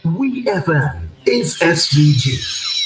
We FM is SVG.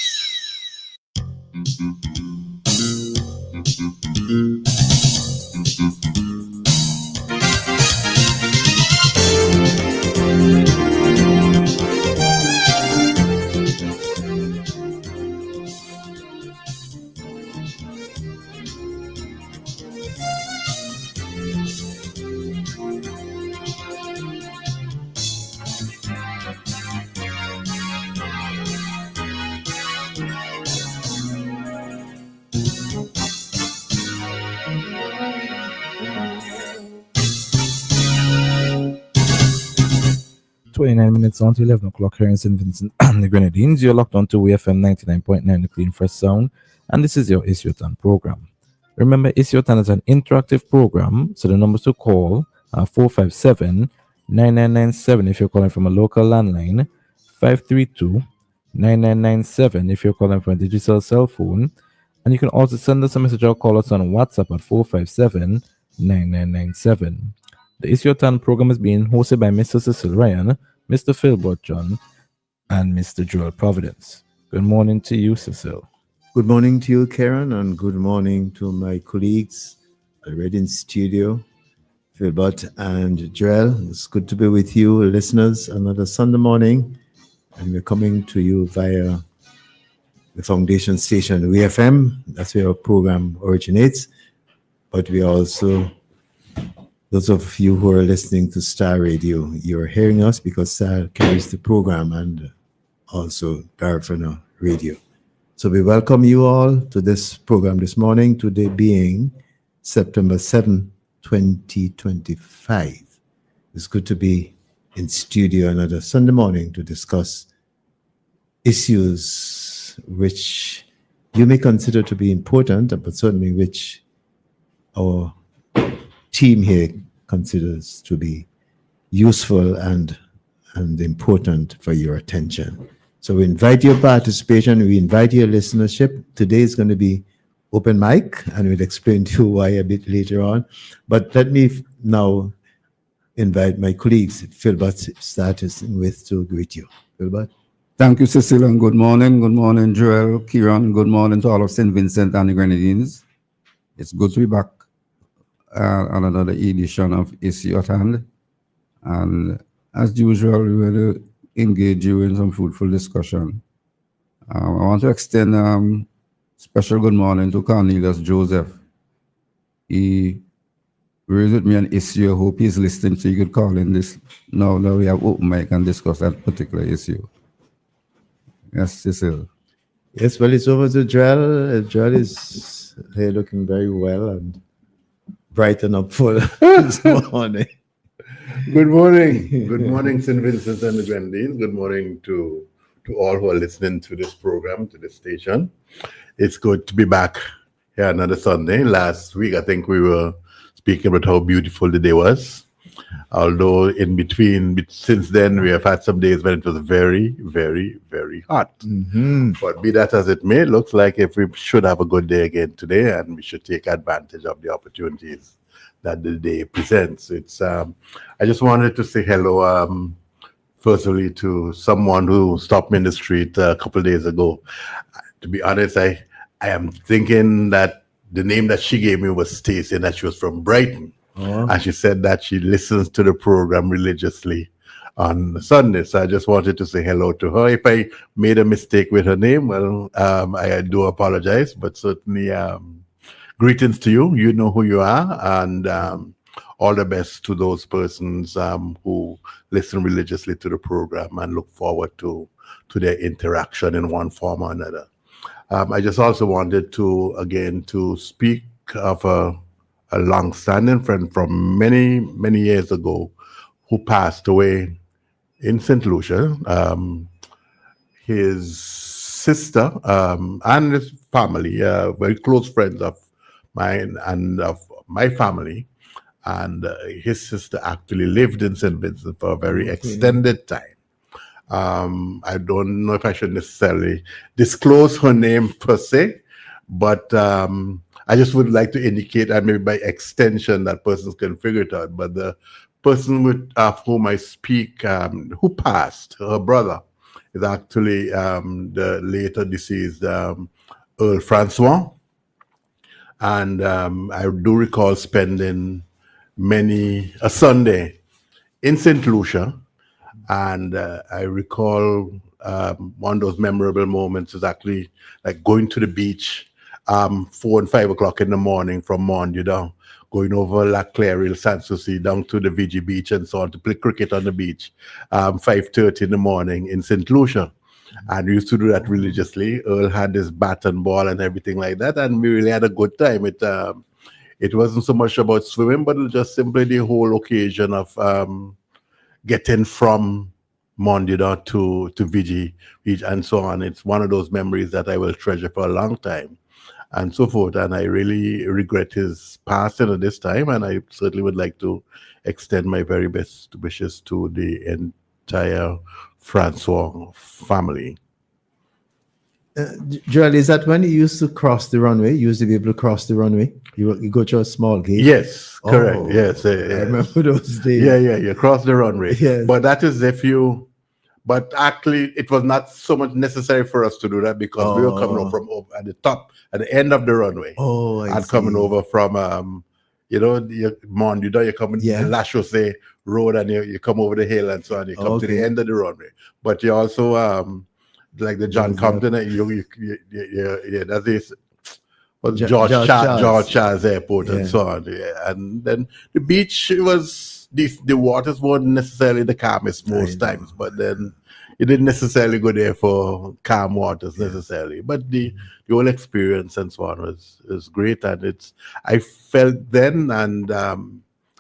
29 minutes on to 11 o'clock here in St. Vincent and the Grenadines. You're locked on to WFM 99.9, the Clean Fresh Sound, and this is your It's Your Turn program. Remember, It's Your Turn is an interactive program, so the numbers to call are 457 9997 if you're calling from a local landline, 532 9997 if you're calling from a digital cell phone, and you can also send us a message or call us on WhatsApp at 457 9997. The It's Your Turn program is being hosted by Mr. Cecil Ryan, Mr. Philbert John, and Mr. Joel Providence. Good morning to you, Cecil. Good morning to you, Karen, and good morning to my colleagues already in studio, Philbert and Joel. It's good to be with you, listeners, another Sunday morning, and we're coming to you via the foundation station, WFM. That's where our program originates, but we also... Those of you who are listening to Star Radio, you're hearing us because Star carries the program and also Garifuna Radio. So we welcome you all to this program this morning, today being September 7, 2025. It's good to be in studio another Sunday morning to discuss issues which you may consider to be important, but certainly which our team here considers to be useful and important for your attention. So we invite your participation, we invite your listenership. Today is going to be open mic, and we'll explain to you why a bit later on. But let me now invite my colleagues, Philbert, starting with to greet you. Philbert. Thank you, Cecil, and good morning. Good morning, Joel, Kieran. Good morning to all of St. Vincent and the Grenadines. It's good to be back on another edition of It's Your Turn. And as usual, we will engage you in some fruitful discussion. I want to extend special good morning to Cornelius Joseph. He raised with me an issue. I hope he's listening, so you could call in this. Now we have open mic and discuss that particular issue. Yes, Cecil. Yes, well, it's over to Joel. Joel is here looking very well and brighten up for this morning. Good morning. Good morning, St. Vincent and the Grenadines. Good morning to all who are listening to this program, to this station. It's good to be back here another Sunday. Last week, I think we were speaking about how beautiful the day was. Although in between, since then, we have had some days when it was very, very, very hot. Mm-hmm. But be that as it may, it looks like if we should have a good day again today, and we should take advantage of the opportunities that the day presents. I just wanted to say hello, firstly, to someone who stopped me in the street a couple of days ago. To be honest, I am thinking that the name that she gave me was Stacey, and that she was from Brighton. Oh. And she said that she listens to the program religiously on Sunday. So I just wanted to say hello to her. If I made a mistake with her name, well, I do apologize, but certainly greetings to you. You know who you are, and all the best to those persons who listen religiously to the program and look forward to their interaction in one form or another. I just also wanted to speak of a long-standing friend from many, many years ago who passed away in St. Lucia. His sister and his family, very close friends of mine and of my family, and his sister actually lived in St. Vincent for a very extended time. I don't know if I should necessarily disclose her name per se, but I just would like to indicate, and maybe by extension that persons can figure it out, but the person of whom I speak, who passed, her brother, is actually the later deceased Earl Francois. And I do recall spending a Sunday in St. Lucia. And I recall one of those memorable moments is actually like going to the beach 4 and 5 o'clock in the morning from Mondi, going over La Claire, Sanssouci, down to the VG Beach and so on to play cricket on the beach, 5:30 in the morning in St. Lucia. And we used to do that religiously. Earl had this bat and ball and everything like that, and we really had a good time. It wasn't so much about swimming, but it was just simply the whole occasion of getting from Mondi to VG Beach and so on. It's one of those memories that I will treasure for a long time, and so forth. And I really regret his passing at this time, and I certainly would like to extend my very best wishes to the entire Francois family. Joel, is that when you used to cross the runway? You used to be able to cross the runway? You go to a small gate? Yes, correct. Oh, Yes. I remember those days. Yeah. Cross the runway. Yes. But that is but actually it was not so much necessary for us to do that because we were coming over from at the top, at the end of the runway. I see. Coming over from, you're coming to the La Chaussee Road and you come over the hill and so on. You come to the end of the runway. But you also, like the John Compton, that's this. George Charles Airport and so on. Yeah. And then the beach the waters weren't necessarily the calmest most times, but then you didn't necessarily go there for calm waters necessarily. But the whole experience and so on was great. And I felt then, and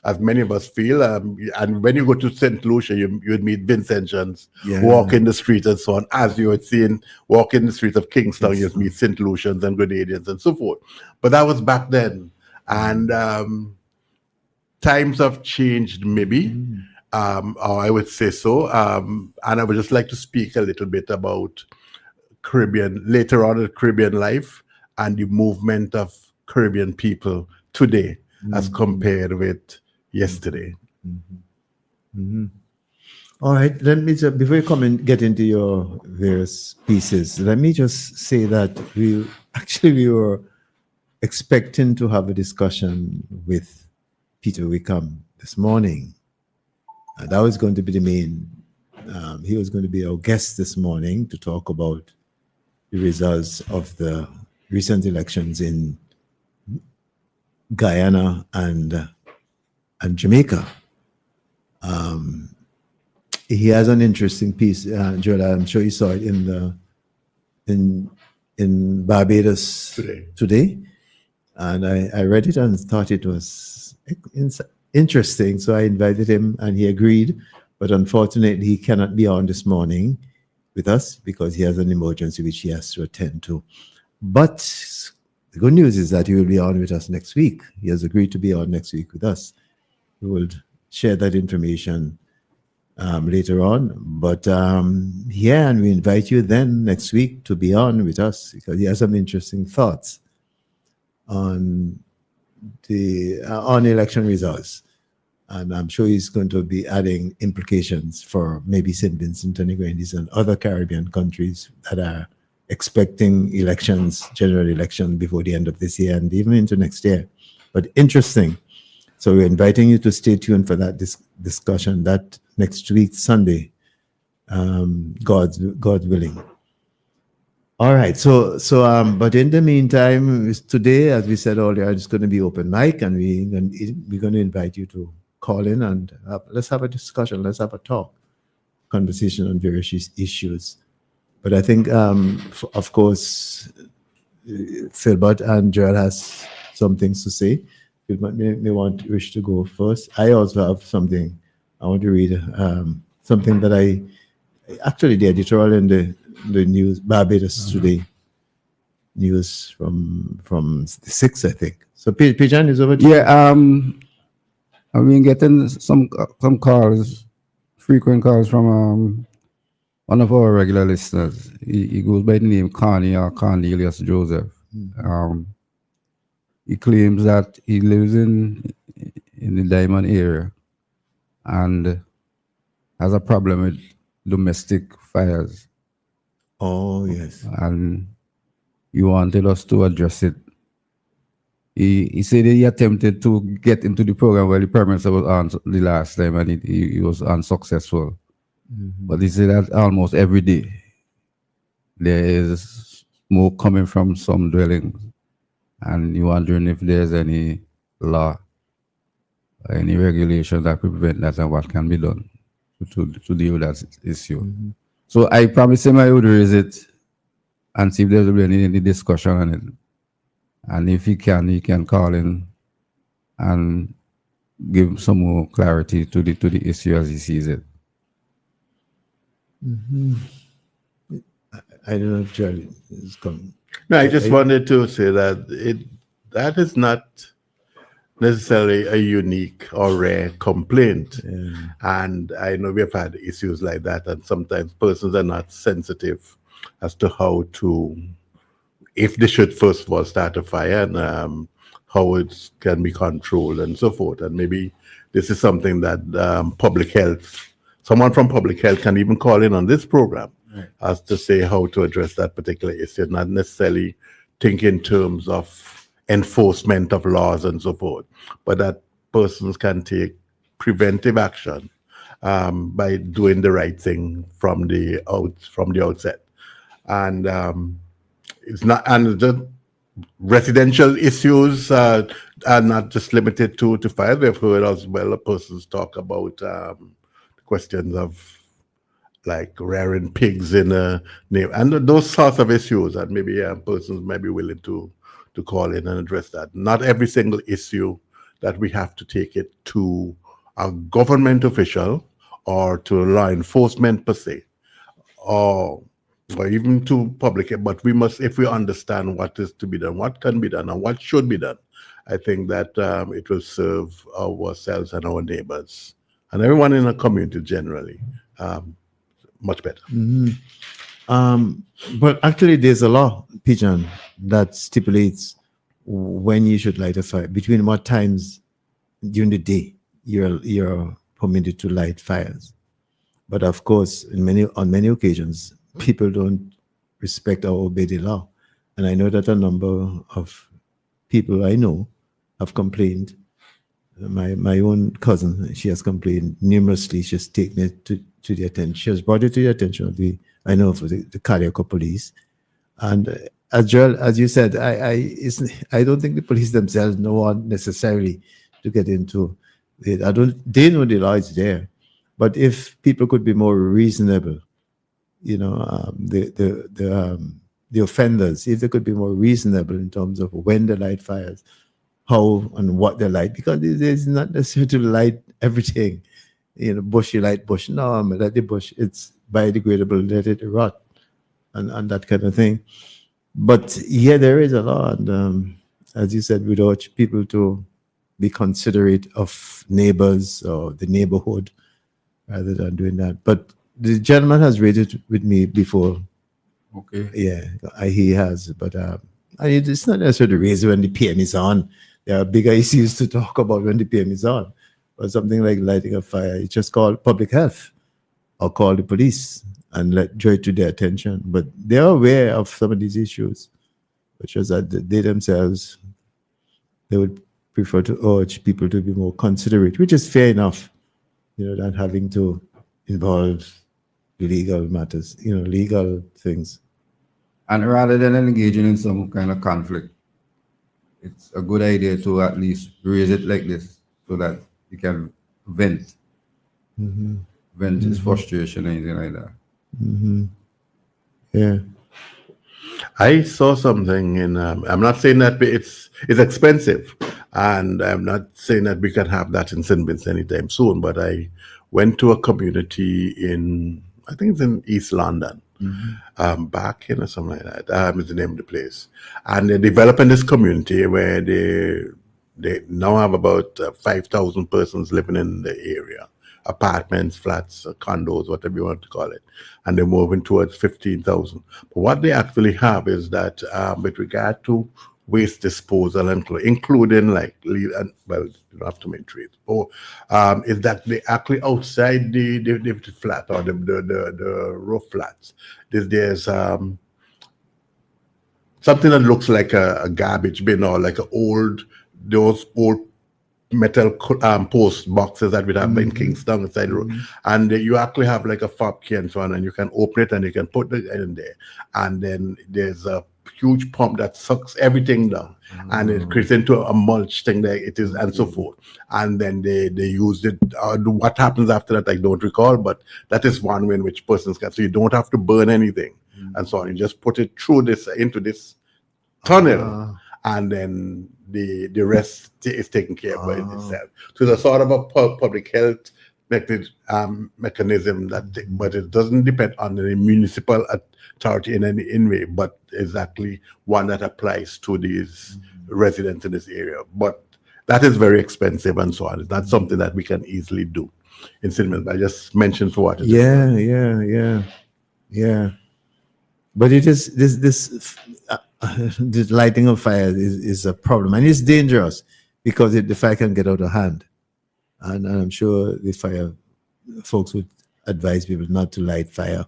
as many of us feel, and when you go to St. Lucia, you would meet Vincentians, walk in the streets and so on. As you would see walk in the streets of Kingston, you'd meet St. Lucians and Grenadians and so forth. But that was back then. And times have changed maybe, or I would say so. And I would just like to speak a little bit about later on Caribbean life and the movement of Caribbean people today as compared with yesterday. All right, let me just, before you come and get into your various pieces, let me just say that we were expecting to have a discussion with Peter Wickham this morning. And that was going to be the main, he was going to be our guest this morning to talk about the results of the recent elections in Guyana and Jamaica. He has an interesting piece, Joel. I'm sure you saw it in Barbados today, and I read it and thought it was interesting. So I invited him, and he agreed. But unfortunately, he cannot be on this morning with us because he has an emergency which he has to attend to. But the good news is that he will be on with us next week. He has agreed to be on next week with us. We will share that information later on. But and we invite you then next week to be on with us because he has some interesting thoughts on the election results. And I'm sure he's going to be adding implications for maybe St. Vincent and the Grenadines and other Caribbean countries that are expecting elections, general election before the end of this year and even into next year. But interesting. So we're inviting you to stay tuned for that discussion that next week, Sunday, God willing. All right. So, but in the meantime, today, as we said earlier, it's going to be open mic, and we're going to invite you to call in and let's have a discussion. Let's have a talk, conversation on various issues. But I think, of course, Philbert and Joel has some things to say. Philbert may wish to go first. I also have something I want to read. Something that actually the editorial in the news, Barbados Today news from the 6th, I think. So Pijan is over to you. Yeah, I've been getting some calls, frequent calls from one of our regular listeners. He goes by the name Carney or Cornelius Joseph. He claims that he lives in the Diamond area, and has a problem with domestic fires. Oh, yes. And he wanted us to address it. He said he attempted to get into the program where the Prime Minister was on the last time, and he was unsuccessful. But he said that almost every day there is smoke coming from some dwellings, and you're wondering if there's any law, any regulation that could prevent that, and what can be done to deal with that issue. So I promised him I would raise it and see if there will be any discussion on it. And if he can call in and give some more clarity to the issue as he sees it. I don't know if Charlie is coming. No, I just wanted to say that that is not necessarily a unique or rare complaint. And I know we've had issues like that, and sometimes persons are not sensitive as to how to, if they should first of all start a fire, and how it can be controlled and so forth. And maybe this is something that public health, someone from public health can even call in on this program as to say how to address that particular issue, not necessarily think in terms of enforcement of laws and so forth, but that persons can take preventive action by doing the right thing from the outset. And it's not, and the residential issues are not just limited to fire. We've heard as well persons talk about questions of like rearing pigs in a name, and those sorts of issues, and maybe persons may be willing to call in and address that. Not every single issue that we have to take it to a government official or to law enforcement per se, or even to public, but we must, if we understand what is to be done, what can be done, and what should be done, I think that it will serve ourselves and our neighbors and everyone in the community generally much better. But actually, there's a law, Pigeon, that stipulates when you should light a fire, between what times during the day you're permitted to light fires. But of course, on many occasions, people don't respect or obey the law. And I know that a number of people I know have complained. My own cousin, she has complained numerously. She's taken it to the attention. She has brought it to the attention of the Carriacou police. And as you said, I don't think the police themselves know necessarily to get into it. They know the law is there. But if people could be more reasonable, the offenders, if they could be more reasonable in terms of when they light fires, how and what they light, because it's not necessary to light everything. Bush, you light bush. No, let the bush, it's biodegradable, let it rot, and that kind of thing. But yeah, there is a law, and as you said, we urge people to be considerate of neighbors or the neighborhood rather than doing that. But the gentleman has raised it with me before. Okay. Yeah, he has. But it's not necessary to raise it when the PM is on. There are bigger issues to talk about when the PM is on. But something like lighting a fire, it's just called public health or call the police and draw it to their attention. But they are aware of some of these issues, which is that they themselves, they would prefer to urge people to be more considerate, which is fair enough, than having to involve legal matters, legal things. And rather than engaging in some kind of conflict, it's a good idea to at least raise it like this so that you can vent his frustration or anything like that. Yeah. I saw something in, I'm not saying that it's expensive, and I'm not saying that we can have that in St. Vincent anytime soon, but I went to a community in, I think it's in East London, back in or something like that, is the name of the place. And they're developing this community where they now have about 5,000 persons living in the area, apartments, flats, condos, whatever you want to call it. And they're moving towards 15,000. But what they actually have is that with regard to waste disposal, including like well, you don't have to make trees. Or is that they actually outside the flat or the roof flats? There's something that looks like a garbage bin or like those old metal post boxes that we have in Kingston inside the road. And you actually have like a fob key and so on, and you can open it and you can put it in there. And then there's a huge pump that sucks everything down and it creates into a mulch thing there it is and so forth. And then they use it. What happens after that I don't recall, but that is one way in which persons can, so you don't have to burn anything and so on. You just put it through this into this tunnel and then the rest is taken care of by itself. So it's a sort of a public health mechanism but it doesn't depend on the municipal authority in any way, but exactly one that applies to these residents in this area. But that is very expensive and so on. It's not something that we can easily do in Cinnamon. I just mentioned for what it is. Yeah. But it is this lighting of fire is a problem, and it's dangerous because the fire can get out of hand. And I'm sure the fire folks would advise people not to light fire,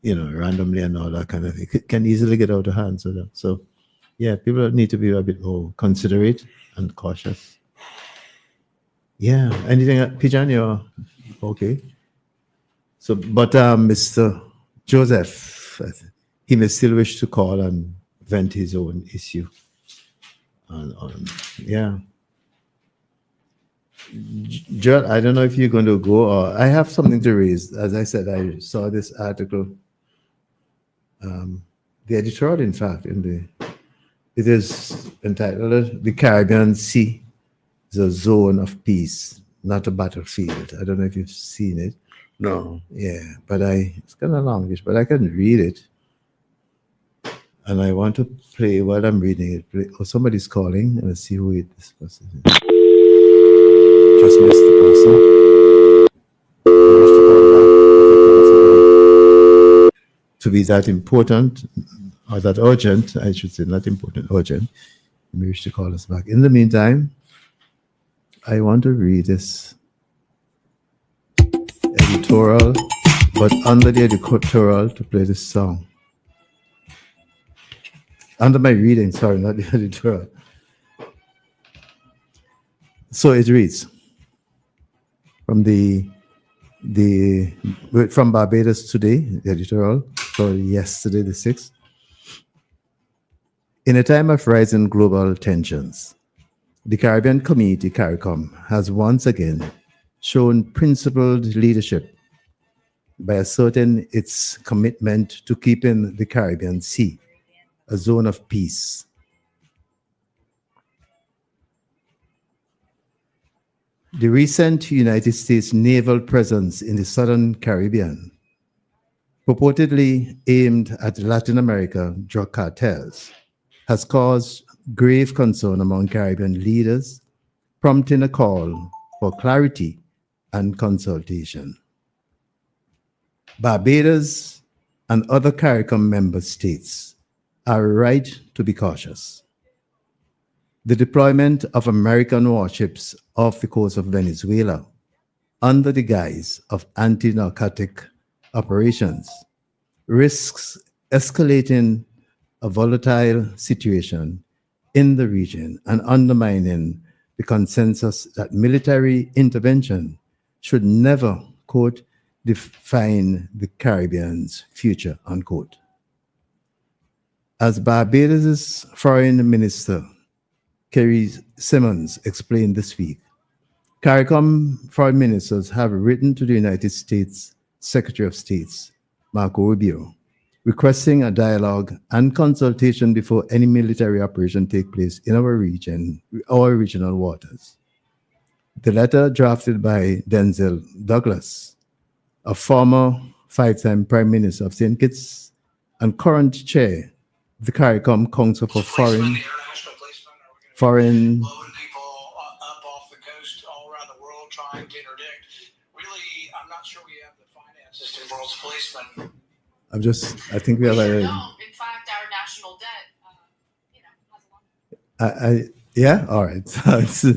randomly and all that kind of thing. It can easily get out of hand. So yeah, people need to be a bit more considerate and cautious. Yeah. Anything, Pijan, you're okay? So, but Mr. Joseph, he may still wish to call and vent his own issue. Yeah. Joel, I don't know if you're going to go, or I have something to raise. As I said, I saw this article, the editorial, in fact, it is entitled "The Caribbean Sea is a Zone of Peace, Not a Battlefield." I don't know if you've seen it. No. Yeah, but it's kind of longish, but I can read it. And I want to play while I'm reading it. Oh, somebody's calling. Let's see who this person is. Just missed the person. To be that important or that urgent, I should say, not important, urgent. You wish to call us back. In the meantime, I want to read this editorial, but under the editorial to play this song. Under my reading, sorry, not the editorial. So it reads from from Barbados Today, the editorial for yesterday, the 6th. In a time of rising global tensions, the Caribbean Community, CARICOM, has once again shown principled leadership by asserting its commitment to keeping the Caribbean Sea a zone of peace. The recent United States naval presence in the Southern Caribbean, purportedly aimed at Latin America drug cartels, has caused grave concern among Caribbean leaders, prompting a call for clarity and consultation. Barbados and other CARICOM member states are right to be cautious. The deployment of American warships off the coast of Venezuela under the guise of anti-narcotic operations risks escalating a volatile situation in the region and undermining the consensus that military intervention should never, quote, define the Caribbean's future, unquote. As Barbados' Foreign Minister, Kerry Simmons, explained this week, CARICOM foreign ministers have written to the United States Secretary of State, Marco Rubio, requesting a dialogue and consultation before any military operation take place in our region, our regional waters. The letter, drafted by Denzel Douglas, a former 5-time Prime Minister of St. Kitts and current chair of the CARICOM Council for Foreign loading people up off the coast all around the world trying to interdict. Really, I'm not sure we have the finances to enroll policemen. I think we have a... don't. In fact, our national debt, has a lot. Yeah, all right. So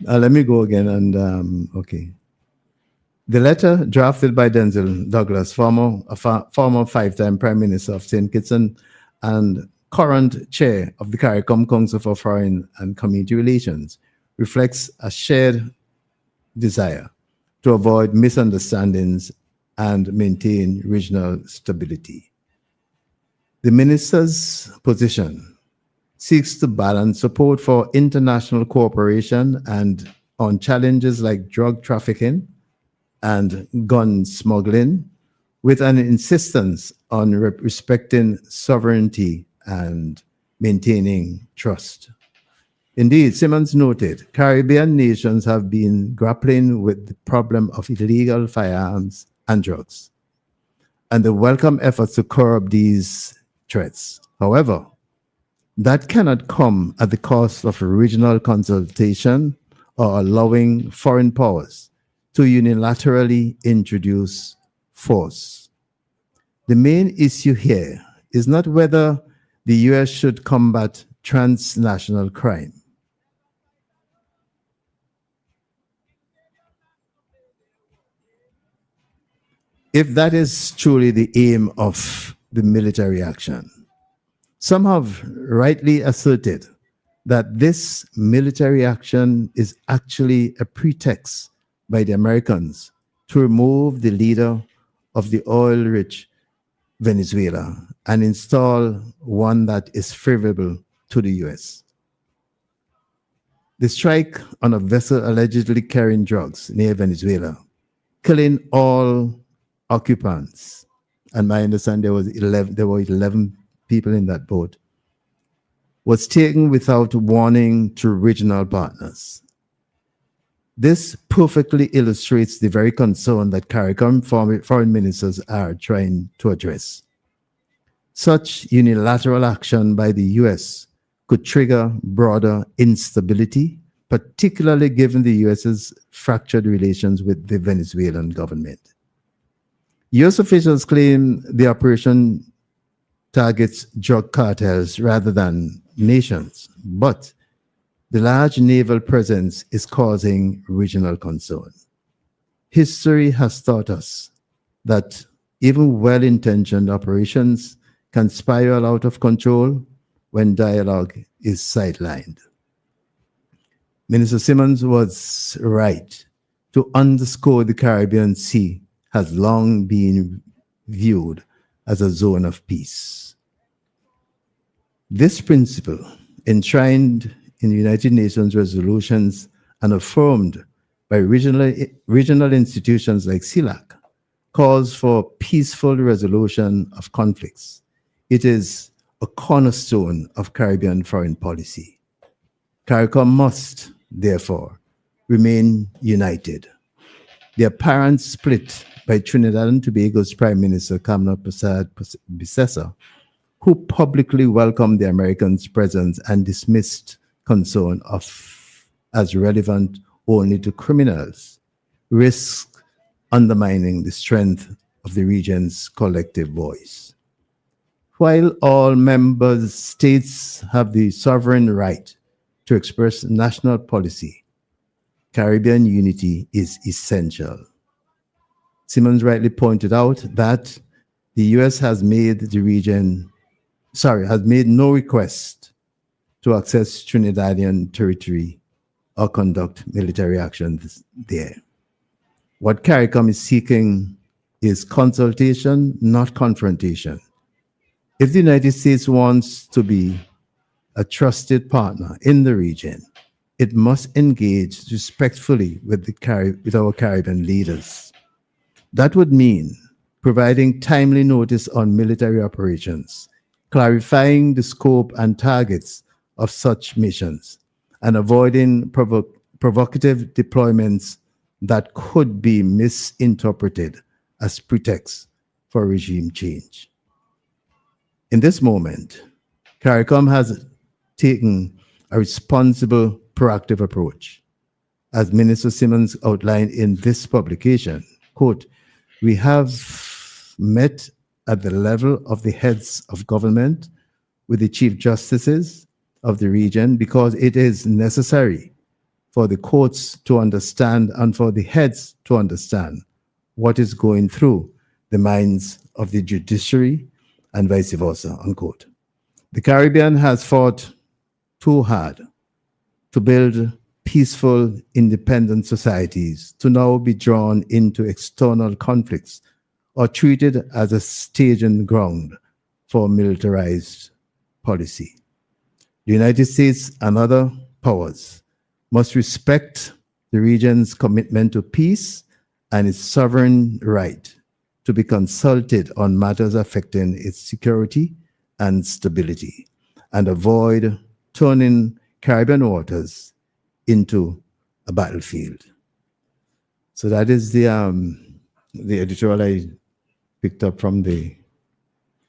let me go again and okay. The letter drafted by Denzel Douglas, former five-time Prime Minister of St. Kitts and current chair of the CARICOM Council for Foreign and Community Relations, reflects a shared desire to avoid misunderstandings and maintain regional stability. The minister's position seeks to balance support for international cooperation and on challenges like drug trafficking and gun smuggling, with an insistence on respecting sovereignty and maintaining trust. Indeed, Simmons noted, Caribbean nations have been grappling with the problem of illegal firearms and drugs, and the welcome efforts to curb these threats. However, that cannot come at the cost of regional consultation or allowing foreign powers to unilaterally introduce force. The main issue here is not whether the US should combat transnational crime. If that is truly the aim of the military action, some have rightly asserted that this military action is actually a pretext by the Americans to remove the leader of the oil-rich Venezuela and install one that is favorable to the US. The strike on a vessel allegedly carrying drugs near Venezuela, killing all occupants, and my understanding there were 11 people in that boat, was taken without warning to regional partners. This perfectly illustrates the very concern that CARICOM foreign ministers are trying to address. Such unilateral action by the US could trigger broader instability, particularly given the US's fractured relations with the Venezuelan government. US officials claim the operation targets drug cartels rather than nations, but the large naval presence is causing regional concern. History has taught us that even well-intentioned operations can spiral out of control when dialogue is sidelined. Minister Simmons was right to underscore the Caribbean Sea has long been viewed as a zone of peace. This principle, enshrined in the United Nations resolutions and affirmed by regional institutions like CELAC, calls for peaceful resolution of conflicts. It is a cornerstone of Caribbean foreign policy. CARICOM must, therefore, remain united. The apparent split by Trinidad and Tobago's Prime Minister Kamla Bissessa, who publicly welcomed the Americans' presence and dismissed concern as relevant only to criminals, risks undermining the strength of the region's collective voice. While all member states have the sovereign right to express national policy, Caribbean unity is essential. Simmons rightly pointed out that the US has made no request to access Trinidadian territory or conduct military actions there. What CARICOM is seeking is consultation, not confrontation. If the United States wants to be a trusted partner in the region, it must engage respectfully with our Caribbean leaders. That would mean providing timely notice on military operations, clarifying the scope and targets of such missions, and avoiding provocative deployments that could be misinterpreted as pretext for regime change. In this moment, CARICOM has taken a responsible, proactive approach. As Minister Simmons outlined in this publication, quote, "We have met at the level of the heads of government with the chief justices of the region because it is necessary for the courts to understand and for the heads to understand what is going through the minds of the judiciary and vice versa, unquote. The Caribbean has fought too hard to build peaceful, independent societies to now be drawn into external conflicts or treated as a staging ground for militarized policy. The United States and other powers must respect the region's commitment to peace and its sovereign right to be consulted on matters affecting its security and stability, and avoid turning Caribbean waters into a battlefield. So that is the editorial I picked up from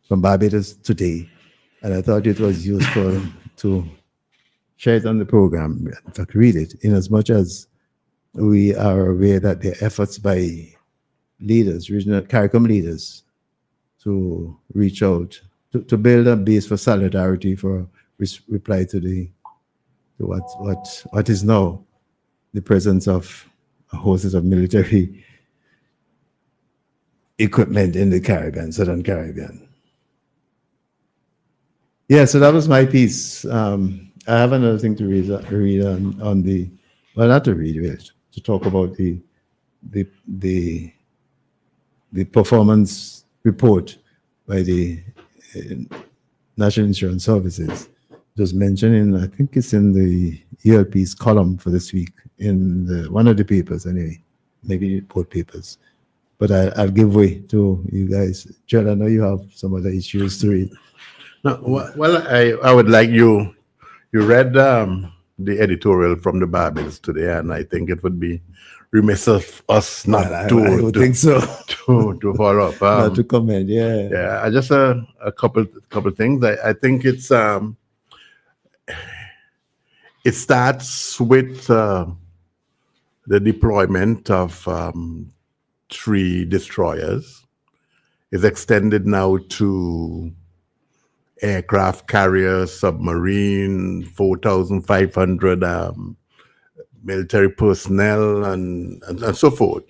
Barbados today, and I thought it was useful to share it on the program. In fact, read it, in as much as we are aware that there are efforts by leaders, regional CARICOM leaders, to reach out, to build a base for solidarity for reply to what is now the presence of hosts of military equipment in the Caribbean, Southern Caribbean. Yeah, so that was my piece. I have another thing to read on the, well, not to read it, to talk about the performance report by the National Insurance Services. Just mentioning, I think it's in the ELP's column for this week in one of the papers anyway, maybe both papers. But I'll give way to you guys. Joel, I know you have some other issues to read. No, well, I would like you read the editorial from the Barbados today, and I think it would be remiss of us not Well, I would think so. to follow up. Not to comment, yeah. Yeah, I just a couple things. I think it's it starts with the deployment of 3 destroyers. It's extended now to aircraft carriers, submarine, 4,500 military personnel, and so forth.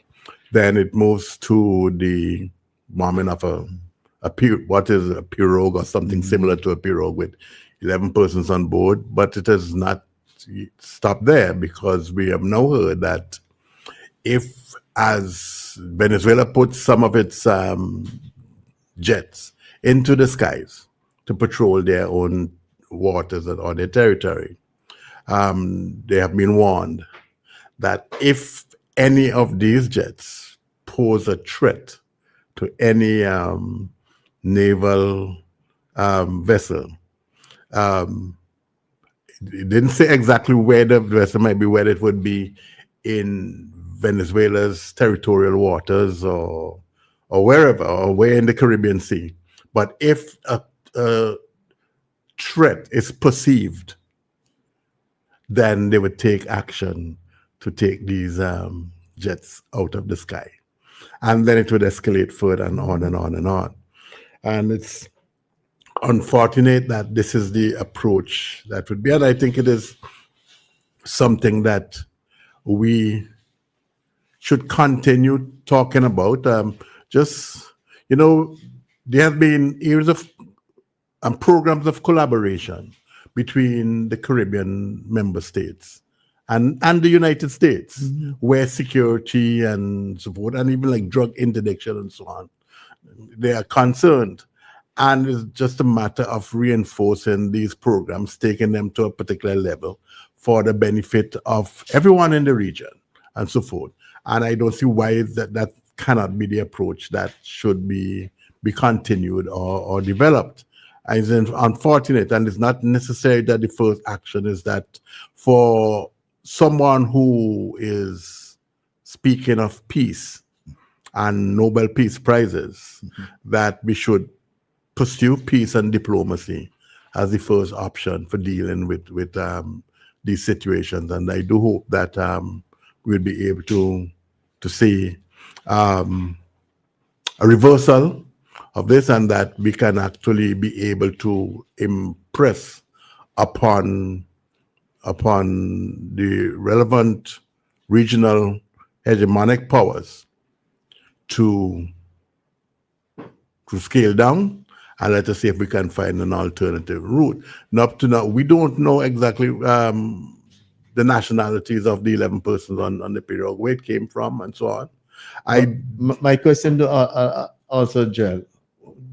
Then it moves to the bombing of what is a pirogue or something similar to a pirogue with 11 persons on board. But it has not stopped there, because we have now heard that if, as Venezuela puts some of its jets into the skies to patrol their own waters or their territory, they have been warned that if any of these jets pose a threat to any naval vessel, it didn't say exactly where the vessel might be, whether it would be in Venezuela's territorial waters or wherever, or where in the Caribbean Sea. But if a threat is perceived, then they would take action to take these jets out of the sky. And then it would escalate further and on and on and on. And it's unfortunate that this is the approach that would be. And I think it is something that we should continue talking about. There have been years of programs of collaboration between the Caribbean member states and the United States, where security and support, and even like drug interdiction and so on, they are concerned. And it's just a matter of reinforcing these programs, taking them to a particular level for the benefit of everyone in the region and so forth. And I don't see why that cannot be the approach that should be continued or developed. It's unfortunate, and it's not necessary that the first action is that for someone who is speaking of peace and Nobel Peace Prizes, that we should pursue peace and diplomacy as the first option for dealing with these situations. And I do hope that we'll be able to see a reversal of this, and that we can actually be able to impress upon the relevant regional hegemonic powers to scale down, and let us see if we can find an alternative route. Now, up to now, we don't know exactly the nationalities of the 11 persons on the pirogue, where it came from, and so on. My question to, also, Joel,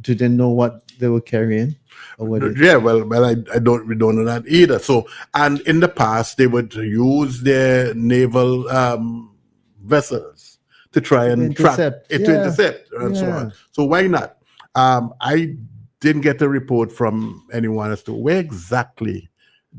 do they know what they were carrying? Or what it- Yeah, well, we don't know that either. So, and in the past, they would use their naval vessels to try and intercept. to Yeah. intercept and so Yeah. on. So why not? I didn't get a report from anyone as to where exactly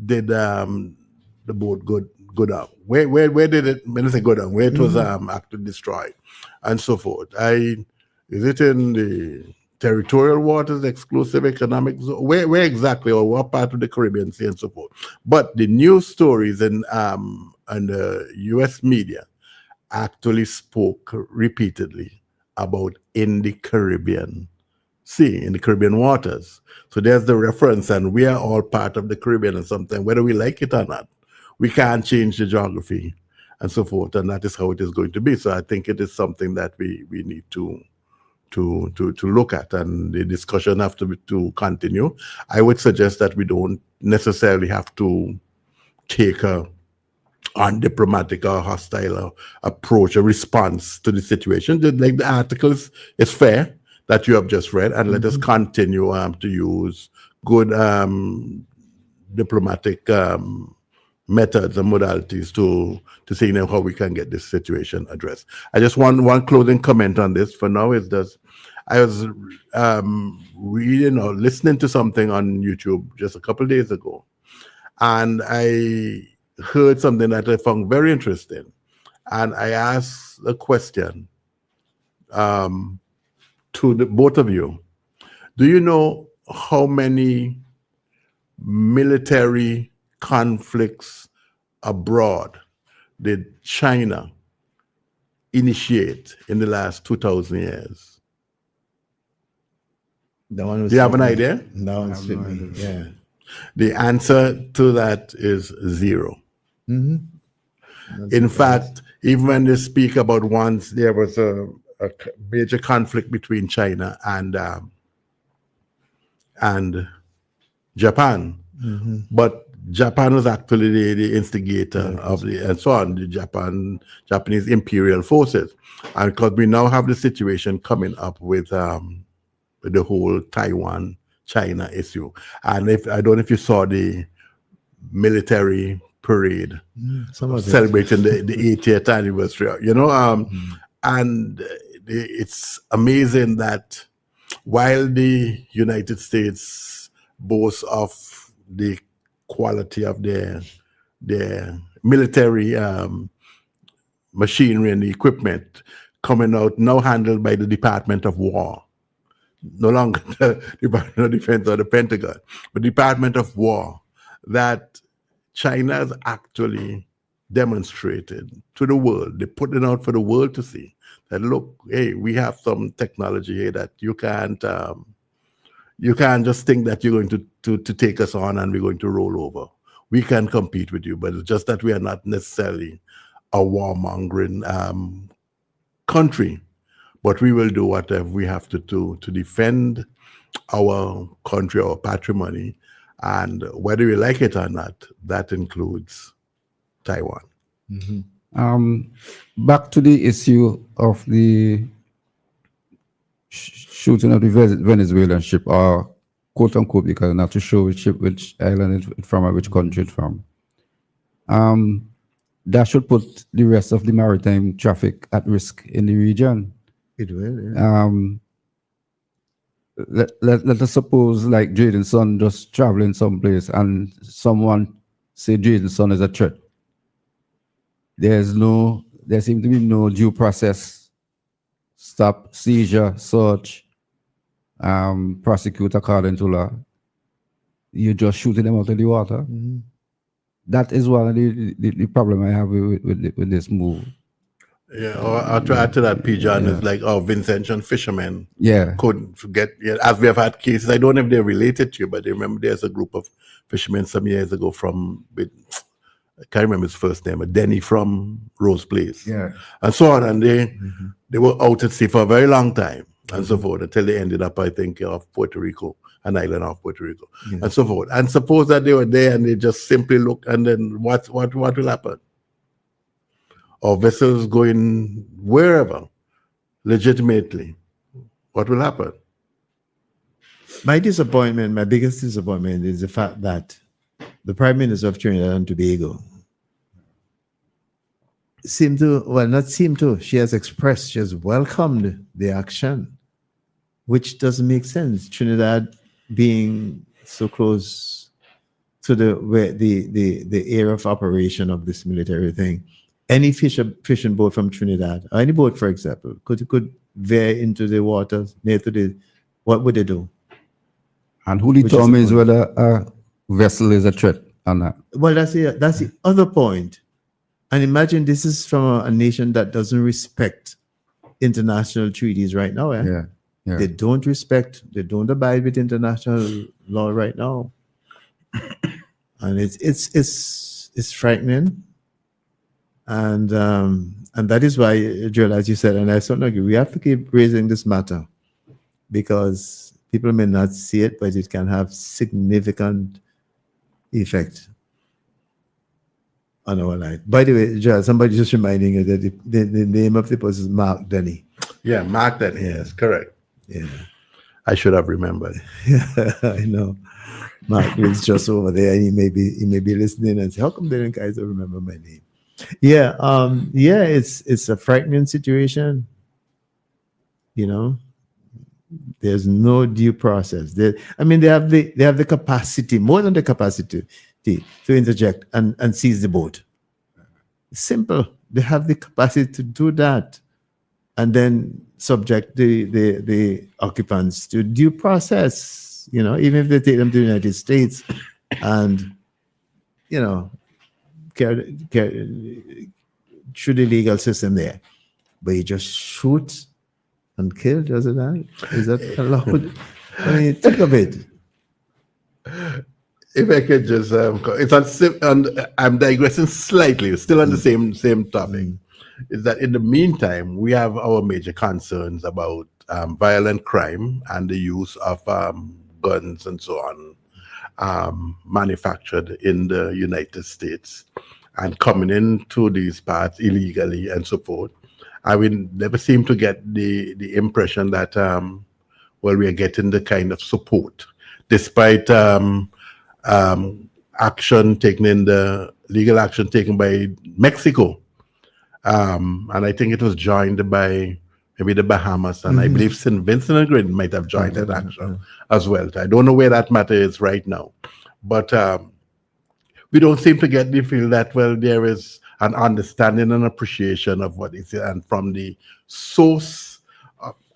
did the boat go down. Where did it? When I say go down, where it was actually destroyed, and so forth. Is it in the territorial waters, exclusive economic zone? Where exactly, or what part of the Caribbean Sea and so forth? But the news stories and the U.S. media actually spoke repeatedly about in the Caribbean Sea, in the Caribbean waters. So there's the reference, and we are all part of the Caribbean and something, whether we like it or not. We can't change the geography and so forth, and that is how it is going to be. So I think it is something that we need to look at, and the discussion have to continue. I would suggest that we don't necessarily have to take a undiplomatic or hostile approach, a response to the situation. Like the articles is fair that you have just read, and let us continue to use good diplomatic methods and modalities to see how we can get this situation addressed. I just want one closing comment on this for now is that I was reading or listening to something on YouTube just a couple of days ago, and I heard something that I found very interesting, and I asked a question to the both of you. Do you know how many military conflicts abroad did China initiate in the last 2,000 years? That one was Do you have an fit me. idea? That one's fit me. Yeah. The answer to that is 0. In fact, even when they speak about once there was a major conflict between China and Japan, but Japan was actually the instigator of the and so on, the Japanese imperial forces, and because we now have the situation coming up with the whole Taiwan China issue, and if I don't know if you saw the military parade Some of it. celebrating the 80th anniversary, and it's amazing that while the United States boasts of the quality of their military machinery and equipment coming out now handled by the Department of War, no longer the Department of Defense or the Pentagon, but Department of War, that China has actually demonstrated to the world, they put it out for the world to see, that look, hey, we have some technology here that you can't just think that you're going to take us on and we're going to roll over. We can compete with you, but it's just that we are not necessarily a warmongering country, but we will do whatever we have to do to defend our country, our patrimony, and whether we like it or not, that includes Taiwan. Back to the issue of the shooting of the Venezuelan ship, or quote unquote, because not to show which ship, which island it's from, or which country it's from. That should put the rest of the maritime traffic at risk in the region. It will, yeah. Let us suppose like Jaden's son just traveling someplace and someone say Jaden's son is a threat. There seems to be no due process, stop, seizure, search, prosecute according to law. You're just shooting them out of the water. That is one of the problem I have with this move. Yeah, or to add to that, P. John, is like Vincentian fishermen Yeah. couldn't forget, as we have had cases. I don't know if they're related to you, but I remember there's a group of fishermen some years ago I can't remember his first name, but Denny from Rose Place. Yeah. And so on. And they were out at sea for a very long time and so forth until they ended up, I think, off Puerto Rico, an island off Puerto Rico, and so forth. And suppose that they were there and they just simply look, and then what will happen? Or vessels going wherever legitimately, what will happen? My biggest disappointment is the fact that the Prime Minister of Trinidad and Tobago she has welcomed the action, which doesn't make sense. Trinidad being so close to the area of operation of this military thing. Any fishing boat from Trinidad, or any boat, for example, could veer into the waters near to what would they do? And who determines whether a vessel is a threat or not? Well, that's the other point. And imagine this is from a nation that doesn't respect international treaties right now. Yeah. They don't abide with international law right now. And it's frightening. And that is why, Joel, as you said, and I certainly agree, we have to keep raising this matter because people may not see it, but it can have significant effect on our life. By the way, Joel, somebody just reminding you that the name of the person is Mark Denny. Yeah, Mark Denny. Yes, correct. Yeah. I should have remembered. Yeah, I know. Mark is just over there. He may be listening and say, "How come they guys don't remember my name?" Yeah, it's a frightening situation. There's no due process. They have the capacity, more than the capacity, to interject and seize the boat. Simple. They have the capacity to do that, and then subject the occupants to due process. Even if they take them to the United States, and through the legal system there, but you just shoot and kill, doesn't that? Is that allowed? I mean, think of it. If I could just, I'm digressing slightly, still on the same topic, is that in the meantime, we have our major concerns about violent crime and the use of guns and so on manufactured in the United States and coming into these parts illegally and so forth. I will never seem to get the impression that, we are getting the kind of support, despite action taken legal action taken by Mexico. And I think it was joined by maybe the Bahamas, and I believe St. Vincent and Grenadines might have joined that action as well. I don't know where that matter is right now, but we don't seem to get the feel that, there is an understanding and appreciation of what is, and from the source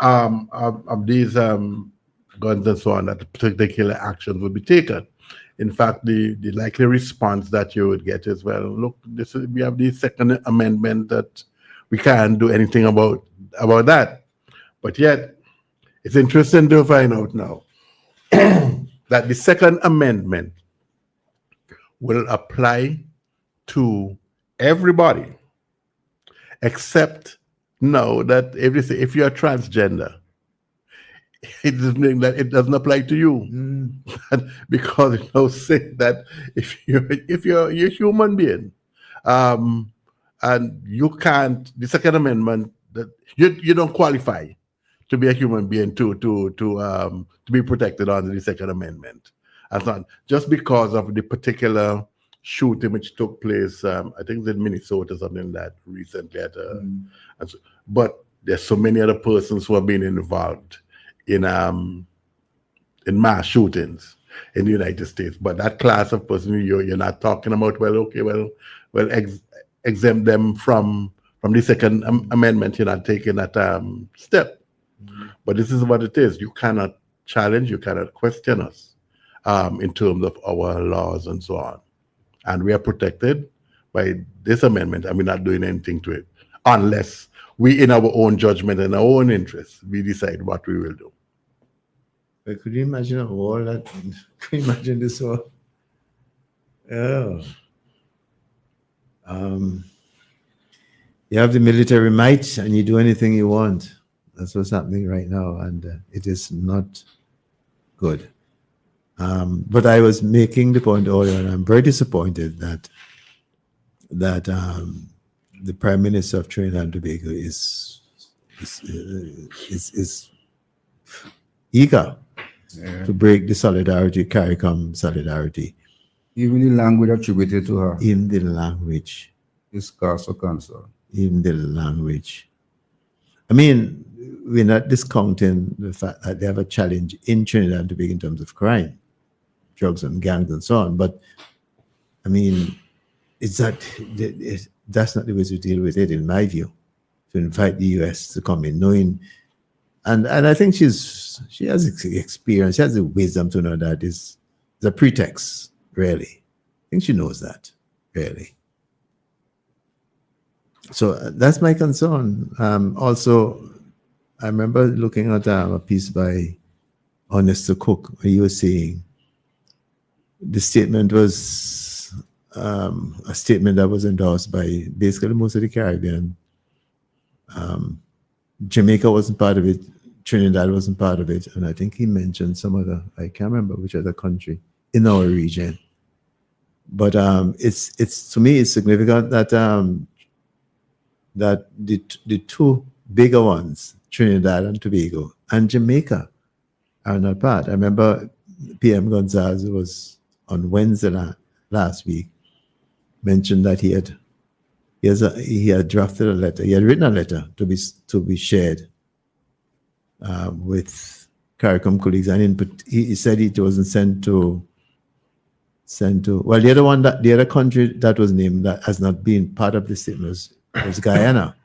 of these guns and so on, that particular actions would be taken. In fact, the likely response that you would get is, look, we have the Second Amendment that we can't do anything about that. But yet, it's interesting to find out now that the Second Amendment will apply to everybody, except now that if you're transgender, it doesn't apply to you, because it now says that if you're a human being, and you can't, the Second Amendment, that you don't qualify to be a human being to be protected under the Second Amendment, and not just because of the particular shooting which took place. I think in Minnesota, something like that recently. But there's so many other persons who have been involved in mass shootings in the United States. But that class of person, you're not talking about, exempt them from the Second Amendment. You're not taking that step. But this is what it is. You cannot challenge, you cannot question us in terms of our laws and so on. And we are protected by this amendment, and we're not doing anything to it. unless we, in our own judgment and our own interests, we decide what we will do. But could you imagine a war that? Could you imagine this war? Oh. You have the military might, and you do anything you want. That's what's happening right now, and it is not good. But I was making the point earlier, and I'm very disappointed that the Prime Minister of Trinidad and Tobago is eager to break the solidarity, CARICOM solidarity. Even the language attributed to her In the language. is cause for concern. In the language. I mean, we're not discounting the fact that they have a challenge in Trinidad and Tobago in terms of crime, drugs and gangs and so on. But I mean, that's not the way to deal with it, in my view. To invite the US to come in, knowing, and I think she has experience, she has the wisdom to know that it's a pretext, really. I think she knows that, really. So that's my concern. Also, I remember looking at a piece by Honest Cook, where he was saying the statement was a statement that was endorsed by basically most of the Caribbean. Jamaica wasn't part of it, Trinidad wasn't part of it, and I think he mentioned some other, I can't remember which other country in our region. But it's to me, it's significant that that the two bigger ones, Trinidad and Tobago and Jamaica, are not part. I remember PM Gonzalez was on Wednesday last week mentioned that he had drafted a letter. He had written a letter to be shared with CARICOM colleagues, and he said it wasn't sent to. Well, the other country that was named that has not been part of the statement was Guyana,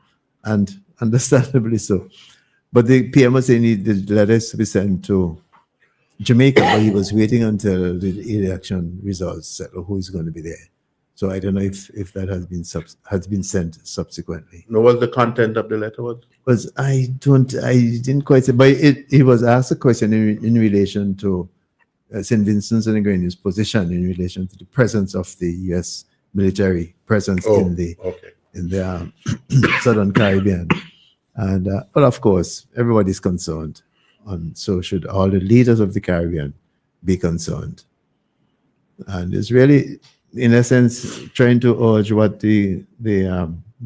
and understandably so. But the PM was saying the letters to be sent to Jamaica, but he was waiting until the election results settle who is going to be there. So I don't know if that has been sent subsequently. Know what the content of the letter was? I didn't quite say, but he was asked a question in relation to St. Vincent's and the Grenadines' position in relation to the presence of the U.S. military presence in the Southern Caribbean. And but of course, everybody's concerned, and so should all the leaders of the Caribbean be concerned. And it's really, in essence, trying to urge what the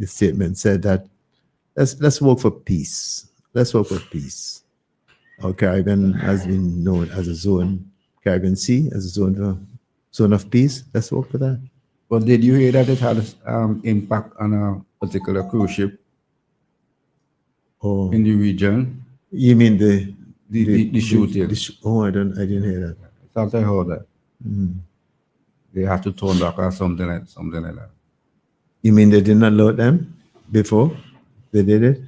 statement said, that let's work for peace. Let's work for peace. Our Caribbean has been known as a zone, Caribbean Sea as a zone of peace. Let's work for that. But did you hear that it had impact on a particular cruise ship in the region? You mean the shooting? I didn't hear that. I thought I heard that. They have to turn back or something like that. You mean they did not load them before they did it?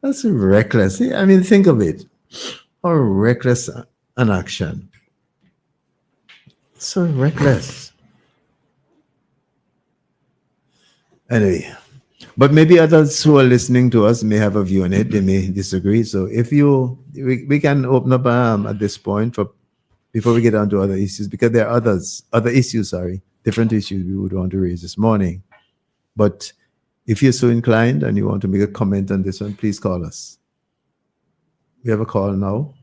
That's reckless. I mean, think of it. How reckless an action. So reckless. Anyway, but maybe others who are listening to us may have a view on it. They may disagree. So if we can open up at this point before we get on to other issues, because there are different issues we would want to raise this morning. But if you're so inclined and you want to make a comment on this one, please call us. We have a call now.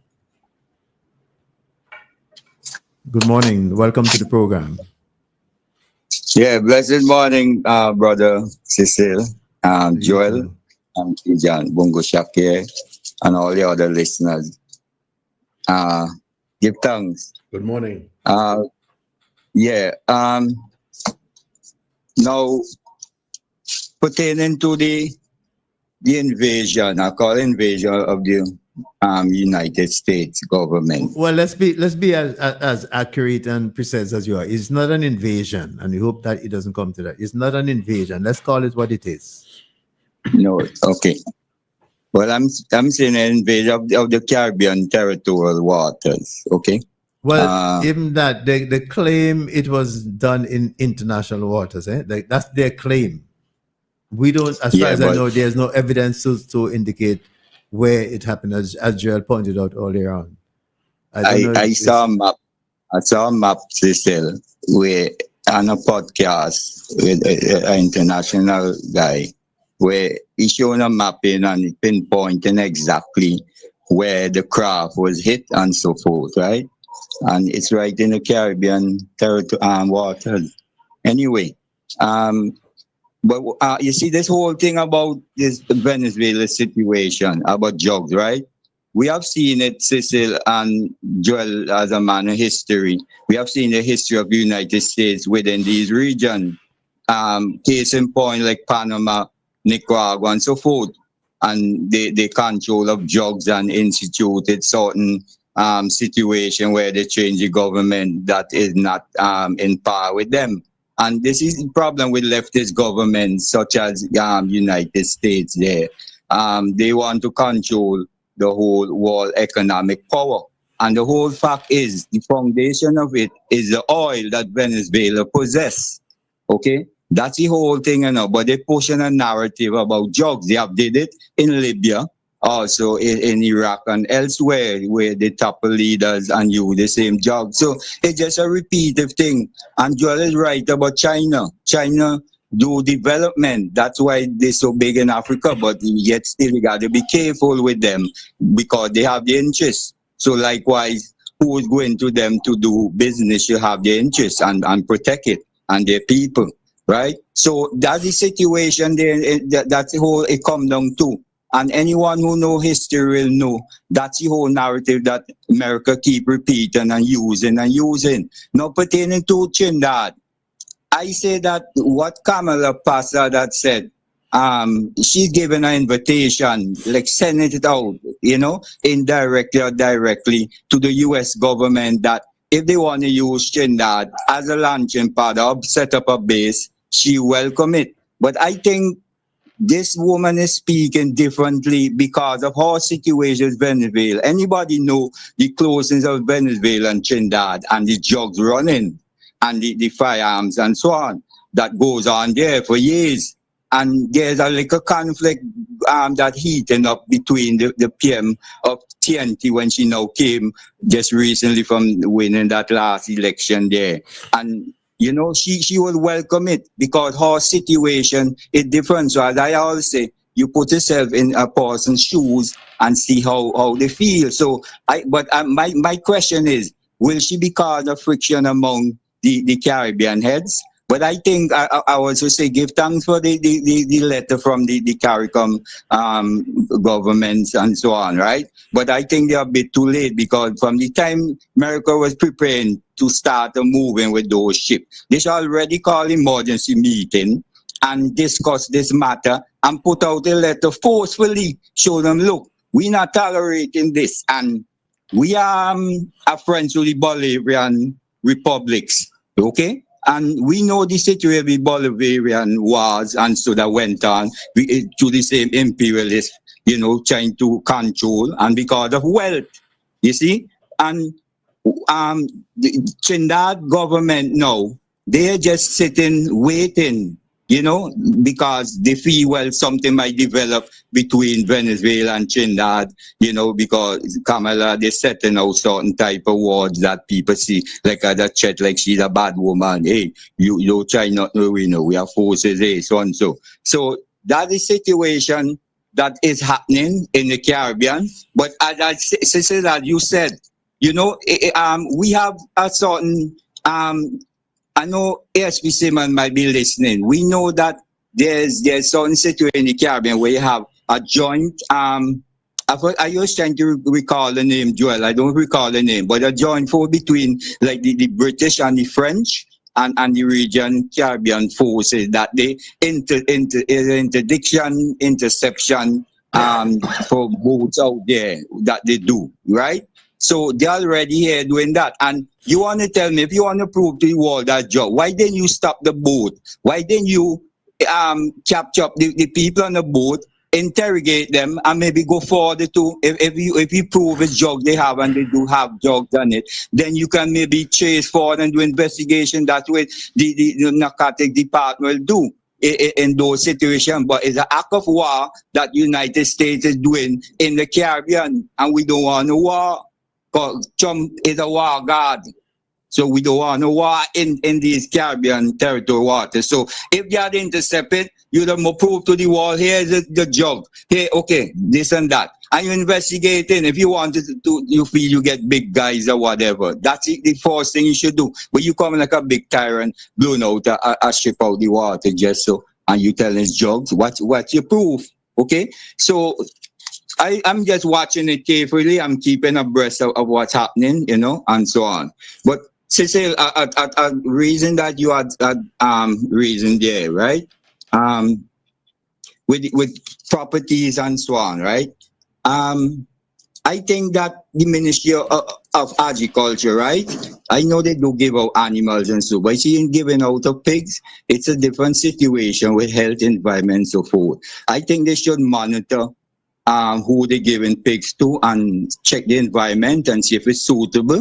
Good morning. Welcome to the program. Yeah, blessed morning, brother Cecil, Joel, and John Bungo Shakir, and all the other listeners. Give thanks. Good morning. Now, pertaining to the invasion, I call invasion of the United States government. Well, let's be as accurate and precise as you are. It's not an invasion, and we hope that it doesn't come to that. It's not an invasion. Let's call it what it is. No, okay. Well, I'm saying an invasion of the Caribbean territorial waters. Okay. Well, even that they claim it was done in international waters. That's their claim. We don't, as far Yeah, as I but- know, there's no evidence to indicate where it happened, as Joel pointed out earlier on. don't know I if saw a it's- map. I saw a map, Cecil, where on a podcast with an international guy, where he showing a mapping and pinpointing exactly where the craft was hit and so forth, right? And it's right in the Caribbean territory waters. Anyway, but you see this whole thing about this Venezuela situation about drugs, right? We have seen it, Cecil and Joel, as a man of history. We have seen the history of the United States within these regions. Case in point, like Panama, Nicaragua, and so forth. And the control of drugs and instituted certain situation where they change the government that is not in power with them. And this is the problem with leftist governments such as United States there. They want to control the whole world economic power. And the whole fact is, the foundation of it is the oil that Venezuela possess. Okay? That's the whole thing, but they're pushing a narrative about drugs. They have did it in Libya, also in Iraq and elsewhere, where the top leaders and use the same drugs. So it's just a repetitive thing. And Joel is right about China. China do development. That's why they're so big in Africa, but yet still you got to be careful with them because they have the interests. So likewise, who is going to them to do business, you have the interests and protect it and their people, right? So that's the situation there. That's the whole it come down to. And anyone who know history will know that's the whole narrative that America keep repeating and using. Now pertaining to Trinidad, I say that what Kamala Pasa that said, she's given an invitation, like sending it out, indirectly or directly to the U.S. government that if they want to use Trinidad as a launching pad or set up a base, she welcome it. But I think this woman is speaking differently because of her situation in Venezuela. Anybody know the closeness of Venezuela and Trinidad and the drugs running and the firearms and so on that goes on there for years. And there's a little conflict that heating up between the PM of TNT when she now came just recently from winning that last election there. And she will welcome it because her situation is different. So as I always say, you put yourself in a person's shoes and see how they feel. So my question is, will she be caused a friction among the Caribbean heads? But I think I also say give thanks for the letter from the CARICOM governments and so on, right? But I think they're a bit too late because from the time America was preparing to start moving with those ships, they should already call emergency meeting and discuss this matter and put out a letter forcefully, show them, look, we're not tolerating this and we are friends with the Bolivarian republics, okay? And we know the situation with Bolivarian wars and so that went on to the same imperialist, trying to control and because of wealth, you see? And the Trinidad government now, they're just sitting, waiting, because they feel, well, something might develop between Venezuela and Trinidad, because Kamala, they're setting out certain type of words that people see, like that chat, like she's a bad woman. Hey, you try not to, we have forces, hey, so and so. So that is situation that is happening in the Caribbean. But as I say that you said, we have a certain, I know ASP Simon might be listening. We know that there's certain situation in the Caribbean where you have a joint, I was trying to recall the name, Joel, I don't recall the name, but a joint force between like the British and the French and the region Caribbean forces that they interdiction, interception for boats out there that they do, right? So they're already here doing that. And you want to tell me, if you want to prove to the world that job, why didn't you stop the boat? Why didn't you capture up the people on the boat, interrogate them, and maybe go forward to, if you prove it's drugs they have and they do have drugs on it, then you can maybe chase forward and do investigation. That's what the narcotic department will do. in those situations, but it's an act of war that United States is doing in the Caribbean, and we don't want a war. Because Trump is a war god. So we don't want no war in these Caribbean territory waters. So if you had intercepted, you'd have more proof to the wall. Here's the job. Here, okay, this and that. And you're investigating. If you wanted to, you feel you get big guys or whatever. That's the first thing you should do. But you come like a big tyrant, blowing out a ship out the water just so, and you telling his jokes. What's your proof? Okay? So I'm just watching it carefully. I'm keeping abreast of what's happening, you know, and so on. But Cecil, a reason that you had reason there, right? With properties and so on, right? I think that the Ministry of Agriculture, right? I know they do give out animals and so, but seeing giving out of pigs, it's a different situation with health, environment, and so forth. I think they should monitor who they're giving pigs to and check the environment and see if it's suitable,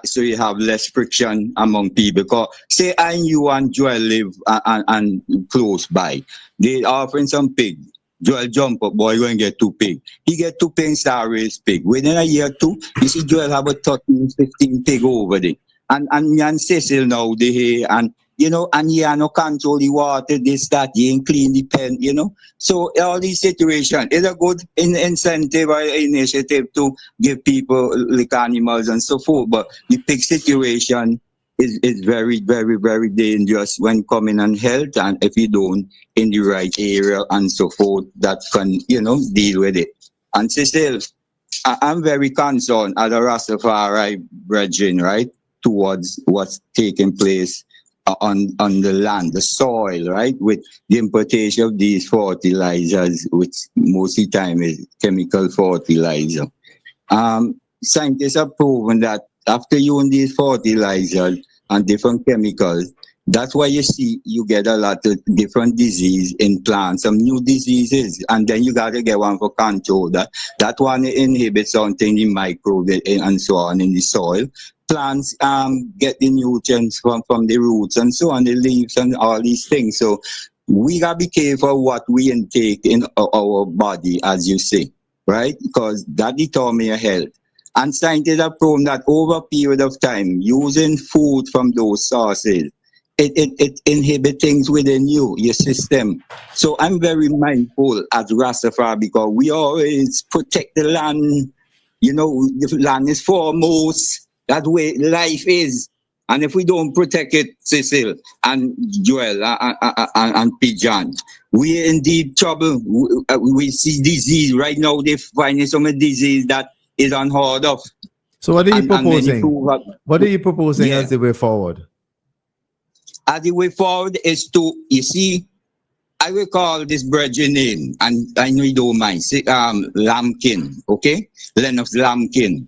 so you have less friction among people. Because say I and you and Joel live and close by, they offering some pig. Joel jump up, boy, going to get 2 pigs. He get 2 pigs, start raise pig. Within a year or 2, you see Joel have a 13, 15 pig over there. And Cecil now, they here, and you know, and he no control the water, this, that, he ain't clean the pen, you know. So all these situations is a good incentive or initiative to give people like animals and so forth. But the pig situation is very, very, very dangerous when coming on health, and if you don't in the right area and so forth, that can, you know, deal with it. And still, I'm very concerned as a Rastafari brethren, right, towards what's taking place on the land, the soil, right, with the importation of these fertilizers, which most of the time is chemical fertilizer. Scientists have proven that after using these fertilizers and different chemicals, that's why you see you get a lot of different disease in plants, some new diseases, and then you got to get one for control. That one inhibits something in microbe and so on in the soil. Plants get the nutrients from the roots and so on, the leaves and all these things. So we got to be careful what we intake in our body, as you say, right? Because that determines your health. And scientists have proven that over a period of time, using food from those sources, it inhibits things within you, your system. So I'm very mindful as Rastafari, because we always protect the land. You know, the land is foremost. That way life is. And if we don't protect it, Cecil and Joel and Pijan, we're in deep trouble. We see disease. Right now, they're finding some disease that is unheard of. So what are you proposing? What are you proposing as the way forward? As the way forward is to, you see, I will call this brethren name, and I know you don't mind, Lamkin, okay? Lennox Lamkin.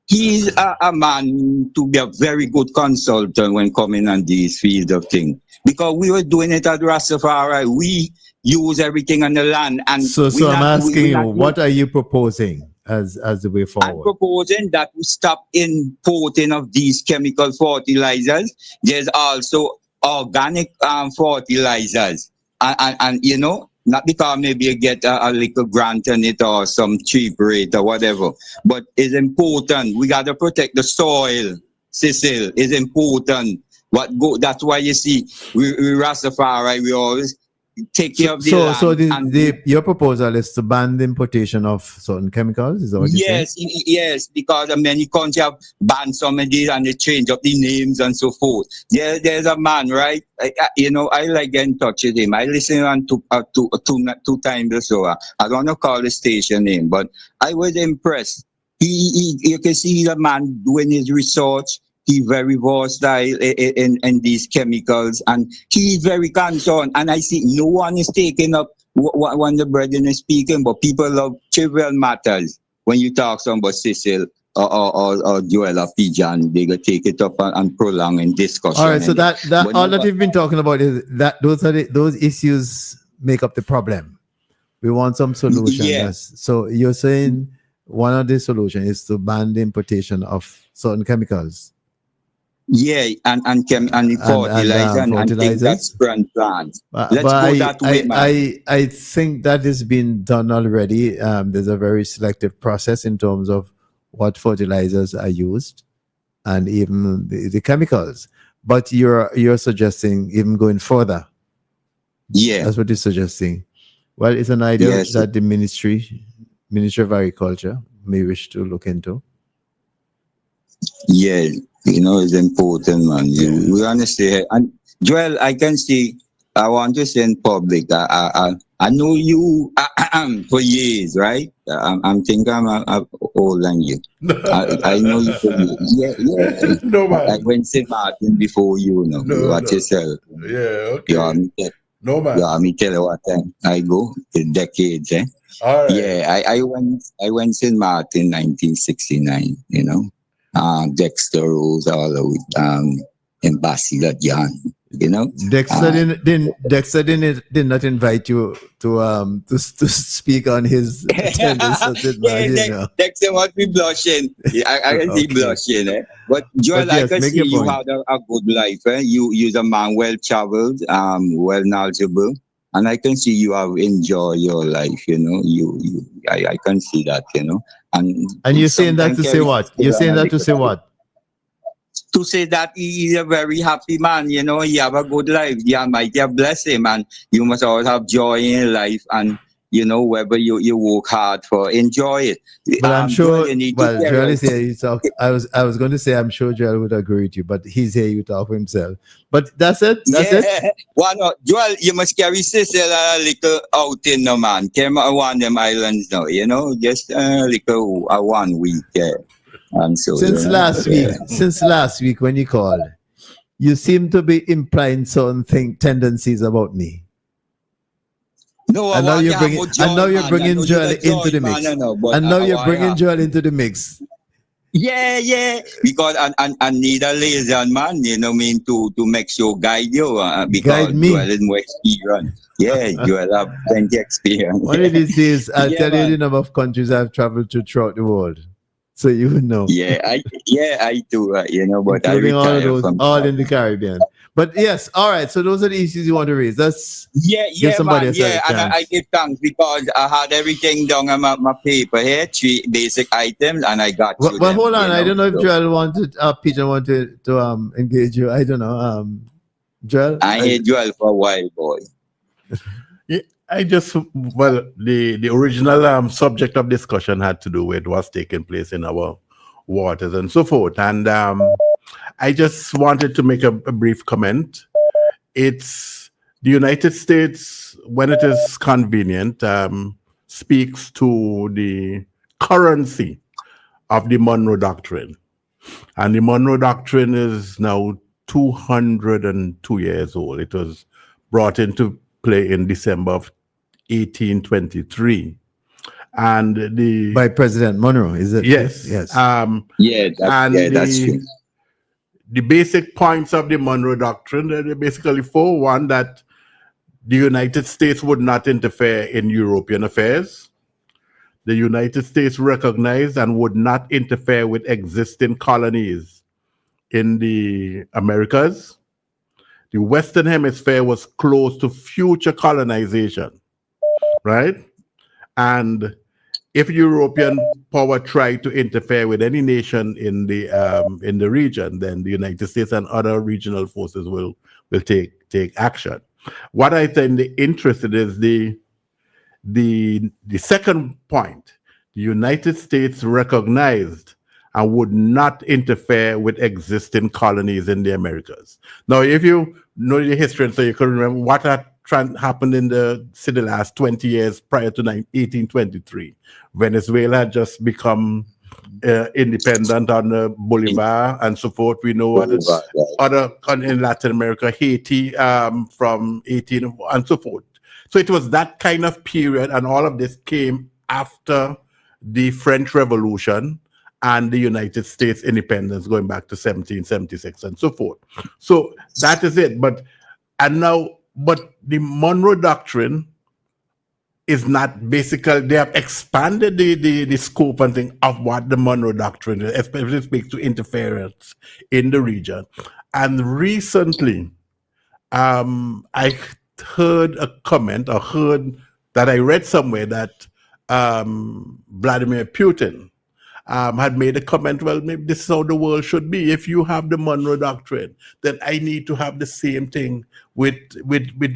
He's a man to be a very good consultant when coming on these fields of things. Because we were doing it at Rastafari, we use everything on the land. And so I'm asking you, what are you proposing as the way forward? I'm proposing that we stop importing of these chemical fertilizers. There's also organic fertilizers. And you know, not because maybe you get a little grant on it or some cheap rate or whatever, but it's important. We got to protect the soil, Cecil. It's important. That's why you see, we Rastafari, we always take care of the land. So your proposal is to ban the importation of certain chemicals? Is that what you're saying? Yes, because many countries have banned some of these and they change up the names and so forth. There's a man, right? I like getting in touch with him. I listen on two times or so. I don't want to call the station name, but I was impressed. You can see the man doing his research. He's very versatile in these chemicals, and he's very concerned. And I see no one is taking up when the brethren is speaking, but people love trivial matters. When you talk about Cecil or Joel or Pijan, they go take it up and prolong in discussion. All right, so that all that you've been talking about is that those issues make up the problem. We want some solution. Yes. So you're saying one of the solutions is to ban the importation of certain chemicals. Yeah, and the fertilizer and things fertilizers. that sprung plants. But Let's go that way, man. I think that is being done already. There's a very selective process in terms of what fertilizers are used and even the chemicals. But you're suggesting even going further. Yeah. That's what you're suggesting. Well, it's an idea Yes. that the Ministry of Agriculture may wish to look into. Yeah, it's important, man. We honestly, and Joel, I can see. I want to say in public. I know you for years, right? I'm thinking I'm older than you. I know you for years. Yeah. No, man. I went St. Martin before you. No, Watch no. yourself. Yeah, okay. You want me to, No, man. you want me tell you what time I go? Decades, eh? All right. Yeah, I went St. Martin 1969, Dexter Rose all with Ambassador John, Dexter did not invite you to speak on his attendance at it, man, Dexter must be blushing. I can see Okay. blushing, eh? But Joel, But yes, I can make see your you point. had a good life, eh? You're a man well traveled, well knowledgeable. And I can see you have enjoyed your life, I can see that, And you're saying that to say what? You're saying that to say what? To say that he is a very happy man, he have a good life. The Almighty have blessed him, and you must always have joy in life, and whether you work hard for, enjoy it. But I'm sure. Joel, you need to Well, care Joel of- is here. You talk. I was going to say I'm sure Joel would agree with you, but he's here. You talk for himself. But that's it. That's it. Why not? Joel, you must carry Cecil a little outing, no man. Came on one of them islands now, just a little 1 week. Yeah. And so Since last week when you called, you seem to be implying certain tendencies about me. No, And now you're bringing Joel into the mix. And now you're bringing Joel into the mix. Yeah. Because I need a liaison man, to make sure guide you. Because Guide me. Joel is more experienced. Yeah, Joel have plenty experience. One of these days, I'll Yeah, tell you man. the number of countries I've traveled to throughout the world, so you would know. Yeah, I do. But I Including all of retire those, from all in the Caribbean. But yes, all right. So those are the issues you want to raise. That's Yeah, somebody man, else a yeah, and chance. I give thanks because I had everything down on my paper here, 3 basic items, and I got well, you. well them, hold on. I don't know if so Joel wanted, Peter wanted to engage you. I don't know. Joel, I hate Joel for a while, boy. The original subject of discussion had to do with what's taking place in our waters and so forth. And I just wanted to make a brief comment. It's the United States, when it is convenient, speaks to the currency of the Monroe Doctrine. And the Monroe Doctrine is now 202 years old. It was brought into play in December of 1823. And by President Monroe, is it? yes. Yes. That's true. The basic points of the Monroe Doctrine, they're basically for one, that the United States would not interfere in European affairs. The United States recognized and would not interfere with existing colonies in the Americas. The Western Hemisphere was closed to future colonization, right? And if European power tried to interfere with any nation in the region, then the United States and other regional forces will take action. What I think interested is the second point. The United States recognized and would not interfere with existing colonies in the Americas. Now, if you know the history, and so you can remember what had happened in the last 20 years prior to 1823. Venezuela had just become independent under Bolivar and so forth. We know other in Latin America, Haiti from 18 and so forth. So it was that kind of period, and all of this came after the French Revolution and the United States independence going back to 1776 and so forth. So that is it. But the Monroe Doctrine is not basically, they have expanded the scope and thing of what the Monroe Doctrine is, especially speaks to interference in the region. And recently, I heard a comment, or heard that I read somewhere that Vladimir Putin had made a comment, well, maybe this is how the world should be. If you have the Monroe Doctrine, then I need to have the same thing with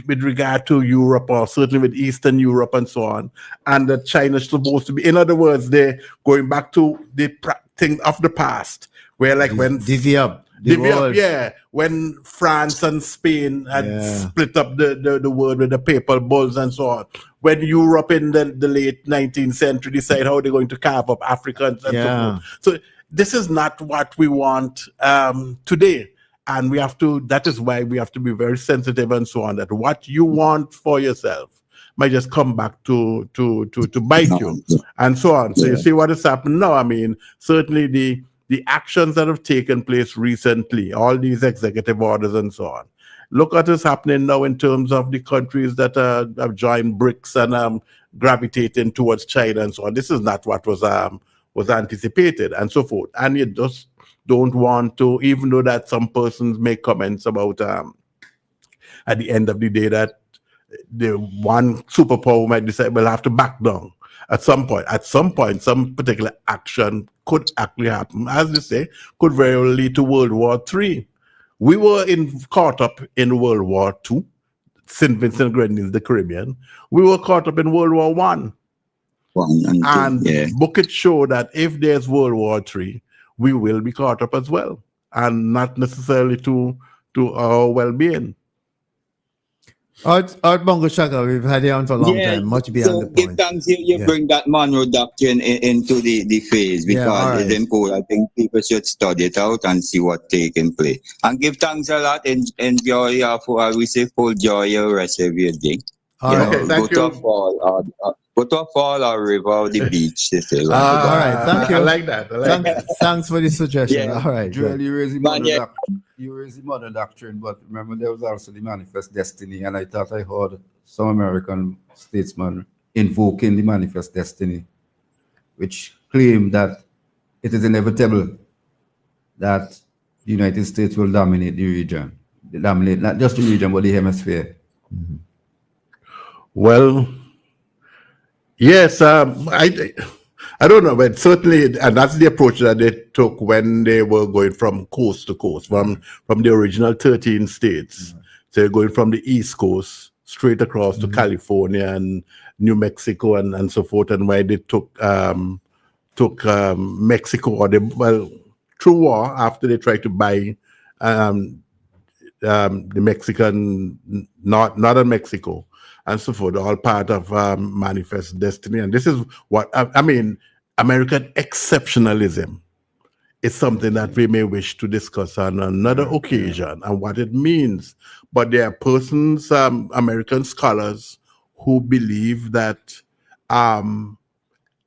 regard to Europe, or certainly with Eastern Europe and so on. And that China is supposed to be, in other words, they're going back to the thing of the past, where like when Divvy up. yeah, when France and Spain had split up the world with the papal bulls and so on. When Europe in the late 19th century decide how they're going to carve up Africans and so forth. So this is not what we want today. And we have to, that is why we have to be very sensitive and so on, that what you want for yourself might just come back to bite you and so on. So you see what has happened now. I mean, certainly the actions that have taken place recently, all these executive orders and so on. Look at what's happening now in terms of the countries that have joined BRICS and gravitating towards China and so on. This is not what was anticipated and so forth. And you just don't want to, even though that some persons make comments about at the end of the day that the one superpower might decide we'll have to back down. At some point, some particular action could actually happen. As they say, could very well lead to World War III. We were caught up in World War II, St. Vincent and Grenadines, the Caribbean. We were caught up in World War I. And Bucket show that if there's World War III, we will be caught up as well, and not necessarily to our well-being. Art Bongo Shaka, we've had you on for a long time, much beyond the point. Thanks, you bring that Monroe Doctrine into the phase, because it's important. I think people should study it out and see what's taking place. And give thanks a lot. Enjoy we say full joy the rest of your day. All right, thank you. Go to a fall or river or the beach. All right, thank you. I like that. Thanks for the suggestion. All right. Joel, you raised the Monroe Doctrine, but remember there was also the Manifest Destiny, and I thought I heard some American statesman invoking the Manifest Destiny, which claimed that it is inevitable that the United States will dominate the region. Dominate not just the region, but the hemisphere. Mm-hmm. Well, yes, I don't know, but certainly, and that's the approach that they took when they were going from coast to coast, from the original 13 states. Mm-hmm. So they're going from the East Coast straight across to California and New Mexico and so forth, and why they took Mexico, or through war, after they tried to buy the Mexican, northern Mexico, and so forth, all part of Manifest Destiny. And this is what, I mean, American exceptionalism is something that we may wish to discuss on another occasion and what it means. But there are persons, American scholars, who believe that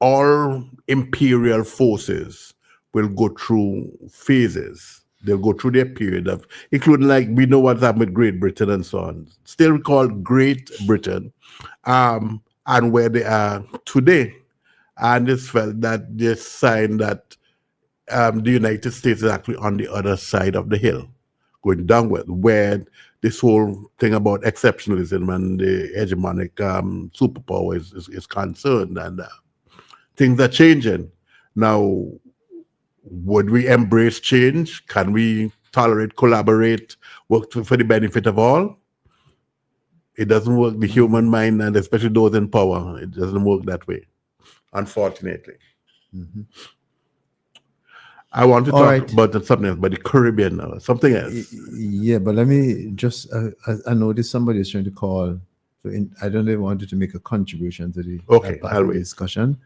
all imperial forces will go through phases. They'll go through their period of, including, like, we know what's happened with Great Britain and so on, still called Great Britain, and where they are today. And it's felt that this sign that the United States is actually on the other side of the hill, going downward, where this whole thing about exceptionalism and the hegemonic superpower is concerned, and things are changing. Now, would we embrace change? Can we tolerate, collaborate, work for the benefit of all? It doesn't work. The human mind, and especially those in power, it doesn't work that way, unfortunately. Mm-hmm. I want to talk about something else, but the Caribbean now, something else. Yeah, but let me just, I noticed somebody is trying to call. So I don't know if I wanted to make a contribution to the discussion.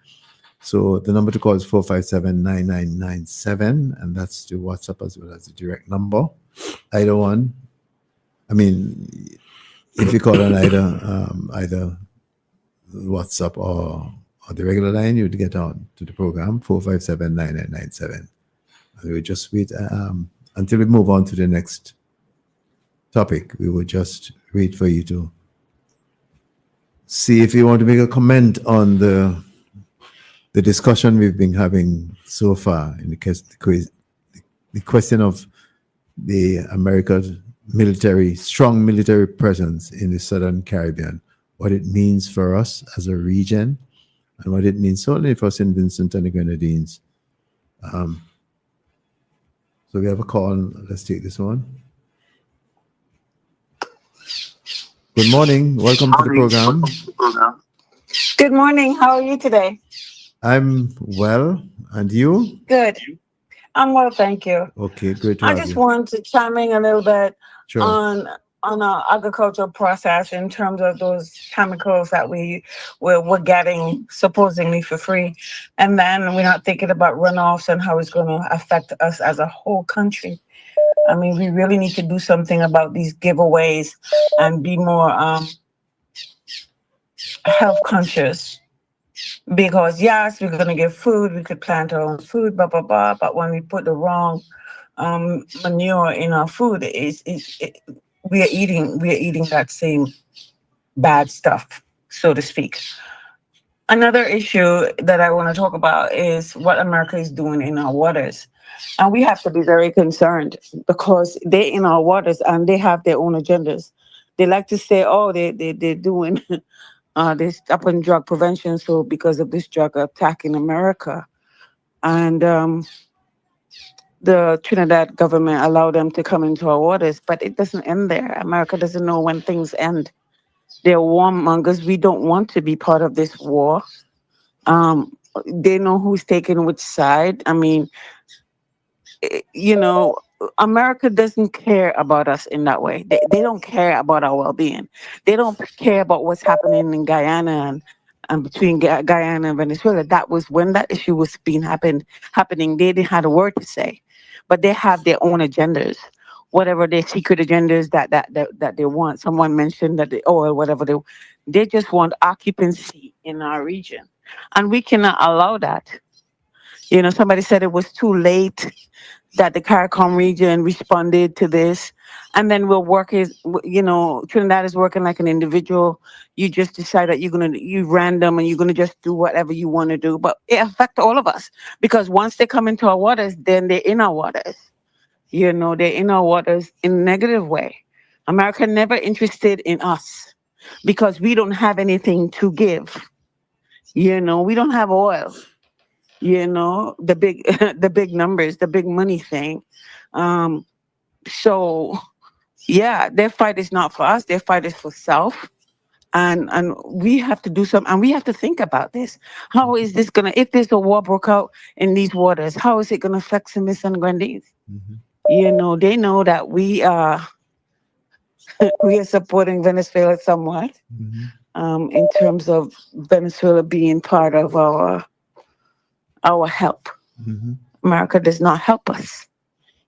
So the number to call is 457-9997, and that's the WhatsApp as well as the direct number. Either one. I mean, if you call on either WhatsApp or the regular line, you'd get on to the program, 457-9997. And we just wait until we move on to the next topic. We will just wait for you to see if you want to make a comment on the discussion we've been having so far in the question of the America's strong military presence in the Southern Caribbean, what it means for us as a region, and what it means certainly for St. Vincent and the Grenadines. So we have a call. Let's take this one. Good morning. Welcome to the program. Good morning. How are you today? I'm well. And you? Good. I'm well, thank you. Okay, great to I have just you. want to chime in a little bit Sure. on our agricultural process in terms of those chemicals that we're getting supposedly for free, and then we're not thinking about runoffs and how it's going to affect us as a whole country. I mean, we really need to do something about these giveaways and be more health conscious. Because yes, we're going to get food, we could plant our own food, blah, blah, blah. But when we put the wrong manure in our food, we are eating that same bad stuff, so to speak. Another issue that I want to talk about is what America is doing in our waters. And we have to be very concerned because they're in our waters and they have their own agendas. They like to say, oh, they're doing they stop on drug prevention, so because of this drug attack in America. And the Trinidad government allowed them to come into our waters, but it doesn't end there. America doesn't know when things end. They're warmongers. We don't want to be part of this war. They know who's taking which side. I mean, America doesn't care about us in that way. They don't care about our well-being. They don't care about what's happening in Guyana and between Guyana and Venezuela. That was when that issue was happening. They didn't have a word to say, but they have their own agendas, whatever their secret agendas that they want. Someone mentioned that whatever they just want occupancy in our region, and we cannot allow that. Somebody said it was too late that the CARICOM region responded to this. And then Trinidad is working like an individual. You just decide that you random and you're going to just do whatever you want to do. But it affects all of us because once they come into our waters, then they're in our waters. They're in our waters in a negative way. America never interested in us because we don't have anything to give. We don't have oil. The big the big numbers, the big money thing. So yeah, their fight is not for us, their fight is for self. And we have to do something, and we have to think about this. How is this if there's a war broke out in these waters, how is it gonna affect St. Vincent and Grenadines? Mm-hmm. They know that we are supporting Venezuela somewhat, in terms of Venezuela being part of our help. Mm-hmm. America does not help us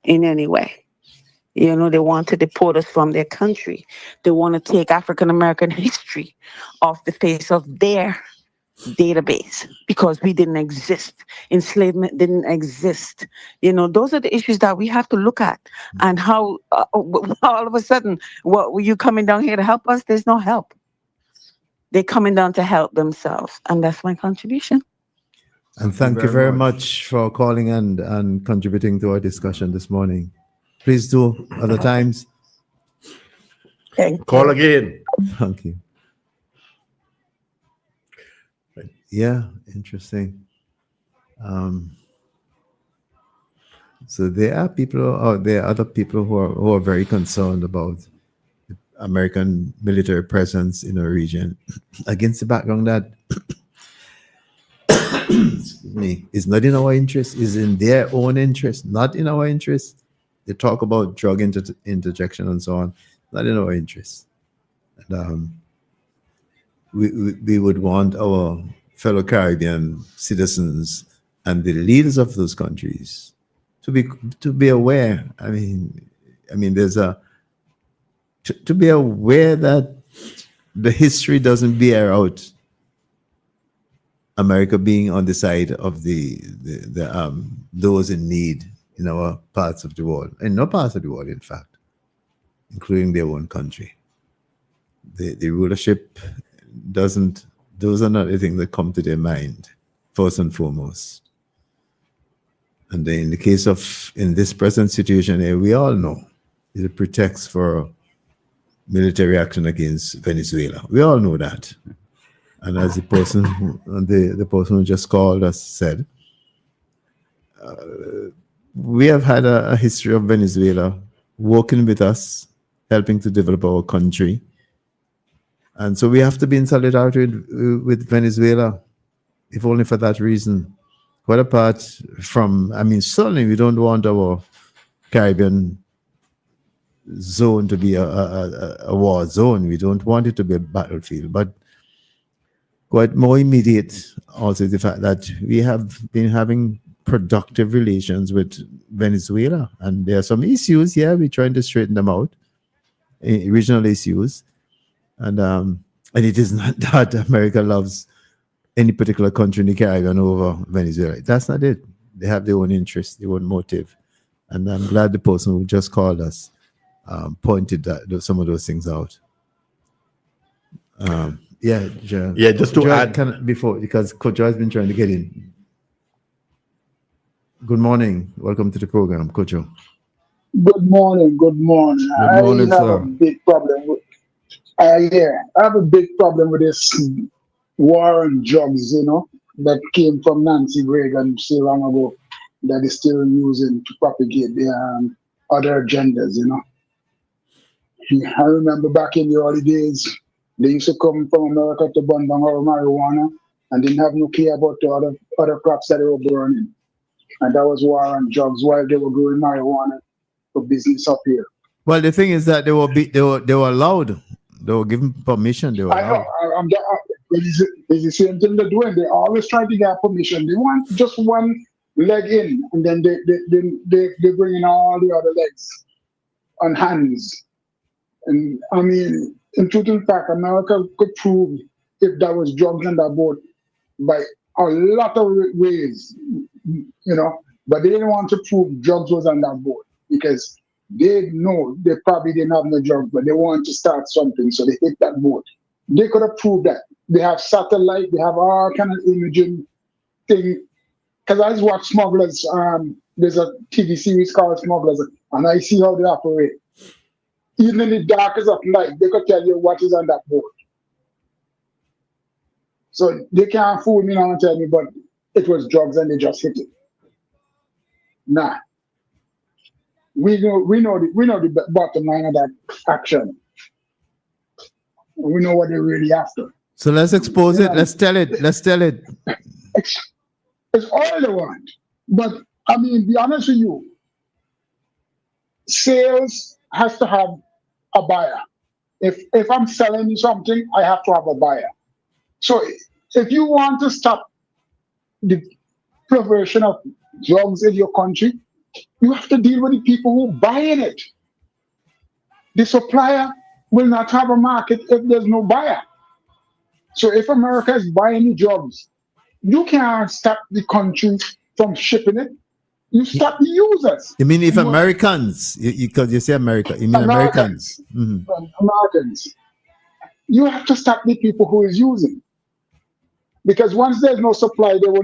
in any way. They want to deport us from their country. They want to take African American history off the face of their database because we didn't exist. Enslavement didn't exist. Those are the issues that we have to look at. And how all of a sudden, were you coming down here to help us? There's no help. They're coming down to help themselves. And that's my contribution. And thank you very much for calling and contributing to our discussion this morning. Please do other times. Call again. Thank you. Yeah, interesting. So there are other people who are very concerned about the American military presence in our region against the background that it's not in our interest, is in their own interest, not in our interest. They talk about drug interjection and so on, not in our interest. And we would want our fellow Caribbean citizens and the leaders of those countries to be aware. I mean, there's to be aware that the history doesn't bear out America being on the side of the those in need in our parts of the world, in no parts of the world, in fact, including their own country. The rulership doesn't. Those are not the things that come to their mind first and foremost. And then in the case of in this present situation, we all know it's a pretext for military action against Venezuela. We all know that. And as the person who just called us said, we have had a history of Venezuela working with us, helping to develop our country. And so we have to be in solidarity with Venezuela, if only for that reason. Quite apart from, certainly we don't want our Caribbean zone to be a war zone. We don't want it to be a battlefield. But quite more immediate also is the fact that we have been having productive relations with Venezuela. And there are some issues here. We're trying to straighten them out, regional issues. And it is not that America loves any particular country in the Caribbean over Venezuela. That's not it. They have their own interest, their own motive. And I'm glad the person who just called us pointed some of those things out. Just to add. Because Coach Joe has been trying to get in. Good morning. Welcome to the program, Coach Joe. Good morning. Good morning, I have sir. a big problem with I have a big problem with this war on drugs, that came from Nancy Reagan so long ago, that is still using to propagate their other agendas, I remember back in the early days, they used to come from America to burn down our marijuana and didn't have no care about the other crops that they were burning. And that was war on drugs while they were growing marijuana for business up here. Well, the thing is that they were allowed. They were given permission. They were allowed. It's the same thing they're doing. They always try to get permission. They want just one leg in, and then they bring in all the other legs on hands. And in truth and fact, America could prove if there was drugs on that boat by a lot of ways, but they didn't want to prove drugs was on that boat because they know they probably didn't have no drugs, but they want to start something, so they hit that boat. They could have proved that. They have satellite, they have all kind of imaging thing. Because I just watch Smugglers. There's a TV series called Smugglers, and I see how they operate. Even in the darkest of night, they could tell you what is on that boat. So they can't fool me now and tell me, but it was drugs and they just hit it. Nah. We know the bottom line of that action. We know what they're really after. So let's expose it. Let's tell it. It's all they want. But be honest with you, sales has to have a buyer. If I'm selling you something, I have to have a buyer. So if you want to stop the proliferation of drugs in your country, you have to deal with the people who buying it. The supplier will not have a market if there's no buyer. So if America is buying the drugs, you can't stop the country from shipping it. You stop the users. You mean if Americans, because you say America, you mean Americans. Mm-hmm. Americans. You have to stop the people who is using. Because once there's no supply, there will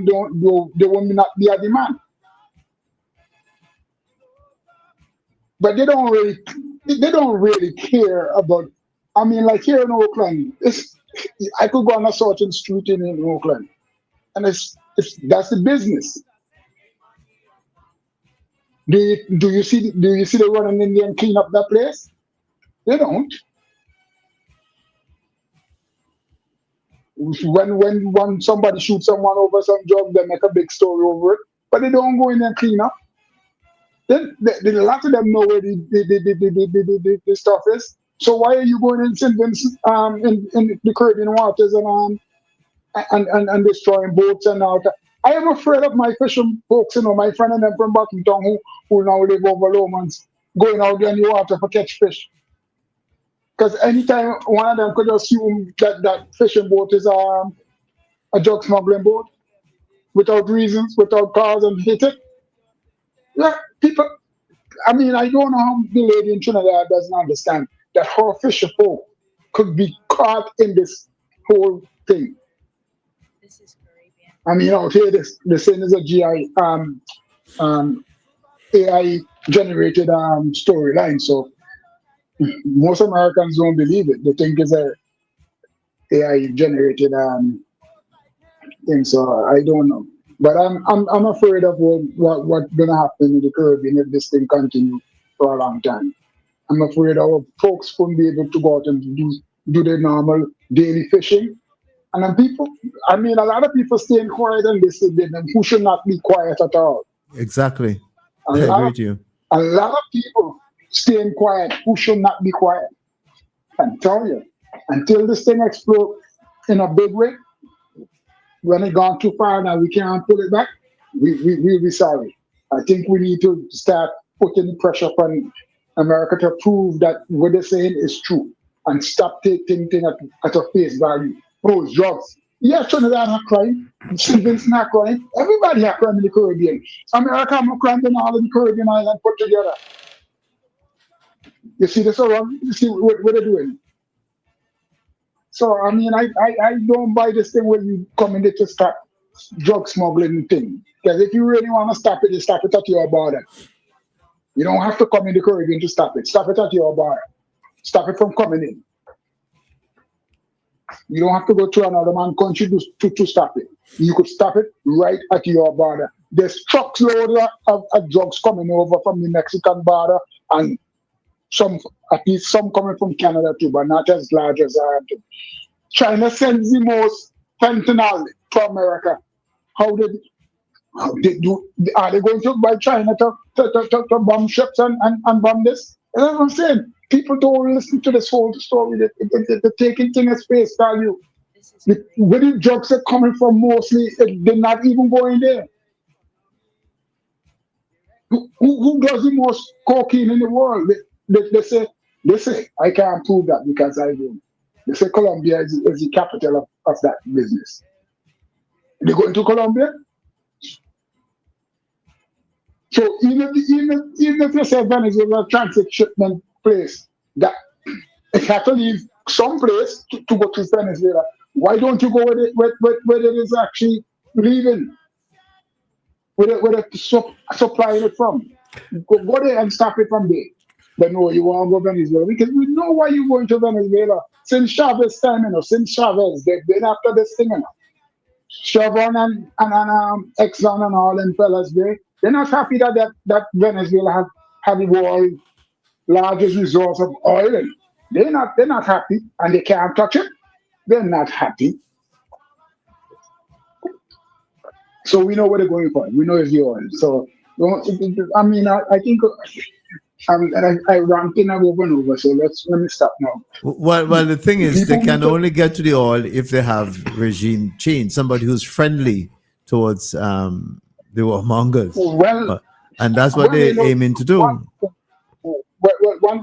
not be a demand. But they don't really care about. Like here in Oakland, I could go on a certain street in Oakland, and that's the business. Do you see they run an Indian clean up that place? They don't. When somebody shoots someone over some drug, they make a big story over it, but they don't go in and clean up. Then a lot of them know where the stuff is. So why are you going in St. Vincent, in the Caribbean waters and destroying boats and all that? I am afraid of my fishing folks, my friend and them from Buckington who now live over Lomans, going out there in the water for catch fish. Because anytime one of them could assume that fishing boat is a drug smuggling boat, without reasons, without cause, and hit it. Yeah, people. I don't know how the lady in Trinidad doesn't understand that her fishing folk could be caught in this whole thing. I mean, out here, the saying is a AI generated storyline. So most Americans don't believe it. They think it's a AI generated thing. So I don't know. But I'm afraid of what's gonna happen in the Caribbean if this thing continues for a long time. I'm afraid our folks won't be able to go out and do their normal daily fishing. And then people, I mean, a lot of people staying quiet and they say them who should not be quiet at all. Exactly. A I agree lot, with you. a lot of people staying quiet who should not be quiet. I'm telling you, until this thing explodes in a big way, when it gone too far now, we can't pull it back. We'll be sorry. I think we need to start putting pressure on America to prove that what they're saying is true and stop taking things at a face value. Oh, drugs. Yeah, Trinidad have crime. St. Vincent have crime. Everybody have crime in the Caribbean. America have more crime than all of the Caribbean islands put together. You see this around? You see what they're doing? So, I mean, I don't buy this thing where you come in there to stop drug smuggling thing. Because if you really want to stop it, you stop it at your border. You don't have to come in the Caribbean to stop it. Stop it at your border. Stop it from coming in. You don't have to go to another man's country to stop it. You could stop it right at your border. There's truckloads of drugs coming over from the Mexican border, and at least some coming from Canada too, but not as large as China sends the most fentanyl to America. Are they going to buy China to bomb ships and bomb this? That's what I'm saying. People don't listen to this whole story. They're taking things at face value. Where the drugs are coming from mostly, they're not even going there. Who does the most cocaine in the world? They say, I can't prove that because I do. They say Colombia is the capital of that business. They go into Colombia. So even if you say Venezuela transit shipment place, that it have to leave some place to go to Venezuela. Why don't you go where it is actually leaving? Where it's supplying it from? Go there and stop it from there. But no, you want to go Venezuela because we know why you're going to Venezuela. Since Chavez time, since Chavez, they've been after this thing, Chevron and Exxon and all them fellas, they're not happy that Venezuela have the world's largest resource of oil. They're not happy, and they can't touch it. They're not happy. So we know what they're going for. We know it's the oil. So I mean, I think I ranting over and over. So let me stop now. Well, the thing is, they can only get to the oil if they have regime change. Somebody who's friendly towards the warmongers. Well, and that's what they're aiming to do.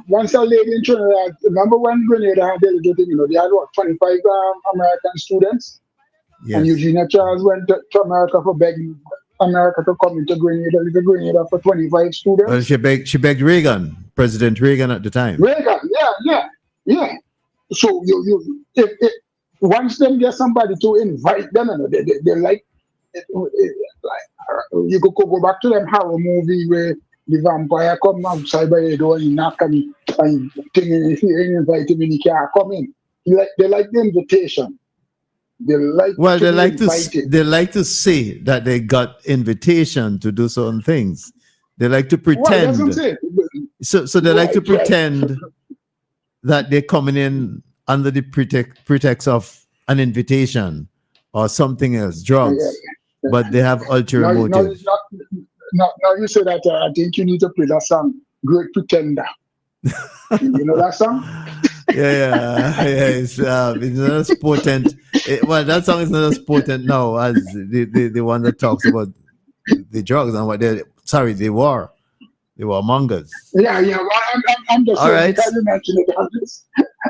Once a lady in Trinidad, remember when Grenada had their little thing, they had 25 American students? Yes. And Eugenia Charles went to America for begging America to come into Grenada for 25 students. Well, she begged Reagan, President Reagan at the time. Reagan, yeah. So if once them get somebody to invite them, they like, you could go back to them horror movie where the vampire come outside by the door and he knock and if he ain't invite him in, he can't come in. They like the invitation. They like to say that they got invitation to do certain things. They like to pretend. So they like to pretend that they're coming in under the pretext of an invitation or something else, drugs, but they have ulterior motives. Now you say that, I think you need to play that song, Great Pretender. You know that song? Yeah. It's not as potent. Well, that song is not as potent now as the one that talks about the drugs and what they were mongers. Yeah. Well, I'm just all right. Because you mentioned it.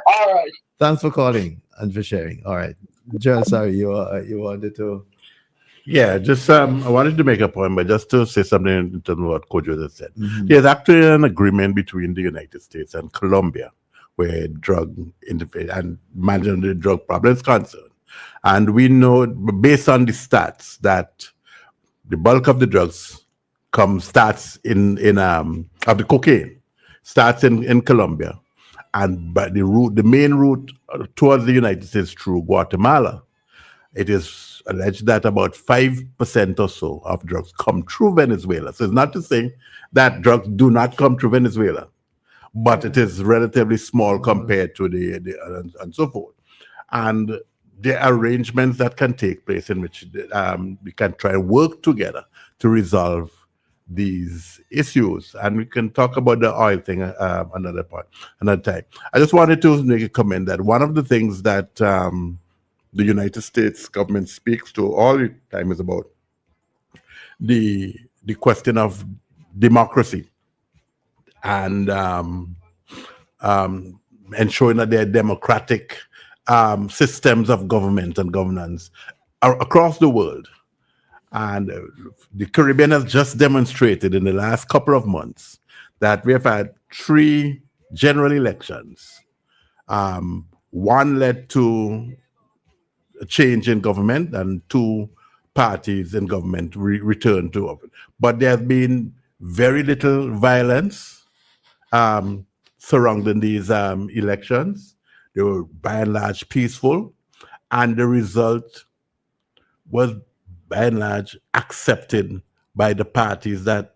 All right. Thanks for calling and for sharing. All right, Joel. Sorry, you wanted to. Yeah, just I wanted to make a point, but just to say something in terms of what Kojo just said. Mm-hmm. There's actually an agreement between the United States and Colombia, where and managing the drug problem is concerned. And we know, based on the stats, that the bulk of the drugs starts of the cocaine starts in Colombia, and but the main route towards the United States through Guatemala. It is alleged that about 5% or so of drugs come through Venezuela. So it's not to say that drugs do not come through Venezuela, but it is relatively small compared to and so forth. And there are arrangements that can take place in which we can try and work together to resolve these issues. And we can talk about the oil thing another time. I just wanted to make a comment that one of the things that the United States government speaks to all the time is about the question of democracy and ensuring that there are democratic systems of government and governance across the world. And the Caribbean has just demonstrated in the last couple of months that we have had 3 general elections. One led to a change in government and 2 parties in government returned to office. But there has been very little violence surrounding these elections. They were by and large peaceful, and the result was by and large accepted by the parties that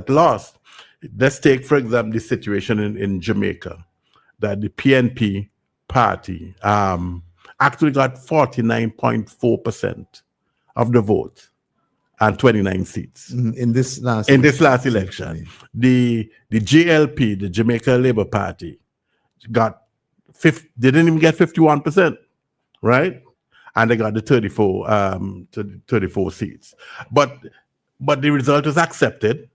lost. Let's take, for example, the situation in Jamaica, that the PNP party actually got 49.4% of the vote and 29 seats in this last election. The JLP, the Jamaica Labour Party, got they didn't even get 51%, right? And they got the 34 seats. But the result was accepted.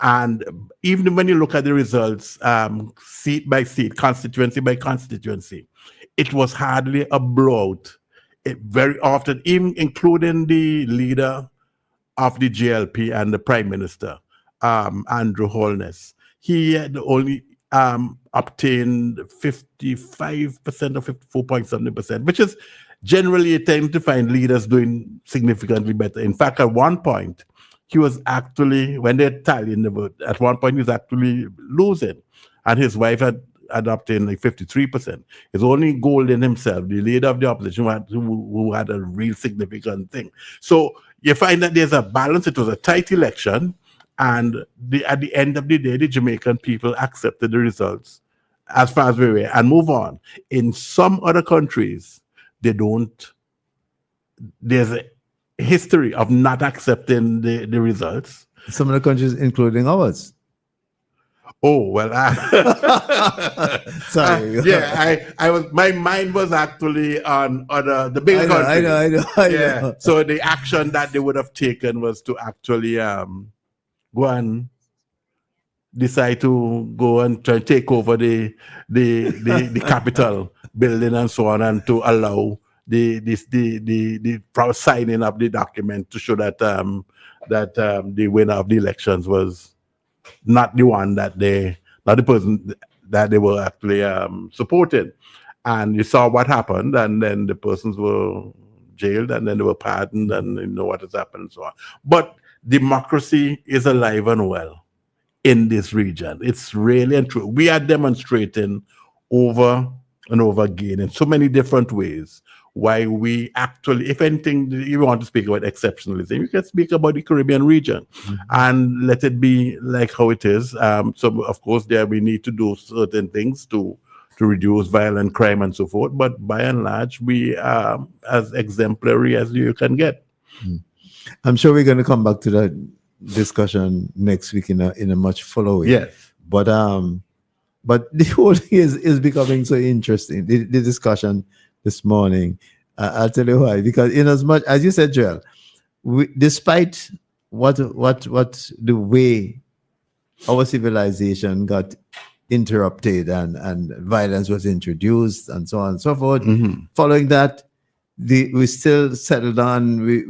And even when you look at the results, seat by seat, constituency by constituency, it was hardly a blowout. Very often, even including the leader of the JLP and the Prime Minister, Andrew Holness, he had only obtained 55% or 54.something%, which is generally a time to find leaders doing significantly better. In fact, at one point, he was actually, when they're tallying the vote, at one point he was actually losing, and his wife had obtained like 53%. It's only Golden himself, the leader of the opposition, who had a real significant thing. So you find that there's a balance. It was a tight election, and at the end of the day, the Jamaican people accepted the results as far as we were and move on. In some other countries, they don't. There's a history of not accepting the results. Some of the countries, including ours. Oh well, sorry. I was. My mind was actually on the bigger countries. I know. So the action that they would have taken was to actually go and decide to go and try and take over the Capitol building and so on, and to allow the signing of the document to show that the winner of the elections was not the one not the person that they were actually supporting. And you saw what happened, and then the persons were jailed, and then they were pardoned, and you know what has happened and so on. But democracy is alive and well in this region. It's really and true. We are demonstrating over and over again in so many different ways why we actually, if anything, you want to speak about exceptionalism, you can speak about the Caribbean region and let it be like how it is. So, of course, there we need to do certain things to reduce violent crime and so forth. But by and large, we are as exemplary as you can get. I'm sure we're going to come back to that discussion next week in a much fuller way. Yes. But the whole thing is becoming so interesting. The discussion this morning, I'll tell you why. Because in as much as you said, Joel, despite what the way our civilization got interrupted and violence was introduced and so on and so forth, following that, we still settled on. We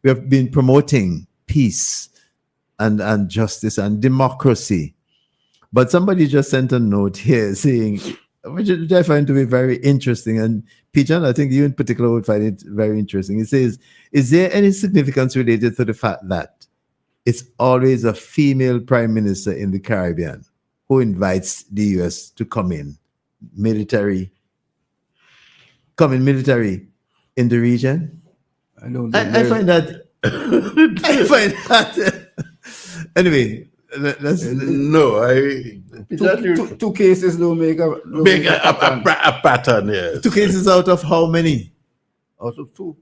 have been promoting peace and justice and democracy. But somebody just sent a note here saying, which I find to be very interesting. And Pijan, I think you in particular would find it very interesting. It says, is there any significance related to the fact that it's always a female prime minister in the Caribbean who invites the US to come in military in the region? I don't I find that anyway, let's No, I two cases don't make a a pattern. Yes. 2 cases out of how many? out of two.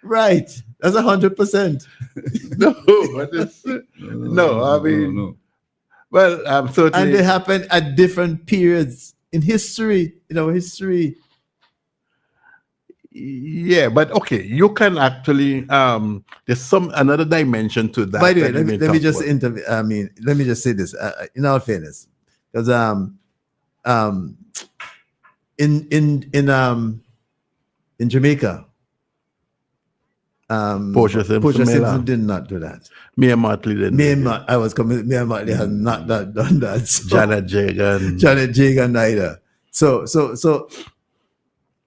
Right. That's 100%. No, but it's, no, I mean, no. well, I'm certainly. And they happen at different periods in history, in our history. Yeah, but okay, you can actually there's another dimension to that. By the way, that let me just let me just say this in all fairness, because in Jamaica, Portia Simpson did not do that. Mia Motley didn't. Mia Motley has not done that. So, Janet Jagan. Janet Jagan neither.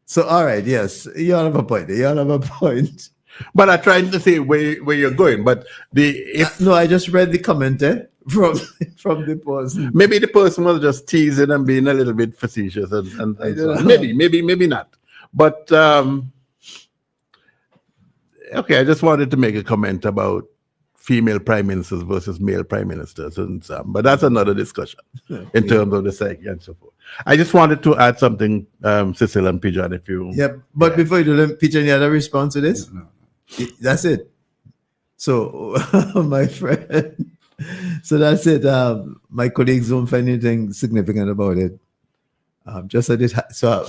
So all right, yes, you all have a point. You all have a point. But I'm trying to say where you're going. But no, I just read the comment from the person. Maybe the person was just teasing and being a little bit facetious, and so on. Maybe not. But okay, I just wanted to make a comment about female prime ministers versus male prime ministers, but that's another discussion in terms of the psyche and so forth. I just wanted to add something, Cecil and Pijan, if you. Yep, but before you do, Pijan, you had a response to this? No. That's it. So, my friend, so that's it. My colleagues don't find anything significant about it. Just that it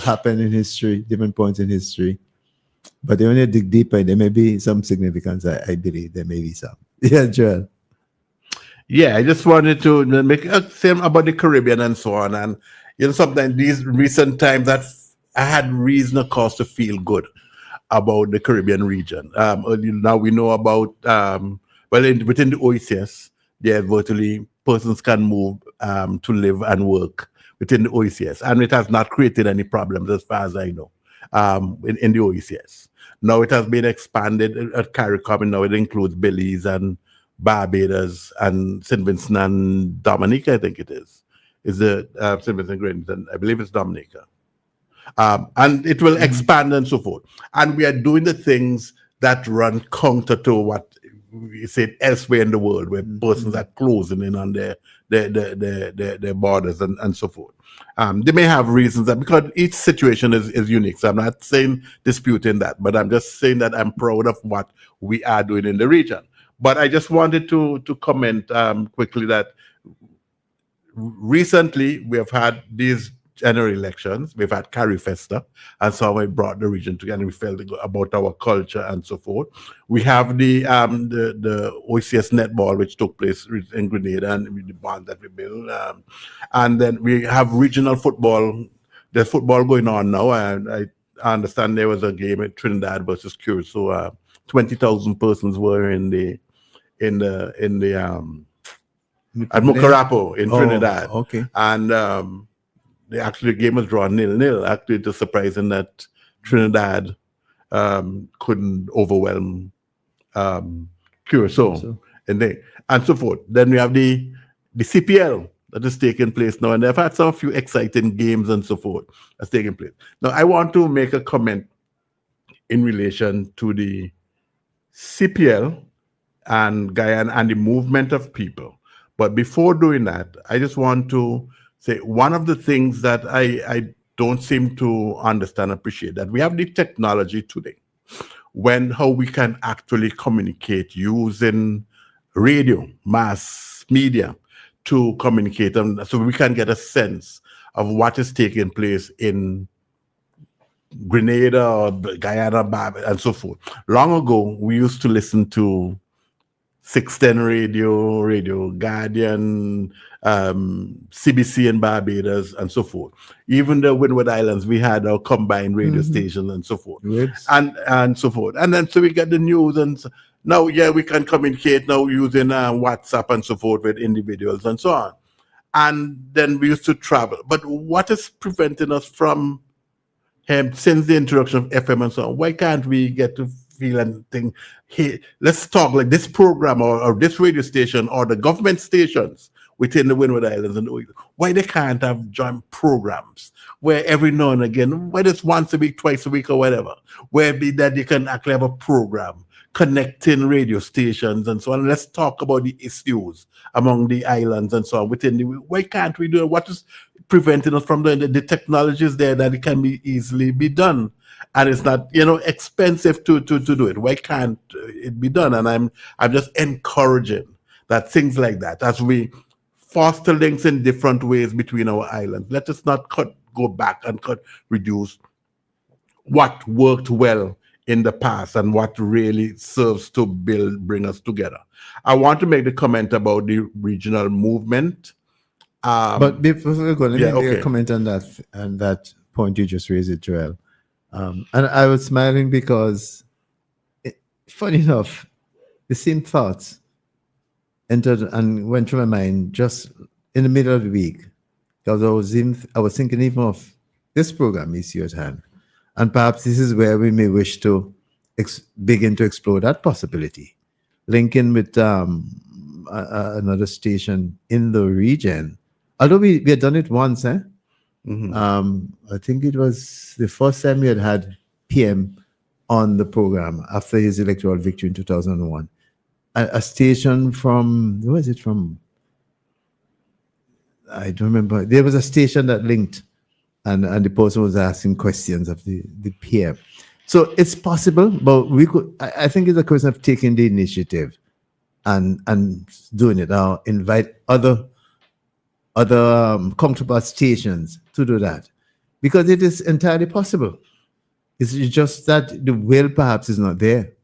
happened in history, different points in history. But when you dig deeper, there may be some significance. I believe there may be some. Yeah, Joel. Yeah, I just wanted to make a same about the Caribbean and so on. And sometimes these recent times that I had reason, of course, to feel good about the Caribbean region. Now we know about within the OECS, there virtually persons can move to live and work within the OECS, and it has not created any problems as far as I know. In the OECS. Now it has been expanded at CARICOM, and now it includes Belize and Barbados and St. Vincent and Dominica, I think it is. Is the St. Vincent and Grenadines, I believe it's Dominica. And it will expand and so forth. And we are doing the things that run counter to what we say elsewhere in the world, where persons are closing in on their borders and so forth. They may have reasons that, because each situation is unique. So I'm not saying disputing that, but I'm just saying that I'm proud of what we are doing in the region. But I just wanted to comment quickly that recently we have had these general elections. We've had CARIFESTA, and so it brought the region together. And we felt about our culture and so forth. We have the OCS netball, which took place in Grenada, and the bond that we built. And then we have regional football. There's football going on now, and I understand there was a game at Trinidad versus Curacao. 20,000 persons were at Mucurapo in Trinidad. Okay. And the game was drawn 0-0. Actually, it was surprising that Trinidad couldn't overwhelm Curacao and so forth. Then we have the CPL that is taking place now, and they've had some few exciting games and so forth that's taking place. Now, I want to make a comment in relation to the CPL and Guyana and the movement of people. But before doing that, I just want to say one of the things that I don't seem to understand and appreciate, that we have the technology today how we can actually communicate using radio, mass media to communicate, and so we can get a sense of what is taking place in Grenada or Guyana, Barbados, and so forth. Long ago, we used to listen to 610 Radio Guardian, CBC in Barbados, and so forth. Even the Windward Islands, we had our combined radio stations and so forth, and so forth. And then so we get the news, and now we can communicate now using WhatsApp and so forth with individuals and so on. and then we used to travel. But what is preventing us from since the introduction of FM and so on? Why can't we get to feel and think, hey, let's talk like this program or this radio station or the government stations within the Windward Islands, and why they can't have joint programs where every now and again, whether it's once a week, twice a week, or whatever, where that you can actually have a program connecting radio stations and so on. Let's talk about the issues among the islands and so on. Why can't we do it? What is preventing us from doing the technology is there that it can be easily be done, and it's not expensive to do it. Why can't it be done? And I'm just encouraging that things like that, as we foster links in different ways between our islands. Let us not go back and reduce what worked well in the past and what really serves to bring us together. I want to make the comment about the regional movement. But before we go, let me make okay. a comment on that point you just raised, Joel. And I was smiling because, funny enough, the same thoughts entered and went through my mind just in the middle of the week, because I was thinking even of this program, Issue at Hand, and perhaps this is where we may wish to begin to explore that possibility, linking with another station in the region. Although we had done it once, I think it was the first time we had PM on the program after his electoral victory in 2001. A station from, where was it from? I don't remember. There was a station that linked, and the person was asking questions of the PM. So it's possible, but we could. I think it's a question of taking the initiative and doing it. Now invite other counterpart stations to do that, because it is entirely possible. It's just that the will perhaps is not there.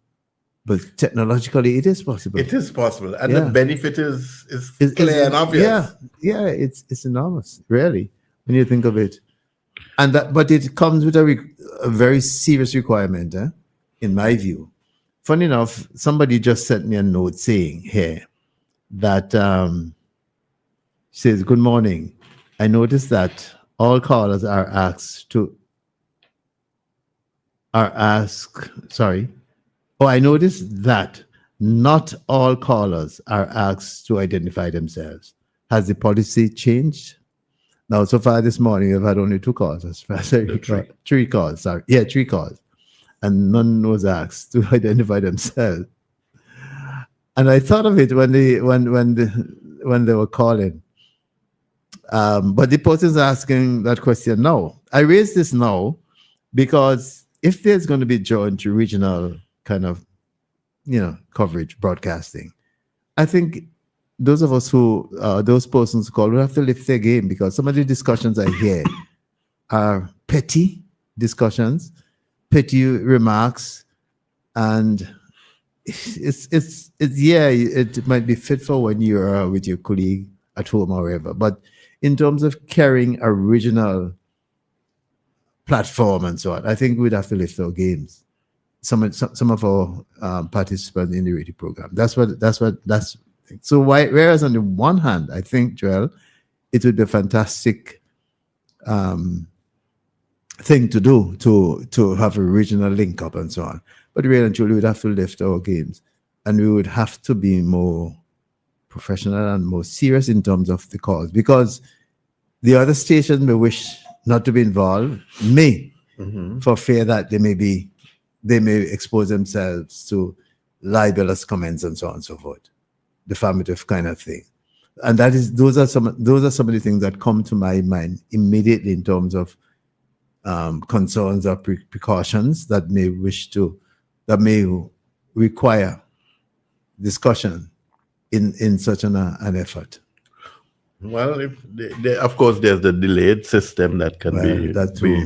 But technologically, it is possible. It is possible, and the benefit is clear and obvious. Yeah, it's enormous, really, when you think of it. And but it comes with a very serious requirement, in my view. Funny enough, somebody just sent me a note saying here that says, "Good morning. I noticed that all callers are asked I noticed that not all callers are asked to identify themselves. Has the policy changed?" Now, so far this morning, I've had only 2 calls, as far as I recall. 3 calls, sorry. Yeah, 3 calls. And none was asked to identify themselves. And I thought of it when they were calling. But the person's asking that question now. I raise this now because if there's going to be joint regional kind of, coverage, broadcasting, I think those of us those persons who call will have to lift their game, because some of the discussions I hear are petty discussions, petty remarks, and it might be fit for when you're with your colleague at home or wherever, but in terms of carrying a regional platform and so on, I think we'd have to lift our games. Some of our participants in the radio program. That's so. Whereas on the one hand, I think, Joel, it would be a fantastic thing to do to have a regional link up and so on. But really and truly, we'd have to lift our games, and we would have to be more professional and more serious in terms of the cause, because the other stations may wish not to be involved, for fear that they may expose themselves to libelous comments and so on and so forth, defamative kind of thing. And those are some of the things that come to my mind immediately in terms of concerns or precautions that may require discussion in such an effort. Well, of course, there's the delayed system that can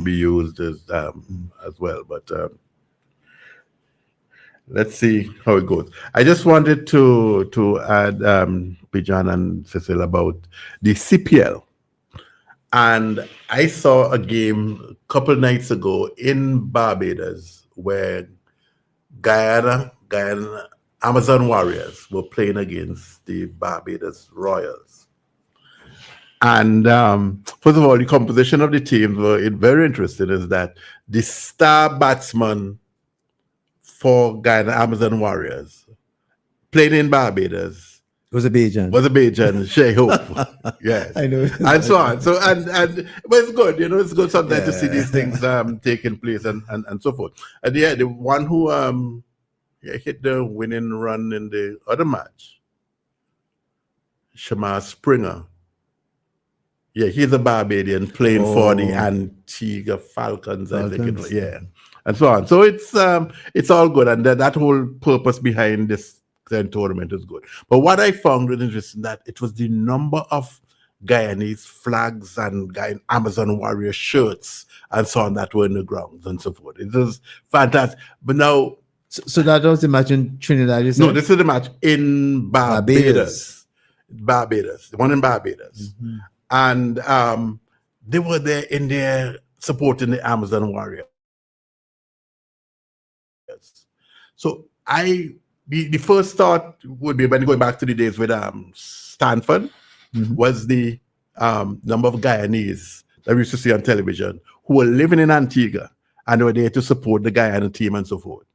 be used as well. But let's see how it goes. I just wanted to add, Bijan and Cecil, about the CPL. And I saw a game a couple nights ago in Barbados where Guyana Amazon Warriors were playing against the Barbados Royals. And first of all, the composition of the teams were very interesting. Is that the star batsman for Guyana Amazon Warriors playing in Barbados It was a Bajan. was a Bajan, Shea Hope. Yes. I know. And so on. So but it's good, it's good sometimes to see these things taking place and so forth. And yeah, the one who hit the winning run in the other match, Shamar Springer. Yeah, he's a Barbadian playing for the Antigua Falcons, I think it was. Yeah. And so on. So it's all good. And that whole purpose behind this tournament is good. But what I found was interesting that it was the number of Guyanese flags and Amazon Warrior shirts and so on that were in the grounds and so forth. It was fantastic. But now... So that was the match in Trinidad, you said? No, this is the match in Barbados. Barbados. The one in Barbados. Mm-hmm. And they were there in there supporting the Amazon Warriors. So the first thought would be, when going back to the days with Stanford, was the number of Guyanese that we used to see on television who were living in Antigua and they were there to support the Guyana team and so forth.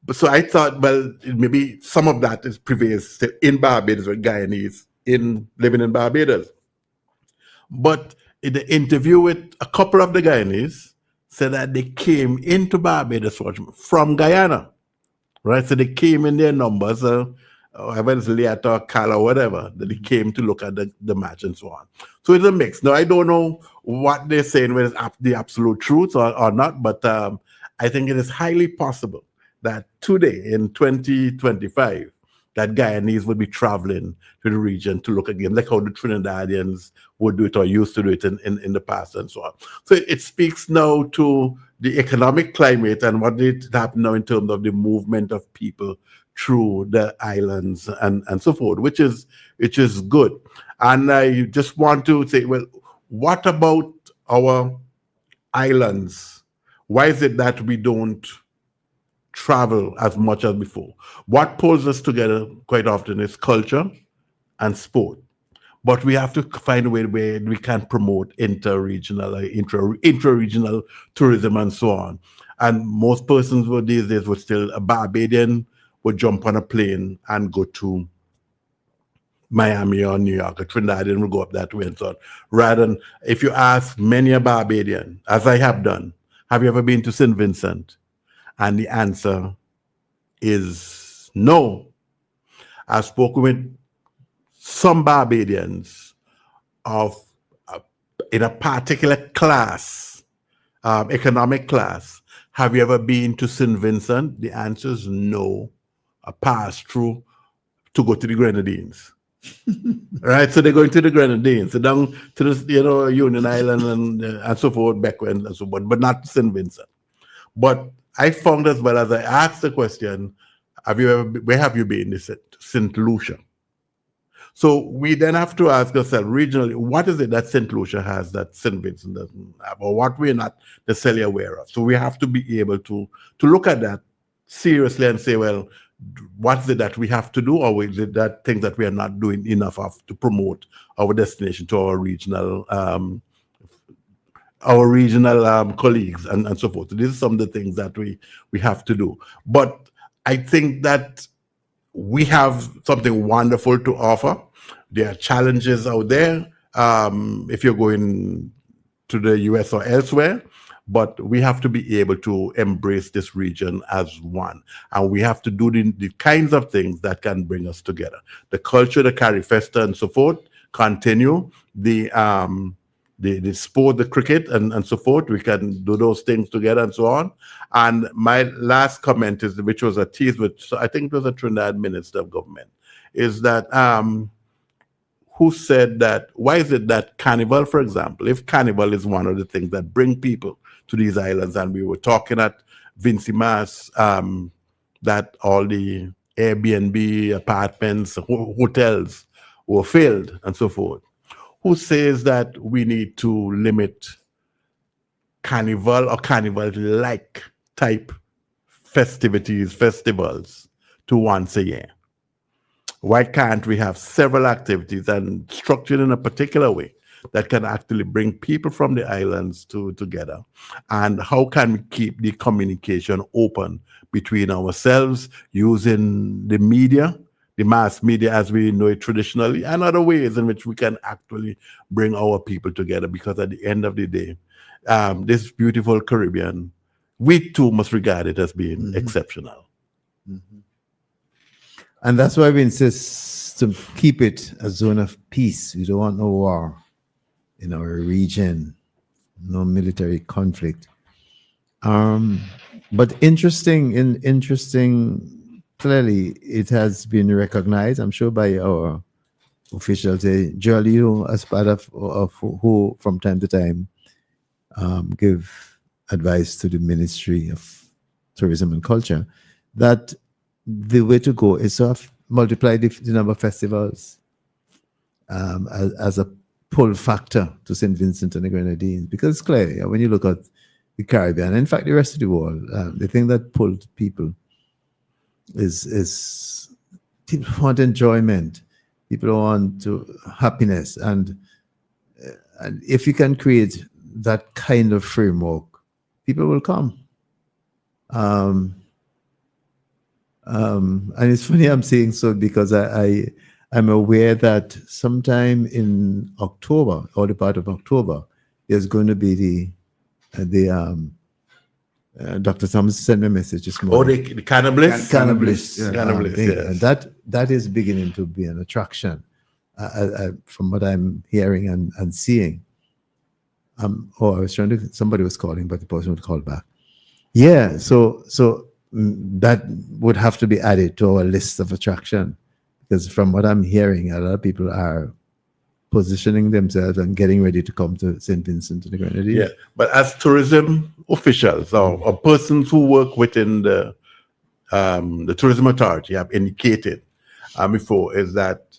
But so I thought, well, maybe some of that is prevails in Barbados with Guyanese living in Barbados. But in the interview with a couple of the Guyanese, said that they came into Barbados from Guyana, right? So they came in their numbers, whether it's Liat or Cal or whatever, that they came to look at the match and so on. So it's a mix. Now, I don't know what they're saying, whether it's the absolute truth or not, but I think it is highly possible that today, in 2025, that Guyanese would be traveling to the region to look at games, like how the Trinidadians would do it or used to do it in the past and so on. So it speaks now to the economic climate and what did happen now in terms of the movement of people through the islands and so forth, which is good. And I just want to say, well, what about our islands? Why is it that we don't travel as much as before? What pulls us together quite often is culture and sport. But we have to find a way where we can promote inter-regional tourism and so on. And most persons these days would still, a Barbadian would jump on a plane and go to Miami or New York. A Trinidadian would go up that way and so on. Rather than, if you ask many a Barbadian, as I have done, have you ever been to St. Vincent? And the answer is no. I've spoken with some Barbadians in a particular class, economic class. Have you ever been to St. Vincent? The answer is no. A pass through to go to the Grenadines. Right, so they're going to the Grenadines, so down to the Union Island and so forth, Beckwith and so forth, but not St. Vincent. But I found as well, as I asked the question, where have you been? They said St. Lucia. So we then have to ask ourselves regionally, what is it that St. Lucia has that St. Vincent doesn't have, or what we're not necessarily aware of? So we have to be able to look at that seriously and say, well, what's it that we have to do, or is it that things that we are not doing enough of to promote our destination to our regional colleagues and so forth. So this is some of the things that we have to do. But I think that we have something wonderful to offer. There are challenges out there if you're going to the US or elsewhere, but we have to be able to embrace this region as one. And we have to do the kinds of things that can bring us together. The culture, the Carifesta and so forth, continue. The sport, the cricket and so forth, we can do those things together and so on. And my last comment is, which was a tease with, I think it was a Trinidad Minister of Government, is that who said that, why is it that Carnival, for example, if Carnival is one of the things that bring people to these islands, and we were talking at Vincy Mas, that all the Airbnb apartments, hotels were filled and so forth. Who says that we need to limit Carnival or Carnival-like type festivals to once a year? Why can't we have several activities and structured in a particular way that can actually bring people from the islands together? And how can we keep the communication open between ourselves using the media, the mass media as we know it traditionally, and other ways in which we can actually bring our people together? Because at the end of the day, this beautiful Caribbean, we too must regard it as being exceptional. And that's why we insist to keep it a zone of peace. We don't want no war in our region, no military conflict. But interesting, clearly it has been recognized, I'm sure, by our officials. Joel, you as part of who from time to time give advice to the Ministry of Tourism and Culture, that the way to go is to have multiply the number of festivals as a pull factor to St. Vincent and the Grenadines, because it's clear when you look at the Caribbean, and in fact the rest of the world, the thing that pulled people is people want enjoyment, people want happiness, and if you can create that kind of framework, people will come. And it's funny I'm saying so because I'm aware that sometime in October, or the part of October, there's going to be Dr. Thomas sent me a message this morning. The Cannabis? Cannabis. Cannabis, Thing. yes. And that is beginning to be an attraction, from what I'm hearing and seeing. I was trying to, somebody was calling, but the person would call back. Yeah, so that would have to be added to our list of attraction, because from what I'm hearing, a lot of people are positioning themselves and getting ready to come to St. Vincent and the Grenadines. Yeah, but as tourism officials or persons who work within the tourism authority have indicated before, is that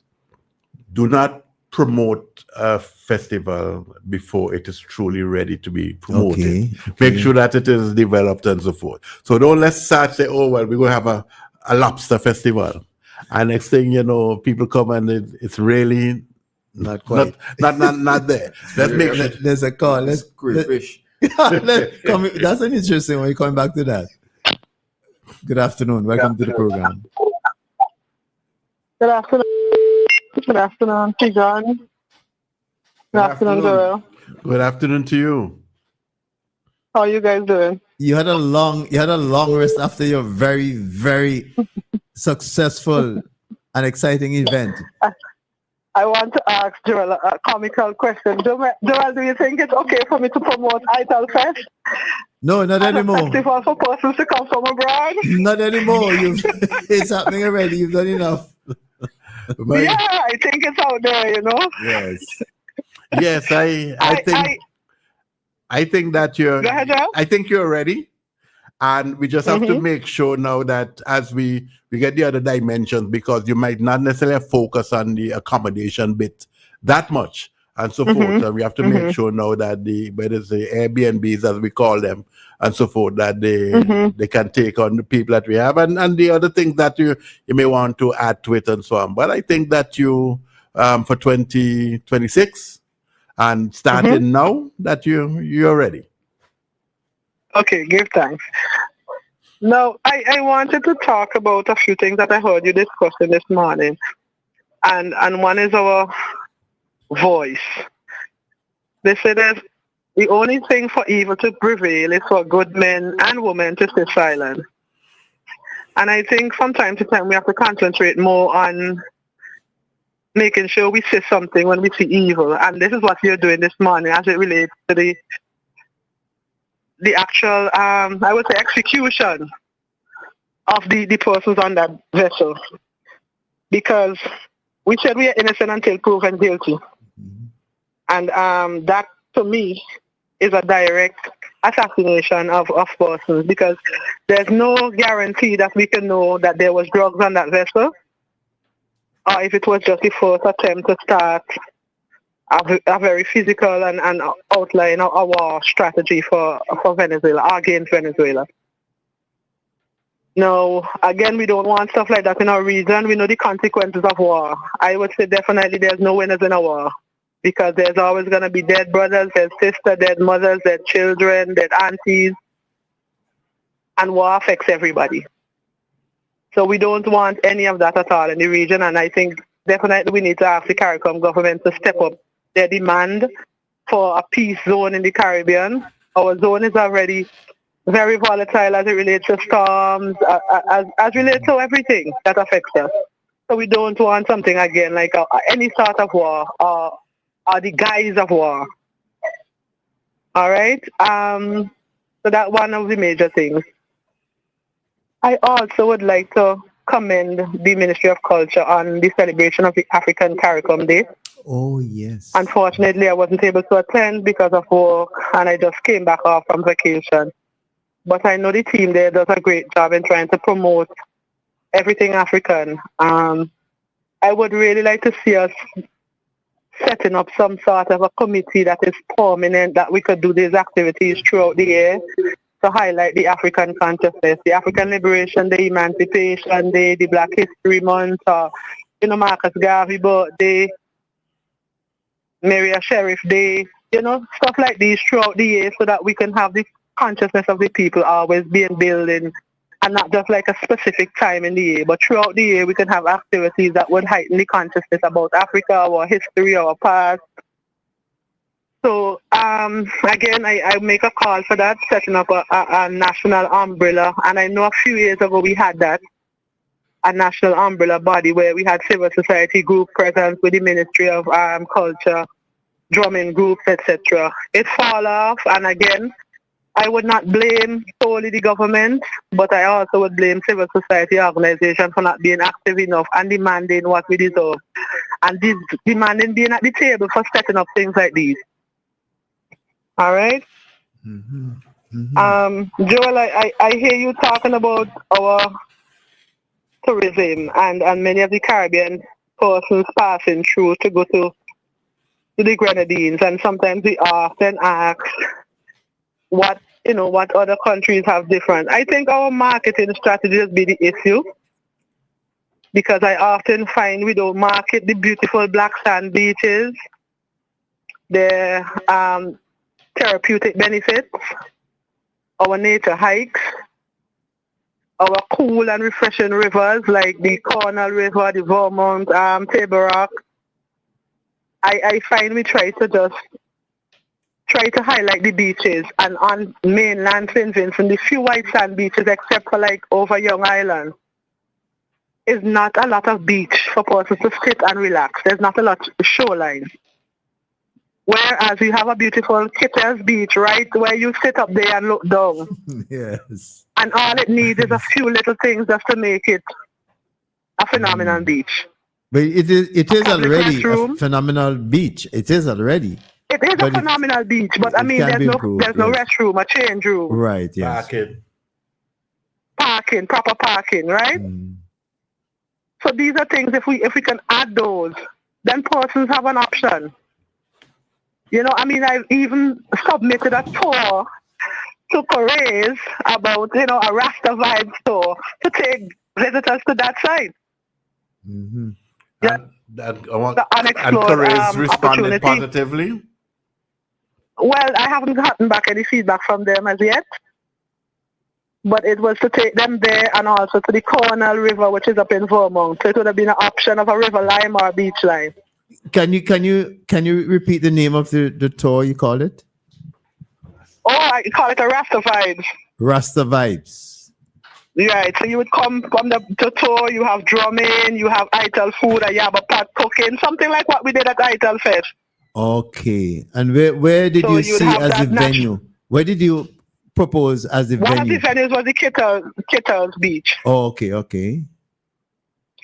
do not promote a festival before it is truly ready to be promoted. Okay. Make sure that it is developed and so forth. So don't let's start say, oh well, we're going to have a lobster festival, and next thing you know, people come and it's really Not quite. not there. Let's make sure. There's a call. Let's Fish. That's an interesting one. You're coming back to that. Good afternoon. Welcome to the program. Good afternoon. Good afternoon, Tijan. Good afternoon, Joel. Good afternoon to you. How are you guys doing? You had a long rest after your very, very successful and exciting event. I want to ask Joel a comical question. Joel, do you think it's okay for me to promote ITAL Fest? No, not anymore. A festival for persons to come from abroad? Not anymore. It's happening already. You've done enough. Yeah, I think it's out there, you know? Yes. Yes, I think that you're. Go ahead, Joel. I think you're ready, and we just have to make sure now that as we get the other dimensions, because you might not necessarily focus on the accommodation bit that much and so forth. And we have to make sure now that whether it's the Airbnbs as we call them and so forth, that they can take on the people that we have, and the other things that you may want to add to it and so on. But I think that you for 2026 and starting now that you're ready. Okay, give thanks. Now, I wanted to talk about a few things that I heard you discussing this morning. And one is our voice. They say that the only thing for evil to prevail is for good men and women to stay silent. And I think from time to time we have to concentrate more on making sure we say something when we see evil. And this is what you're doing this morning as it relates to the actual, I would say, execution of the persons on that vessel. Because we said we are innocent until proven guilty. And that, to me, is a direct assassination of persons, because there's no guarantee that we can know that there was drugs on that vessel, or if it was just the first attempt to start a very physical and outline a war strategy for Venezuela, against Venezuela. Now, again, we don't want stuff like that in our region. We know the consequences of war. I would say definitely there's no winners in a war. because there's always going to be dead brothers, dead sisters, dead mothers, dead children, dead aunties, and war affects everybody. So we don't want any of that at all in the region, and I think definitely we need to ask the CARICOM government to step up their demand for a peace zone in the Caribbean. Our zone is already very volatile as it relates to storms, as relates to everything that affects us. So we don't want something again like any sort of war or the guise of war. All right? So that's one of the major things. I also would like to commend the Ministry of Culture on the celebration of the African CARICOM Day. Oh, yes. Unfortunately, I wasn't able to attend because of work, and I just came back off from vacation. But I know the team there does a great job in trying to promote everything African. I would really like to see us setting up some sort of a committee that is permanent, that we could do these activities throughout the year to highlight the African consciousness, the African Liberation Day, Emancipation Day, the Black History Month, or, Marcus Garvey birthday, Maria Sheriff Day, stuff like these throughout the year so that we can have the consciousness of the people always being building, and not just like a specific time in the year, but throughout the year we can have activities that would heighten the consciousness about Africa, our history, our past. So again, I make a call for that, setting up a national umbrella, and I know a few years ago we had that, a national umbrella body where we had civil society group presence with the Ministry of Culture, drumming groups, etc. It fall off, and again, I would not blame solely the government, but I also would blame civil society organizations for not being active enough and demanding what we deserve, and demanding being at the table for setting up things like these. All right? Mm-hmm. Mm-hmm. Joel, I hear you talking about our tourism and many of the Caribbean persons passing through to go to the Grenadines, and sometimes we often ask what other countries have different. I think our marketing strategies be the issue, because I often find we don't market the beautiful black sand beaches, the therapeutic benefits, our nature hikes, our cool and refreshing rivers like the Cornell River, the Vermont, Table Rock. I find we try to highlight the beaches, and on mainland St. Vincent, the few white sand beaches, except for like over Young Island, is not a lot of beach for persons to sit and relax. There's not a lot of shoreline. Whereas we have a beautiful Kittels Beach right where you sit up there and look down. Yes. And all it needs is a few little things just to make it a phenomenal beach. But it is already a restroom. phenomenal beach. It is already. It is a phenomenal beach, but I mean, can be there's improved, no yes. restroom, a change room. Right, yes. Parking, proper parking, right? Mm. So these are things, if we can add those, then persons have an option. I've even submitted a tour to Correas about, a Rasta Vibe tour to take visitors to that site. Mm-hmm. Yeah. And unexplored Correas responded opportunity. positively? Well, I haven't gotten back any feedback from them as yet. But it was to take them there and also to the Cornell River, which is up in Vermont. So it would have been an option of a river line or a beach line. Can you repeat the name of the tour you call it? Oh, I call it a Rasta Vibes. Rasta Vibes. Right. So you would come from the tour, you have drumming, you have Ital food, a yaba pot cooking, something like what we did at Ital Fest. Okay. And where did you see as the venue? Where did you propose as the venue? One of the venues was the Kittels Beach. Oh, okay.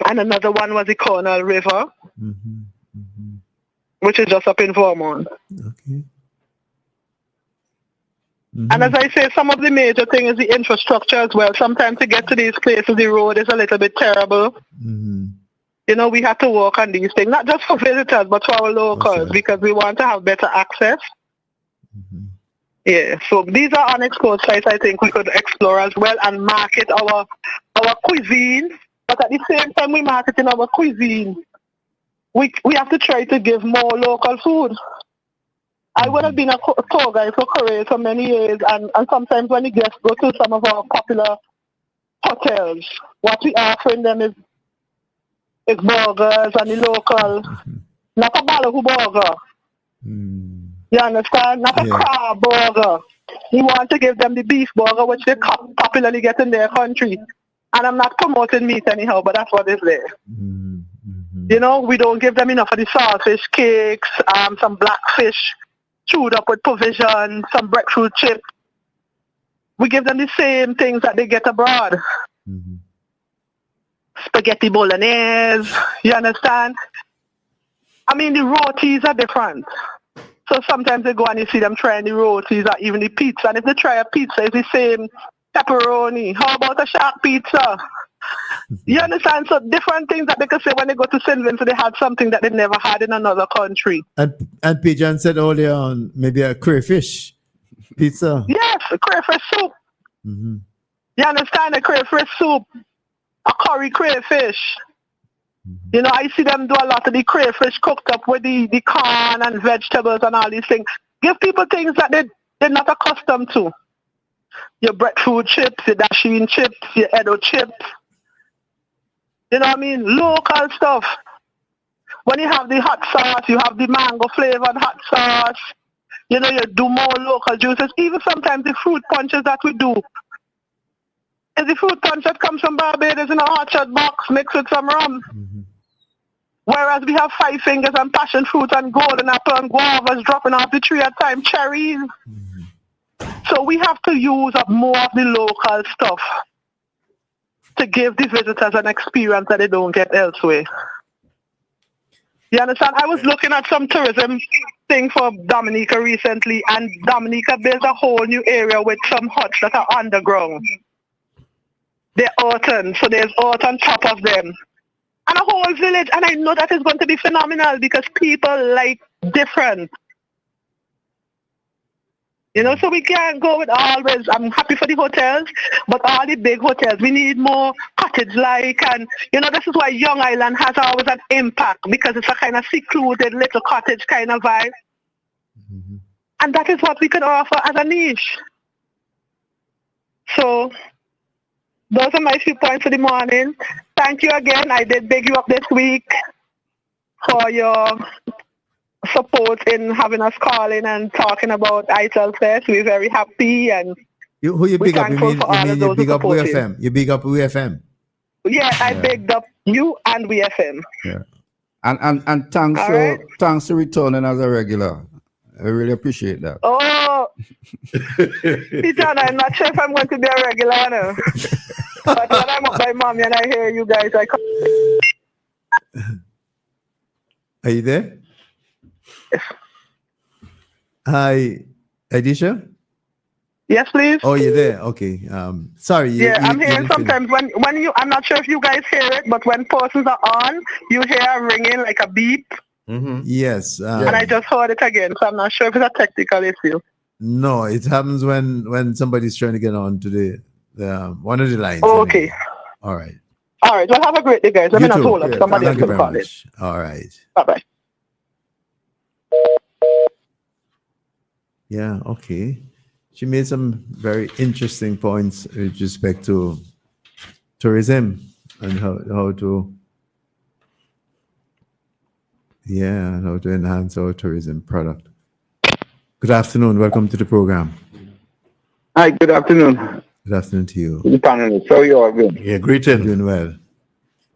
And another one was the Cornell River, Mm-hmm. Mm-hmm. which is just up in Vermont. Okay. Mm-hmm. And as I say, some of the major thing is the infrastructure as well. Sometimes to get to these places, the road is a little bit terrible. Mm-hmm. We have to work on these things, not just for visitors, but for our locals, right. because we want to have better access. Mm-hmm. Yeah, so these are unexplored sites I think we could explore as well and market our cuisine. But at the same time, we're marketing our cuisine. we have to try to give more local food. I would have been a tour guide for Korea for many years, and sometimes when the guests go to some of our popular hotels, what we offering them is burgers and the local, not a ballahu burger. You understand? Not a crab burger. We want to give them the beef burger, which they popularly get in their country. And I'm not promoting meat anyhow, but that's what is there. You know, we don't give them enough of the saltfish cakes, some blackfish chewed up with provision, some breadfruit chips. We give them the same things that they get abroad. Spaghetti bolognese, you understand? I mean, the rotis are different. So sometimes they go and you see them trying the rotis or even the pizza. And if they try a pizza, it's the same pepperoni. How about a shark pizza? You understand? So different things that they can say when they go to St. Vincent, they had something that they never had in another country. And Pigeon said earlier on maybe a crayfish pizza. Yes, a crayfish soup. You understand? A crayfish soup, a curry crayfish. You know, I see them do a lot of the crayfish cooked up with the corn and vegetables and all these things. Give people things that they're not accustomed to. Your breadfruit chips, your dasheen chips, your Edo chips. You know what I mean? Local stuff. When you have the hot sauce, you have the mango flavored hot sauce. You know, you do more local juices. Even sometimes the fruit punches that we do. Is the fruit punch that comes from Barbados in an orchard box mixed with some rum. Whereas we have 5 fingers and passion fruit and golden apple and guavas dropping off the tree at time, cherries. So we have to use up more of the local stuff to give the visitors an experience that they don't get elsewhere. You understand? I was looking at some tourism thing for Dominica recently, and Dominica built a whole new area with some huts that are underground. They're earthen, so there's earth on top of them. And a whole village, and I know that is going to be phenomenal because people like different. You know, so we can't go with always, I'm happy for the hotels, but all the big hotels, we need more cottage-like, and, you know, this is why Young Island has always an impact, because it's a kind of secluded little cottage kind of vibe. And that is what we can offer as a niche. So, those are my few points for the morning. Thank you again. I did big you up this week for your support in having us calling and talking about ITEL Fest. We're very happy, and who you big up? You mean you big up supporting. WFM? You big up WFM? Yeah, I bigged up you and WFM. Yeah. And thanks All for right. thanks for returning as a regular. I really appreciate that. Oh, Peter, I'm not sure if I'm going to be a regular now. But when I'm up by mommy and I hear you guys, I come. Are you there? Hi, Adisha? Yes, please. Oh, you're there. Okay. Sorry. I'm hearing sometimes when you, I'm not sure if you guys hear it, but when persons are on, you hear a ringing like a beep. Yes. And I just heard it again, so I'm not sure if it's a technical issue. No, it happens when somebody's trying to get on to the one of the lines. Oh, okay. All right. All right. Well, have a great day, guys. I'm You in a too. hold up. Somebody else Thank you can very call it. much. All right. Bye-bye. Yeah, okay. She made some very interesting points with respect to tourism and how to enhance our tourism product. Good afternoon. Welcome to the program. Hi, good afternoon. Good afternoon to you. Good panelists. How are you all doing? Yeah, greetings. Doing well.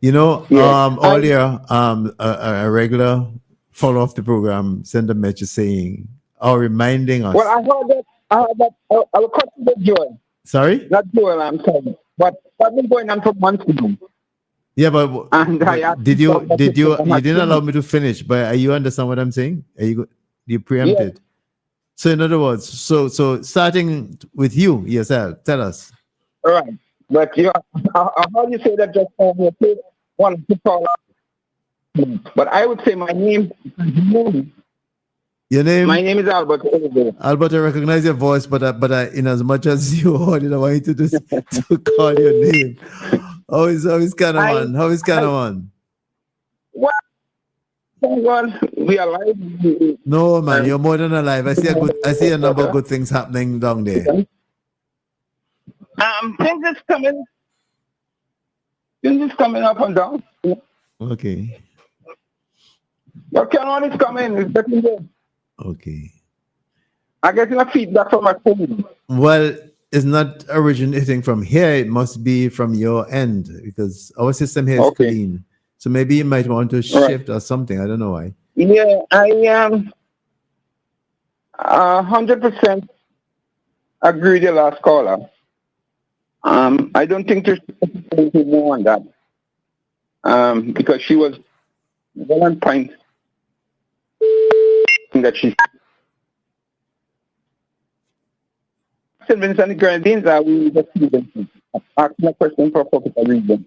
You know, Yeah. earlier, a regular follow off the program sent a message saying, or reminding us. Well, I heard that I will cut to the Joel. Sorry? Not Joel, I'm sorry. But that's been going on for months now. Yeah, but And I asked you didn't you- allow me to finish, but you understand what I'm saying? You preempted. So in other words, so starting with you yourself, tell us. All right. But I heard you say that just one to call out. But I would say my name. Your name? My name is Albert Oliver. Albert, I recognize your voice, but in as much as you heard it, I want you to call your name. How is Canavan? How is Canavan? Well, thank God we are alive. No, man, you're more than alive. I see a number of good things happening down there. Things is coming up and down. Okay. Your Canon is coming. It's getting good. Okay. I'm getting a feedback from my phone. Well, it's not originating from here. It must be from your end because our system here is clean. So maybe you might want to shift or something. I don't know why. Yeah, I am 100% agree with the last caller. I don't think there's anything more on that. Because she was well on point that she St. Vincent and the Grenadines are we just asking a question for a particular reason.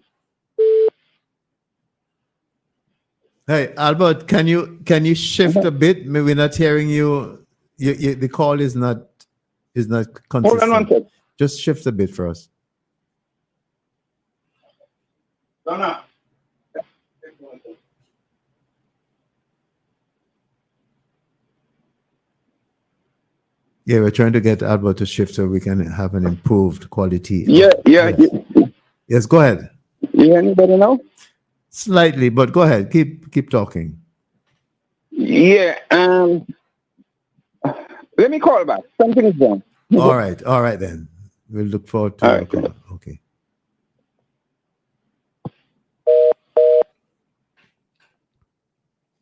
Hey, Albert, can you shift a bit? Maybe we're not hearing you. The call is not consistent. Hold on one second. Just shift a bit for us. No. Yeah, we're trying to get Albert to shift so we can have an improved quality. Yeah. Yes, go ahead. You anybody know? Slightly, but go ahead. Keep talking. Yeah. Let me call back. Something is wrong. All right then. We'll look forward to your call. Okay.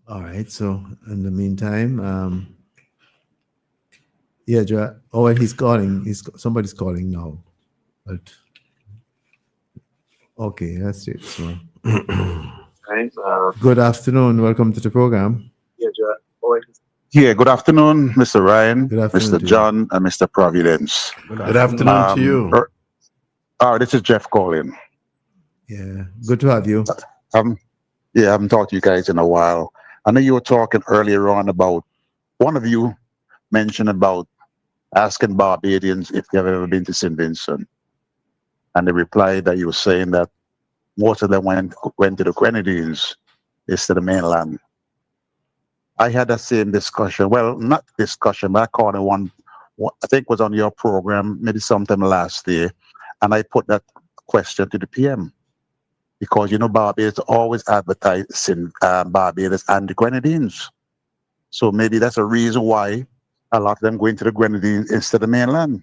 All right. So in the meantime, yeah, Joe. Oh, well, he's calling. Somebody's calling now. But okay, that's it. So good afternoon. Welcome to the program. Yeah, good afternoon, Mr. Ryan, Good afternoon Mr. to you. John, and Mr. Providence. Good afternoon to you. This is Jeff calling. Yeah, good to have you. I haven't talked to you guys in a while. I know you were talking earlier on about, one of you mentioned about asking Barbadians if they have ever been to St. Vincent. And they replied that you were saying that most of them went to the Grenadines instead of the mainland. I had that same discussion. Well, not discussion, but I called it one, I think was on your program, maybe sometime last year. And I put that question to the PM. Because, Barbados always advertising Barbados and the Grenadines. So maybe that's a reason why a lot of them go into the Grenadines instead of the mainland.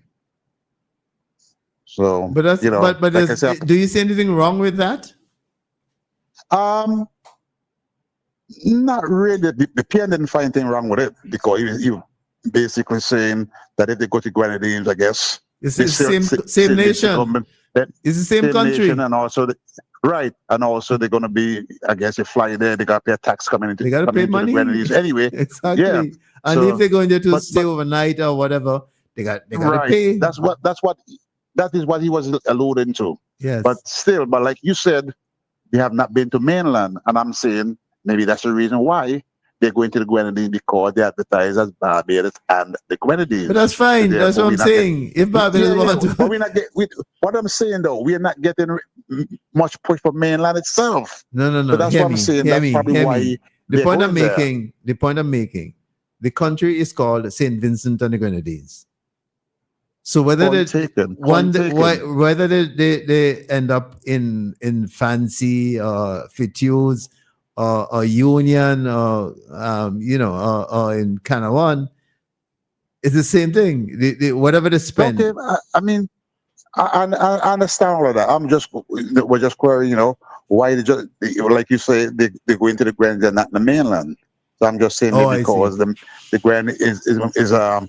So, But that's but like I said, do you see anything wrong with that? not really. The PM didn't find anything wrong with it because he basically saying that if they go to Grenadines, I guess It's the same nation. It's the same country. nation, and also right, and also they're gonna be. I guess you fly there, they got to pay a tax coming into. They got to pay into the money Grenadines anyway. Exactly. Yeah. And So, if they're going there to but- stay overnight or whatever, they got to Right. pay. That is what he was alluding to. Yes. But still, like you said, they have not been to mainland, and I'm saying maybe that's the reason why they're going to the Grenadines, because they advertise as Barbados and the Grenadines. But that's fine. That's what I'm saying. If Barbados want to, But we're not what I'm saying though, we're not getting much push for mainland itself. no. So that's Hear what I'm me, saying. hear That's me, probably hear why me. The they're point I'm going there. making, the country is called St. Vincent and the Grenadines. So whether Point they taken, one point taken. whether they end up in fancy Fitues or Union or or in Canawan, it's the same thing. Whatever they spend. Okay, I mean, I understand all of that. We're just querying, why they just, like you say, they go into the Grand and not the mainland. So I'm just saying Oh, that I because the Grand is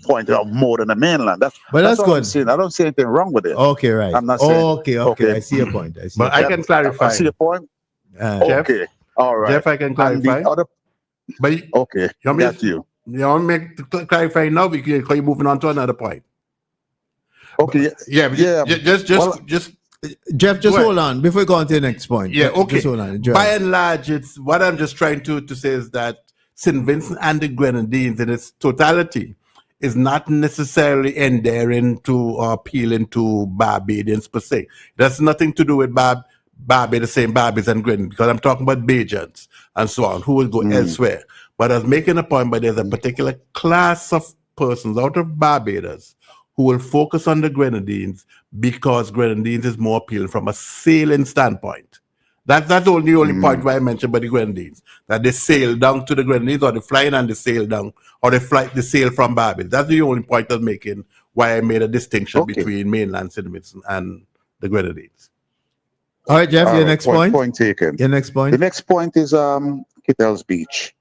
pointed out more than the mainland. That's But that's all good. I'm saying. I don't see anything wrong with it. Okay, right. I'm not saying. Okay. I see your point. But I can clarify. I see your point. Jeff, Okay, all right. Jeff, I can And clarify. the other, But okay, you want me got you. you want me to clarify now because you're moving on to another point. Okay, Yeah, but yeah. just Jeff, just Go ahead. hold on before we go on to the next point. Yeah, okay. Just hold on. Joel. By and large, it's what I'm just trying to say is that St. Vincent and the Grenadines in its totality is not necessarily endearing to or appealing to Barbadians per se. That's nothing to do with Barbados, St. Barbados and Grenadines, because I'm talking about Bajans and so on, who will go elsewhere. But I was making a point, but there's a particular class of persons out of Barbados who will focus on the Grenadines because Grenadines is more appealing from a sailing standpoint. That's the only point why I mentioned about the Grenadines, that they sail down to the Grenadines, or they fly in and they sail down, or they sail from Barbados. That's the only point I was making, why I made a distinction between mainland St. Vincent and the Grenadines. All right, Jeff, your next point? Point taken. Your next point? The next point is Kittell's Beach.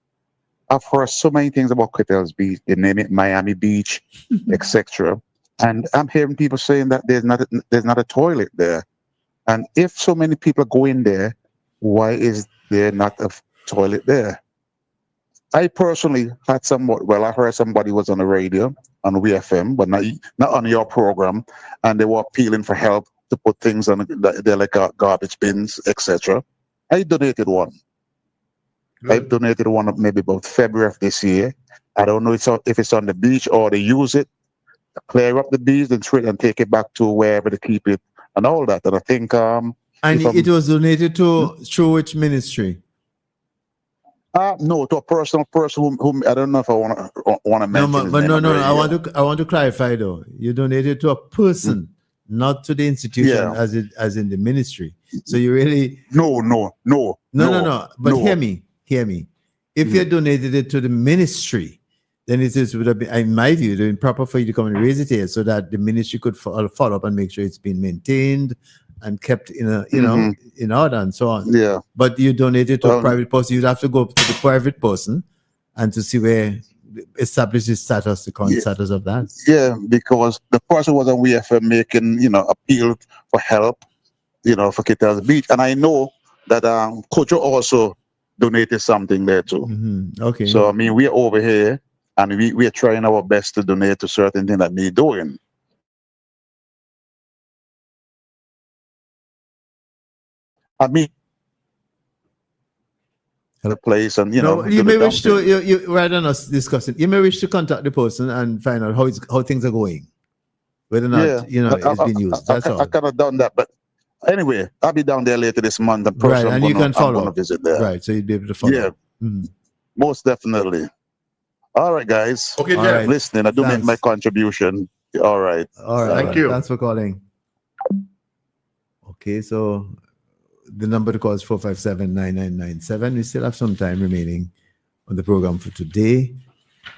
I've heard so many things about Kittell's Beach, they name it Miami Beach, etc. And I'm hearing people saying that there's not a toilet there. And if so many people go in there, why is there not a toilet there? I personally had I heard somebody was on the radio, on WFM, but not on your program, and they were appealing for help to put things on they're like garbage bins, etc. I donated one. Good. I donated one maybe about February of this year. I don't know if it's on the beach or they use it to clear up the beach and take it back to wherever they keep it and all that. And I think and it was donated through which ministry? No, to a person whom I don't know if I want to mention. No. I want to clarify though. You donated to a person, not to the institution as in the ministry. So you really no. But hear me. If you donated it to the ministry, then it would have been, in my view, it would have been proper for you to come and raise it here so that the ministry could follow up and make sure it's been maintained and kept in order and so on. Yeah. But you donated to a private person, you'd have to go to the private person and to see where establish the status, the current status of that. Yeah, because the person was on WFM making, appeal for help, for Kittell's Beach. And I know that Kojo also donated something there too. Okay. So, I mean, we're over here and we are trying our best to donate to certain things that need doing. I mean, the place and you may wish to you rather than us discussing. You may wish to contact the person and find out how things are going, whether or not it's been used. That's all. I could have done that, but anyway, I'll be down there later this month. And right, and you can follow. I'm going to visit there. Right, so you'd be able to follow. Yeah, most definitely. All right, guys. Okay, Jeff. right. Listening, I do make my contribution. All right. Thank you. Thanks for calling. Okay, so the number to call is 457-9997. We still have some time remaining on the program for today.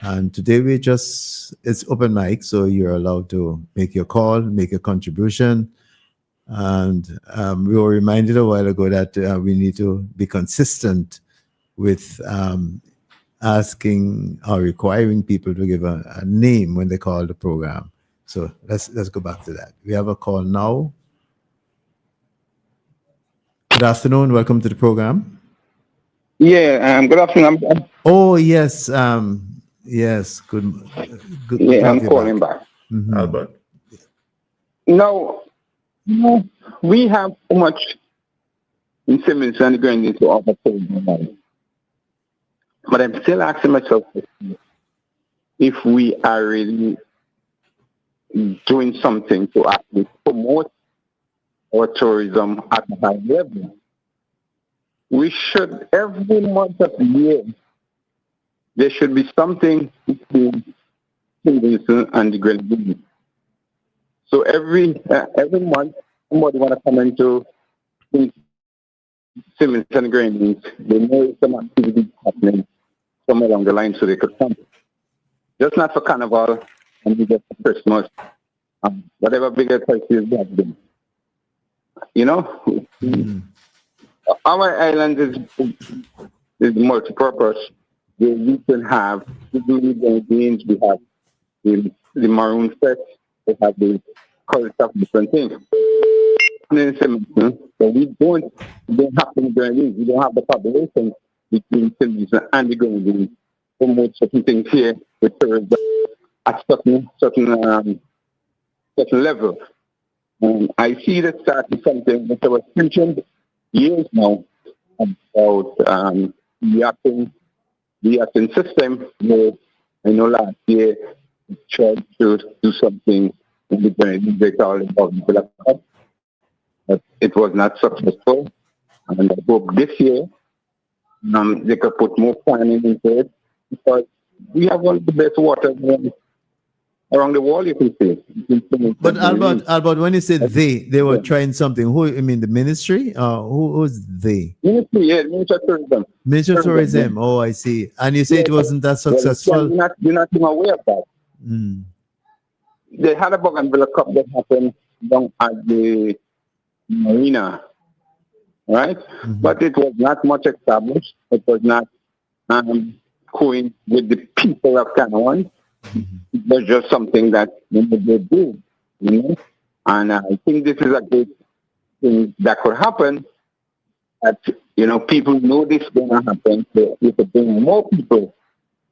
And today it's open mic, so you're allowed to make your call, make a contribution. And we were reminded a while ago that we need to be consistent with asking or requiring people to give a name when they call the program. So let's go back to that. We have a call now. Good afternoon. Welcome to the program. Yeah, good afternoon. Oh, yes. Yes. Good. Yeah, I'm calling back. Albert. No, we have so much in Simmons and Grenadines to offer. But I'm still asking myself if we are really doing something to actually promote our tourism at a high level. We should, every month of the year, there should be something between St. Vincent and the Grenadines. So every month, somebody want to come into St. Vincent and the Grenadines, they know some activity happening somewhere along the line so they could come. Just not for Carnival and just for Christmas, whatever bigger crisis they have been. Our island is multi-purpose. We can have the Grenadines, we have the Maroon Fest, we have the color stuff, different things. But we don't have the Grenadines. We don't have the population between St. Vincent and the Grenadines to promote certain things here with tourism at certain level. I see that starting something that I was preaching years now about the acting system. I know last year we tried to do something in the Grenadines. They call it but it was not successful. And I hope this year they could put more planning into it, because we have one of the best water around the world, you can say. But Albert, when you said they were trying something, who, I mean, the ministry? Who's they? Ministry, yeah, Ministry of Tourism. Ministry of Tourism. Oh, I see. And you say it wasn't that successful. You're not even aware of that. Mm. They had a Bougainville Cup that happened down at the marina, right? Mm-hmm. But it was not much established. It was not going with the people of Canaan. Mm-hmm. It was just something that they do, you know. And I think this is a great thing that could happen. That, you know, people know this is going to happen. So you could bring more people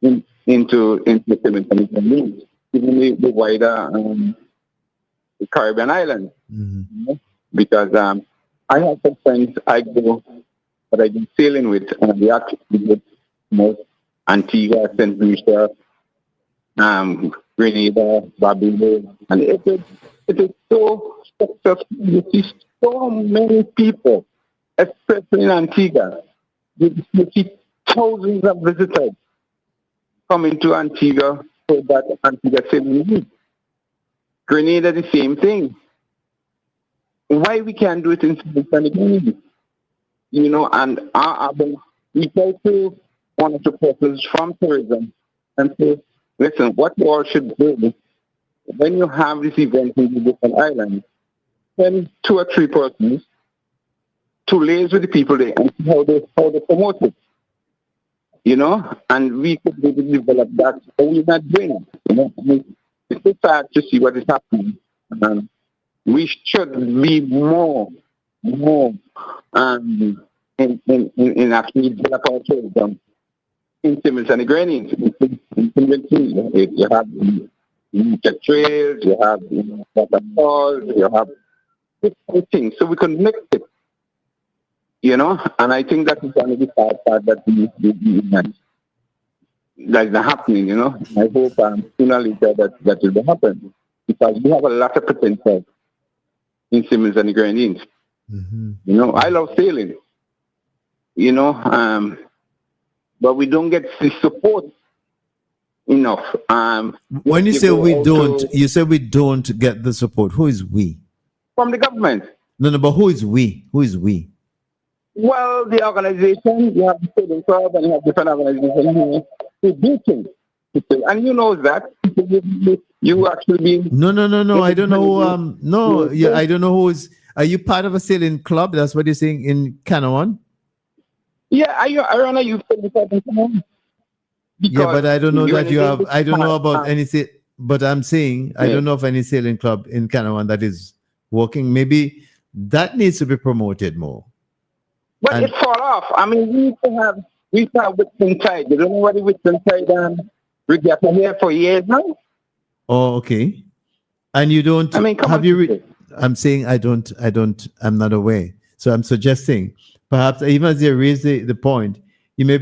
into the community, even the wider the Caribbean islands. Mm-hmm. You know? Because I have some friends I go that I've been sailing with, and they actually with most Antigua, St. Lucia, Grenada, Barbados, and it is so successful. You see so many people, especially in Antigua. You see thousands of visitors coming to Antigua for that Antigua Sailing Week. Grenada, the same thing. Why we can't do it in the community? You know, and we talk to one or two persons from tourism and say, listen, what you all should do when you have this event in the different islands, send 2 or 3 persons to liaise with the people there and see how they promote it. You know, and we could maybe develop that, but we're not doing it. You know, I mean, it's so sad to see what is happening. We should be more in actually develop our tourism in Timmins and the Grenadines. You have the trails, you have waterfalls, you have different things. So we can mix it, you know, and I think that is one of the part that that is not happening, you know. I hope sooner or later that will happen, because we have a lot of potential in Timmins and the Grenadines. Mm-hmm. You know, I love sailing, you know, but we don't get the support enough. When you say we don't, you say we don't get the support. Who is we? From the government. No, but who is we? Who is we? Well, the organization, you have the sailing club and you have different organizations who do things. And you know that. You actually be... No. I don't know. I don't know who is... Are you part of a sailing club? That's what you're saying in Canaan? Yeah, I run a youth sailing club in Canaan. Yeah, but I don't know that you have... I don't know about any... But I'm saying I don't know of any sailing club in Canaan that is working. Maybe that needs to be promoted more. But it fall off. I mean, we used to have Whitsun Tide. You don't know what the Whitsun Tide regatta here for years now? Oh, okay. And you don't... I mean, have you... I'm saying I'm not aware. So I'm suggesting perhaps even as you raise the point, you may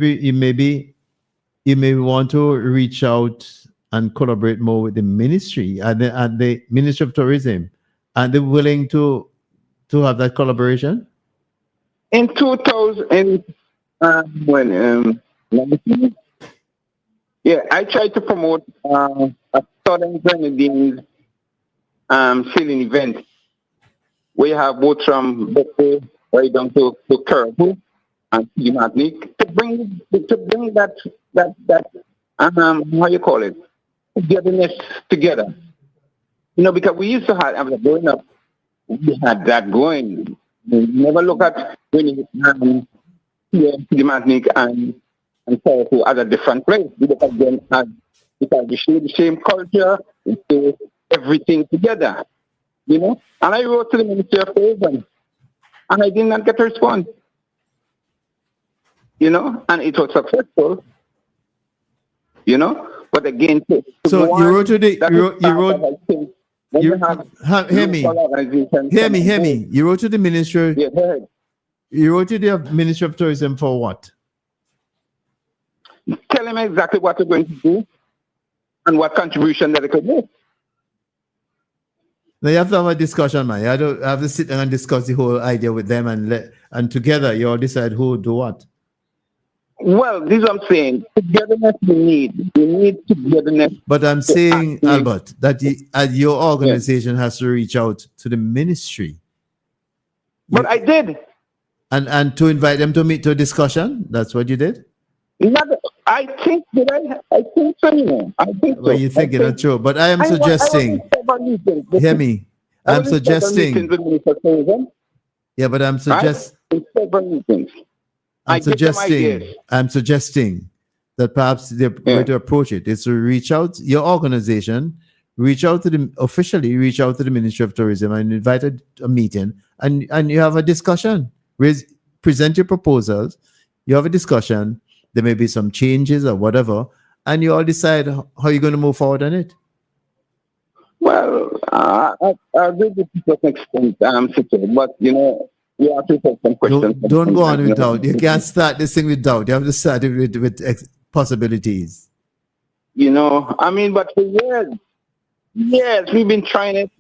want to reach out and collaborate more with the ministry and the Ministry of Tourism. Are they willing to have that collaboration? In 2000, I tried to promote a Southern Grenadines sailing event where you have boats from Bethel right down to Caribou and Martinique to bring that how you call it, togetherness together. You know, because we used to have growing up, we had that going. We never look at when the Martinique and Caribou as a different place. We look at them as because we share the same culture, we share everything together. You know, and I wrote to the Ministry of Tourism, and I did not get a response. You know, and it was successful. You know, but again, so you wrote to the hear me. You wrote to the ministry. Yeah, go ahead. You wrote to the Ministry of Tourism for what? Tell them exactly what they're going to do and what contribution that they could make. Now you have to have a discussion, man. You have to sit down and discuss the whole idea with them, and together you all decide who do what. Well, this is what I'm saying. Togetherness we need. We need togetherness. But I'm saying, Albert, that your organization has to reach out to the ministry. But I did. And to invite them to meet to a discussion. That's what you did. I think I think so. You know. I think so. Well, you're thinking it's true, but I am suggesting. Hear me. I'm suggesting. Yeah, but I'm suggesting. I'm suggesting that perhaps the way to approach it is to reach out your organization, officially reach out to the Ministry of Tourism and invite a meeting, and you have a discussion. Present your proposals. You have a discussion. There may be some changes or whatever, and you all decide how you're going to move forward on it. Well, I agree with you to an extent, but you know, you have to take some questions. Don't go on with doubt. You can't start this thing with doubt. You have to start it with possibilities. You know, I mean, but for years we've been trying it.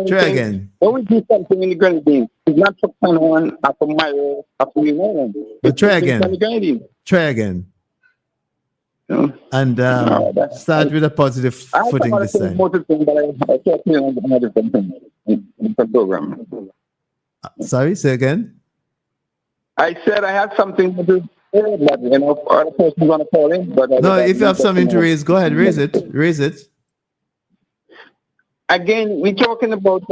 Try again. When we do something in the Grenadines, it's not for someone after Mayo, after you know. But try again. Try again. And start with a positive footing this time. Sorry, say again. I said I had something to do, but you know, other person's gonna call in. But no, if you have something to raise, go ahead, raise it. Raise it. Again, we're talking about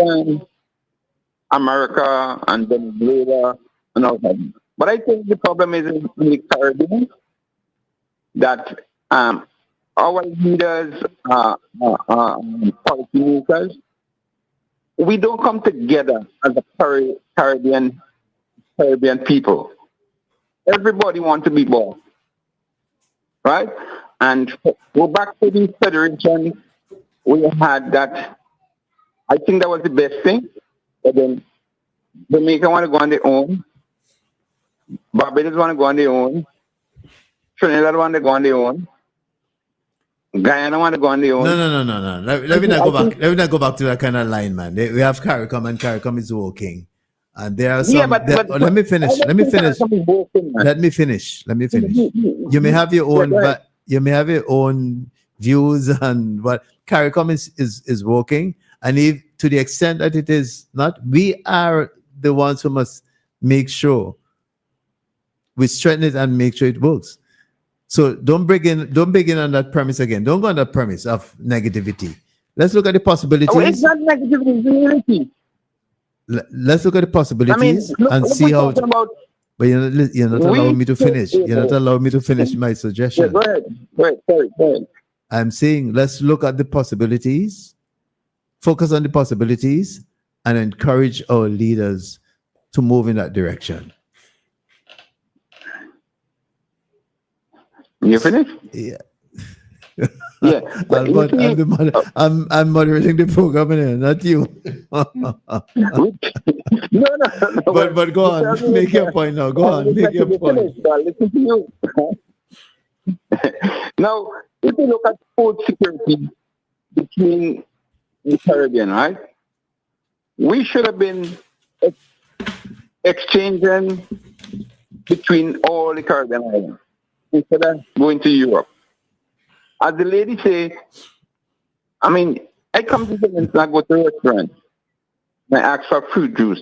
America and Venezuela and all that. But I think the problem is in the Caribbean that our leaders, policymakers, we don't come together as a Caribbean people. Everybody wants to be boss, right? And go back to the federation, we had that. I think that was the best thing. But then Jamaica want to go on their own. Barbados want to go on their own. Trinidad want to go on their own. Guyana want to go on their own. No. Let me not go back. Let me not go back to that kind of line, man. We have CARICOM, and CARICOM is working. And there are some. Yeah, but let me finish. Let me finish. You may have your own. But you may have your own views and what CARICOM is working. And if to the extent that it is not, we are the ones who must make sure we strengthen it and make sure it works. So don't begin on that premise again. Don't go on that premise of negativity. Let's look at the possibilities. Oh, it's not negativity, it's reality. Let's look at the possibilities and see how. But you're not allowing me to finish. You're not allowing me to finish my suggestion. Yeah, go ahead. Sorry. I'm saying let's look at the possibilities, focus on the possibilities, and encourage our leaders to move in that direction. You finished? Yeah. Yeah. I'm moderating the program here, not you. No. But go on. Make your point now. Go on. Make your point. Listen to you. Now, if you look at food security between the Caribbean, right? We should have been exchanging between all the Caribbean islands instead of going to Europe. As the lady say, I mean, I come to the and I go to a restaurant and I ask for fruit juice,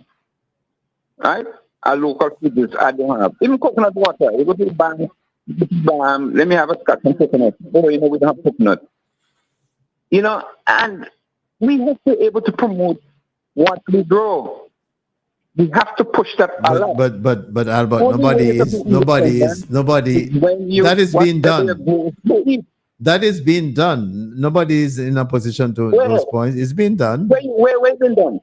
right? A local fruit juice I don't have. Even coconut water. You go to the bank, let me have a scotch and coconut. Oh, you know, we don't have coconut. You know, and we have to be able to promote what we grow. We have to push that a lot. But Albert, nobody. That is being done. That is being done. Nobody is in a position to those points. It's being done. Where been done?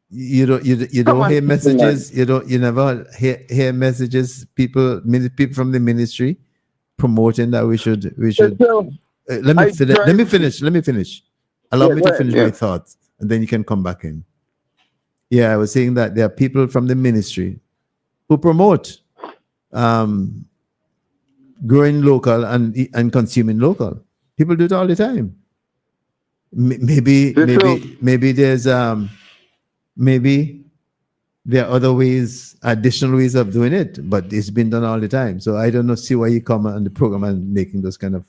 You don't hear messages. You never hear messages. People from the ministry promoting that we should. Let me finish. Allow me to finish my thoughts, and then you can come back in. Yeah, I was saying that there are people from the ministry who promote growing local and consuming local. People do it all the time. Maybe there's maybe there are other ways, additional ways of doing it, but it's been done all the time. So I don't know, see why you come on the program and making those kind of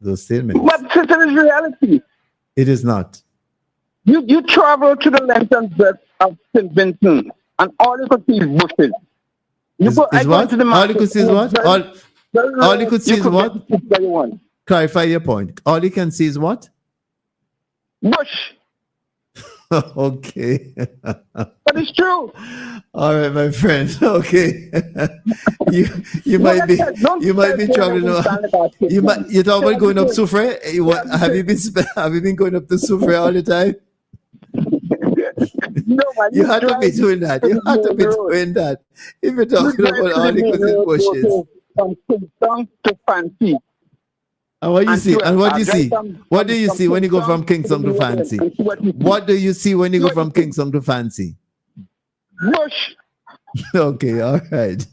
those statements. But it is reality. It is not. You travel to the length and breadth of St. Vincent, and all you could see is bushes. Is what? All you could see is what? All you could see is what? Clarify your point. All you can see is what? Bush. Okay. But it's true. All right, my friend. Okay. you might be traveling. You talk about going up Soufrière. Have you been going up to Soufrière all the time? No, man, you have to be doing that. You have to be doing that. If you're talking about all the bushes. From Kingston to Fancy. And what you see? And what do you see? What do you see when you go from Kingston to Fancy? What do you see when you go from Kingston to Fancy? Bush. Okay, all right.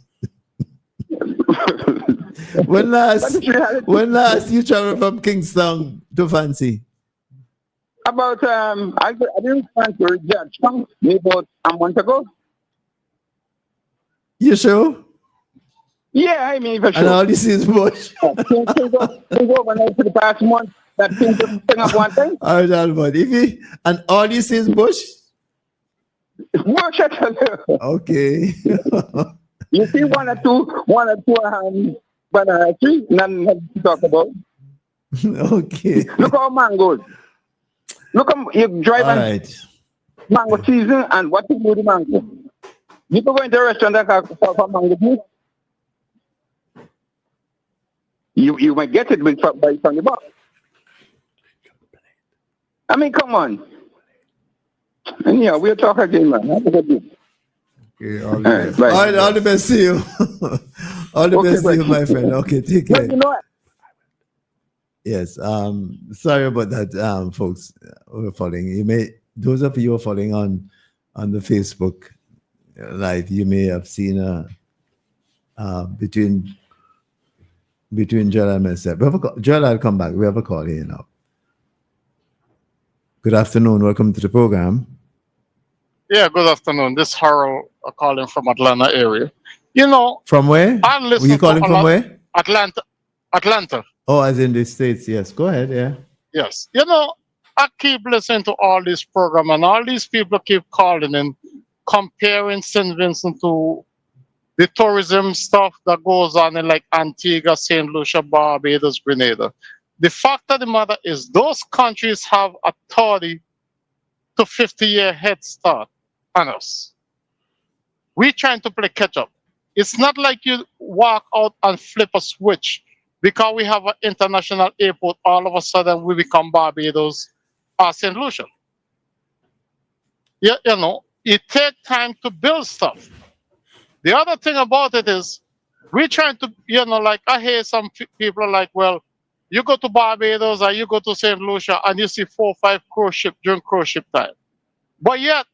when last you traveled from Kingston to Fancy? About I didn't plan to judge maybe about a month ago. You sure? Yeah, I mean for sure. And all this is bush. Go when I for the past month. That thing just thing up one thing. All right, Albert. And all this is bush. Bush, I tell you. Okay. You see one or two banana tree, nothing to talk about. Okay. Look how mangoes. Look how you drive and mango season, and what you do with the mango. You go into a restaurant that have for mango juice. You might get it from the box. I mean, come on. And yeah, we'll talk again, man. Have a good day. Okay, all the best to you. All the best to you, my friend. Okay, take care. You know what? Yes. Sorry about that, folks. We're following. Those of you who are following on the Facebook Live, you may have seen between Joel and myself. Joel, I'll come back. We have a call here now. Good afternoon. Welcome to the program. Yeah, good afternoon. This is Harold calling from Atlanta area. You know, from where? Were you calling from where? Atlanta. Oh, as in the States. Yes. Go ahead. Yeah. Yes. You know, I keep listening to all this program, and all these people keep calling and comparing St. Vincent to the tourism stuff that goes on in like Antigua, St. Lucia, Barbados, Grenada. The fact of the matter is those countries have a 30 to 50-year head start on us. We're trying to play catch up. It's not like you walk out and flip a switch because we have an international airport, all of a sudden we become Barbados or St. Lucia. Yeah, you know, it takes time to build stuff. The other thing about it is we're trying to, you know, like I hear some people like, well, you go to Barbados or you go to St. Lucia and you see 4 or 5 cruise ships during cruise ship time. But yet,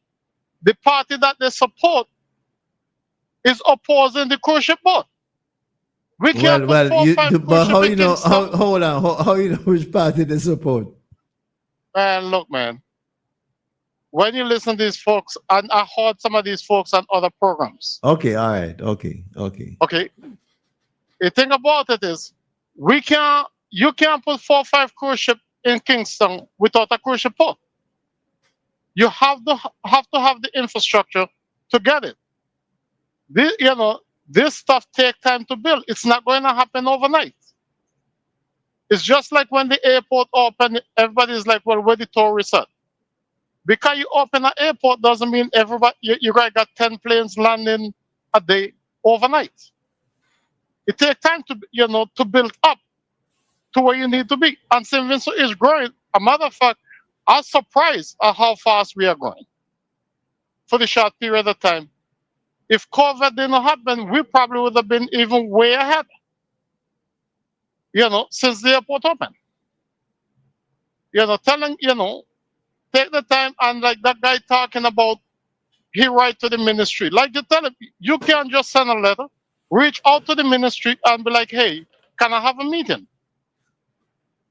the party that they support is opposing the cruise ship boat. We can't but how you know? Hold on. How you know which party they support? Man, look, man. When you listen to these folks, and I heard some of these folks on other programs. Okay, all right. Okay. The thing about it is, you can't put 4 or 5 cruise ships in Kingston without a cruise ship port. You have to have the infrastructure to get it. This stuff takes time to build. It's not going to happen overnight. It's just like when the airport opened, everybody's like, well, where the tourists at? Because you open an airport doesn't mean everybody, you guys got 10 planes landing a day overnight. It takes time to build up to where you need to be. And St. Vincent is growing. A matter of fact, I'm surprised at how fast we are going for the short period of time. If COVID didn't happen, we probably would have been even way ahead, since the airport opened. Take the time, and like that guy talking about, he write to the ministry. Like you tell him, you can't just send a letter, reach out to the ministry and be like, hey, can I have a meeting?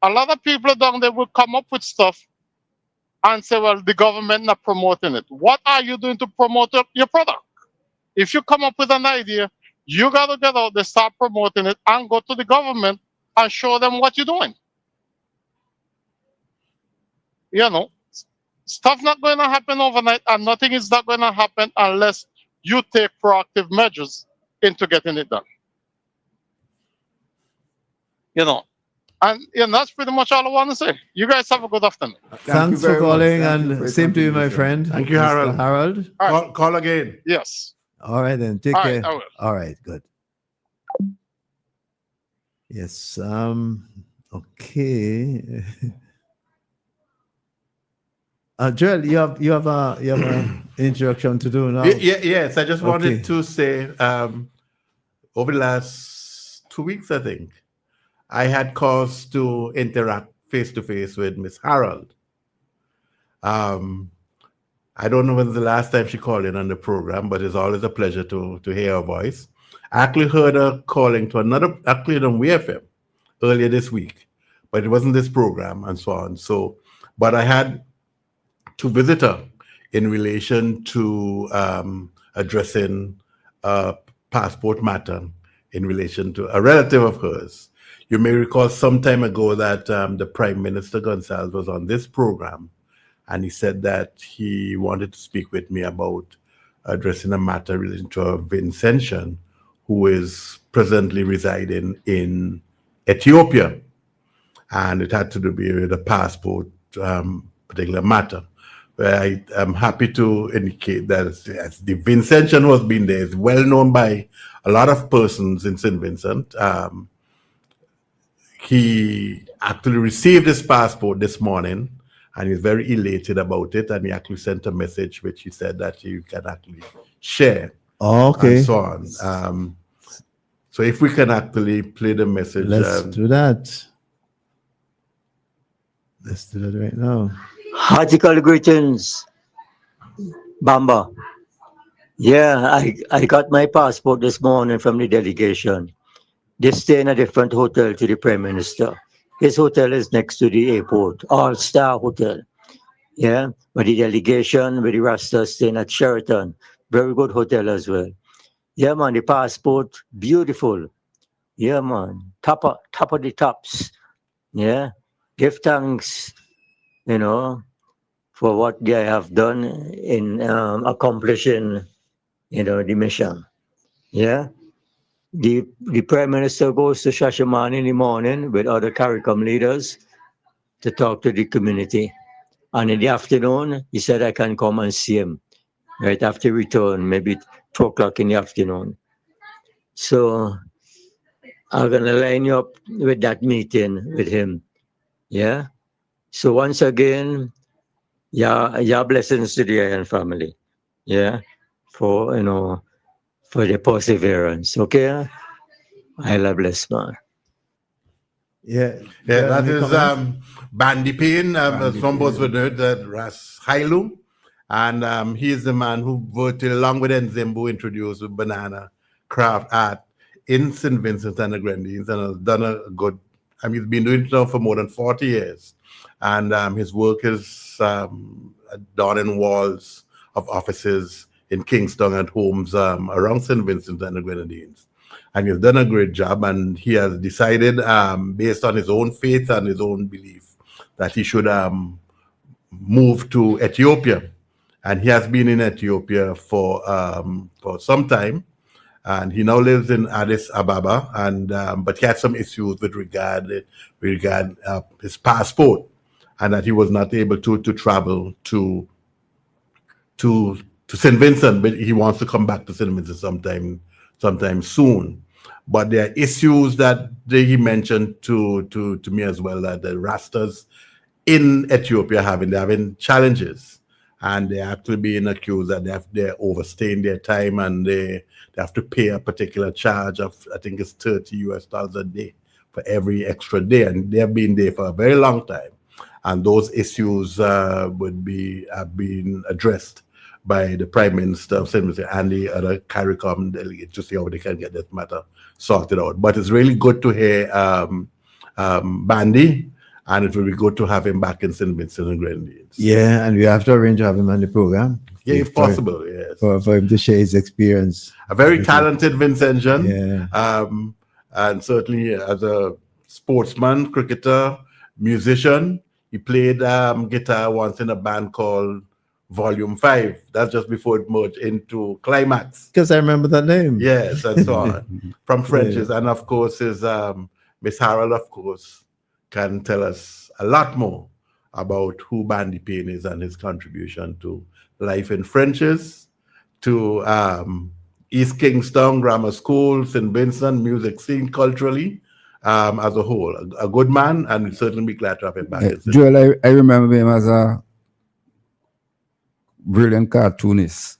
a lot of people down there will come up with stuff and say, well, the government not promoting it. What are you doing to promote your product? If you come up with an idea, you got to get out there, start promoting it, and go to the government and show them what you're doing. You know, stuff not going to happen overnight, and nothing is not going to happen unless you take proactive measures into getting it done. You know, and that's pretty much all I want to say. You guys have a good afternoon. Thanks for calling, and same to you, my friend. Thank you, Mr. Harold. Harold. Call again. Yes. All right, then. Take All care. right, I will. All right, good. Yes. Okay. Joel, you have an introduction to do now. Yes, I just wanted Okay. to say over the last 2 weeks, I think, I had cause to interact face to face with Miss Harold. I don't know when the last time she called in on the program, but it's always a pleasure to hear her voice. I actually heard her calling to another, actually on WFM earlier this week, but it wasn't this program and so on. So, but I had to visit her in relation to addressing a passport matter in relation to a relative of hers. You may recall some time ago that the Prime Minister Gonsalves was on this program, and he said that he wanted to speak with me about addressing a matter relating to a Vincentian who is presently residing in Ethiopia. And it had to do with a passport particular matter. Where I am happy to indicate that as the Vincentian was being there, is well known by a lot of persons in St. Vincent. He actually received his passport this morning, and he's very elated about it. And he actually sent a message which he said that you can actually share. Okay. And so on. So if we can actually play the message. Let's do that. Let's do that right now. Heartical greetings, Bamba. Yeah, I got my passport this morning from the delegation. They stay in a different hotel to the Prime Minister. His hotel is next to the airport, All-Star Hotel. Yeah, but the delegation with the Rastas staying at Sheraton. Very good hotel as well. Yeah, man, the passport, beautiful. Yeah, man, top of the tops. Yeah, give thanks, you know, for what they have done in accomplishing, you know, the mission. Yeah. The Prime Minister goes to Shashamane in the morning with other CARICOM leaders to talk to the community. And in the afternoon, he said I can come and see him right after return, maybe 2 o'clock in the afternoon. So I'm going to line you up with that meeting with him. Yeah. So once again, yeah, blessings to the Iron family. Yeah. For, you know, for the perseverance. Okay. I love bless, man. Yeah. That is Bandy Payne. Some both would know that Ras Hailu. And he is the man who voted along with Nzimbu introduced the banana craft art in St. Vincent and the Grenadines, and has done a good, he's been doing it now for more than 40 years. And his work is adorning walls of offices in Kingston and homes around St. Vincent and the Grenadines. And he's done a great job, and he has decided, based on his own faith and his own belief, that he should move to Ethiopia. And he has been in Ethiopia for some time, and he now lives in Addis Ababa. And but he had some issues with regard his passport, and that he was not able to travel to St. Vincent, but he wants to come back to St. Vincent sometime soon. But there are issues that he mentioned to me as well, that the Rastas in Ethiopia they're having challenges, and they're actually being accused that they're overstaying their time, and they have to pay a particular charge of, I think it's $30 a day for every extra day, and they've been there for a very long time. And those issues have been addressed by the Prime Minister of St. Vincent and the other CARICOM delegates to see how they can get this matter sorted out. But it's really good to hear Bandy and it will be good to have him back in St. Vincent and Grenadines. Yeah, and we have to arrange to have him on the program. Yeah, if possible, yes. For him to share his experience. A very talented Vincentian. Yeah. And certainly as a sportsman, cricketer, musician, he played guitar once in a band called Volume 5. That's just before it merged into Climax. Because I remember that name. Yes, and so on. From French's. And of course, his Miss Harold, of course, can tell us a lot more about who Bandy Payne is and his contribution to life in French's, to East Kingston Grammar School, St. Vincent music scene culturally as a whole. A good man, and we'd certainly be glad to have him back. Joel, I remember him as a brilliant cartoonist.